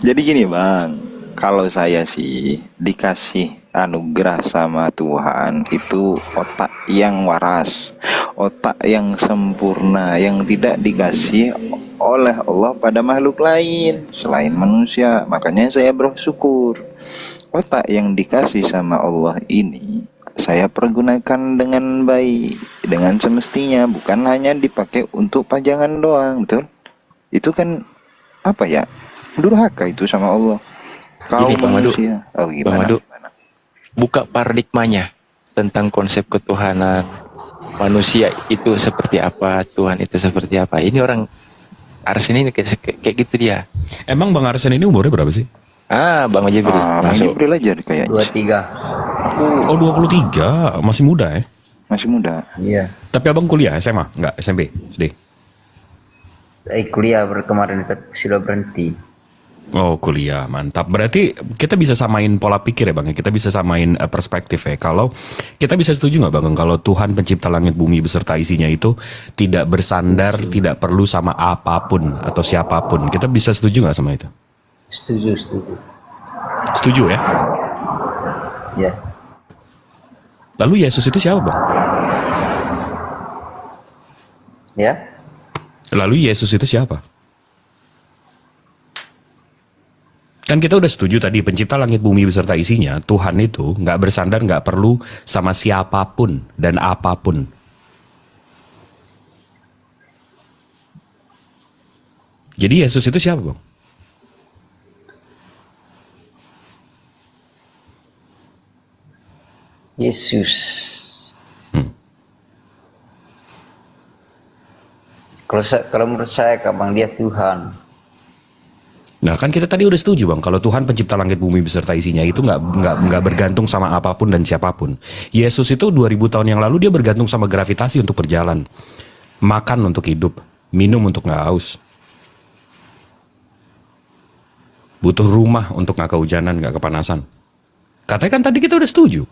Jadi gini Bang, kalau saya sih dikasih anugerah sama Tuhan itu otak yang waras, otak yang sempurna, yang tidak dikasih oleh Allah pada makhluk lain selain manusia. Makanya saya bersyukur otak yang dikasih sama Allah ini saya pergunakan dengan baik, dengan semestinya, bukan hanya dipakai untuk pajangan doang, betul? Itu kan apa ya? Durhaka itu sama Allah. Kau Gini, Bang Madu. manusia. Oh, Bang gimana? Madu, buka paradigmanya tentang konsep ketuhanan. Manusia itu seperti apa, Tuhan itu seperti apa. Ini orang Arsen ini kayak gitu dia. Emang Bang Arsen ini umurnya berapa sih? Bang Jibril Bang masuk. Jibril aja kayaknya. 23. Oh 23, masih muda ya? Masih muda. Iya. Tapi abang kuliah SMA? Enggak, SMP? SD? Kuliah kemarin tapi sudah berhenti. Oh kuliah, mantap. Berarti kita bisa samain pola pikir ya Bang, kita bisa samain perspektif ya. Kalau kita bisa setuju nggak Bang, kalau Tuhan pencipta langit bumi beserta isinya itu tidak bersandar, tidak perlu sama apapun atau siapapun. Kita bisa setuju nggak sama itu? Setuju, setuju. Setuju ya? Ya. Lalu Yesus itu siapa Bang? Ya. Lalu Yesus itu siapa? Kan kita udah setuju tadi pencipta langit bumi beserta isinya, Tuhan itu nggak bersandar, nggak perlu sama siapapun dan apapun. Jadi Yesus itu siapa Bang? Yesus. Kalau menurut saya Bang, dia Tuhan. Nah kan kita tadi udah setuju Bang, kalau Tuhan pencipta langit bumi beserta isinya itu nggak bergantung sama apapun dan siapapun. Yesus itu 2000 tahun yang lalu dia bergantung sama gravitasi untuk berjalan, makan untuk hidup, minum untuk nggak haus, butuh rumah untuk nggak kehujanan, nggak kepanasan. Katanya kan tadi kita udah setuju.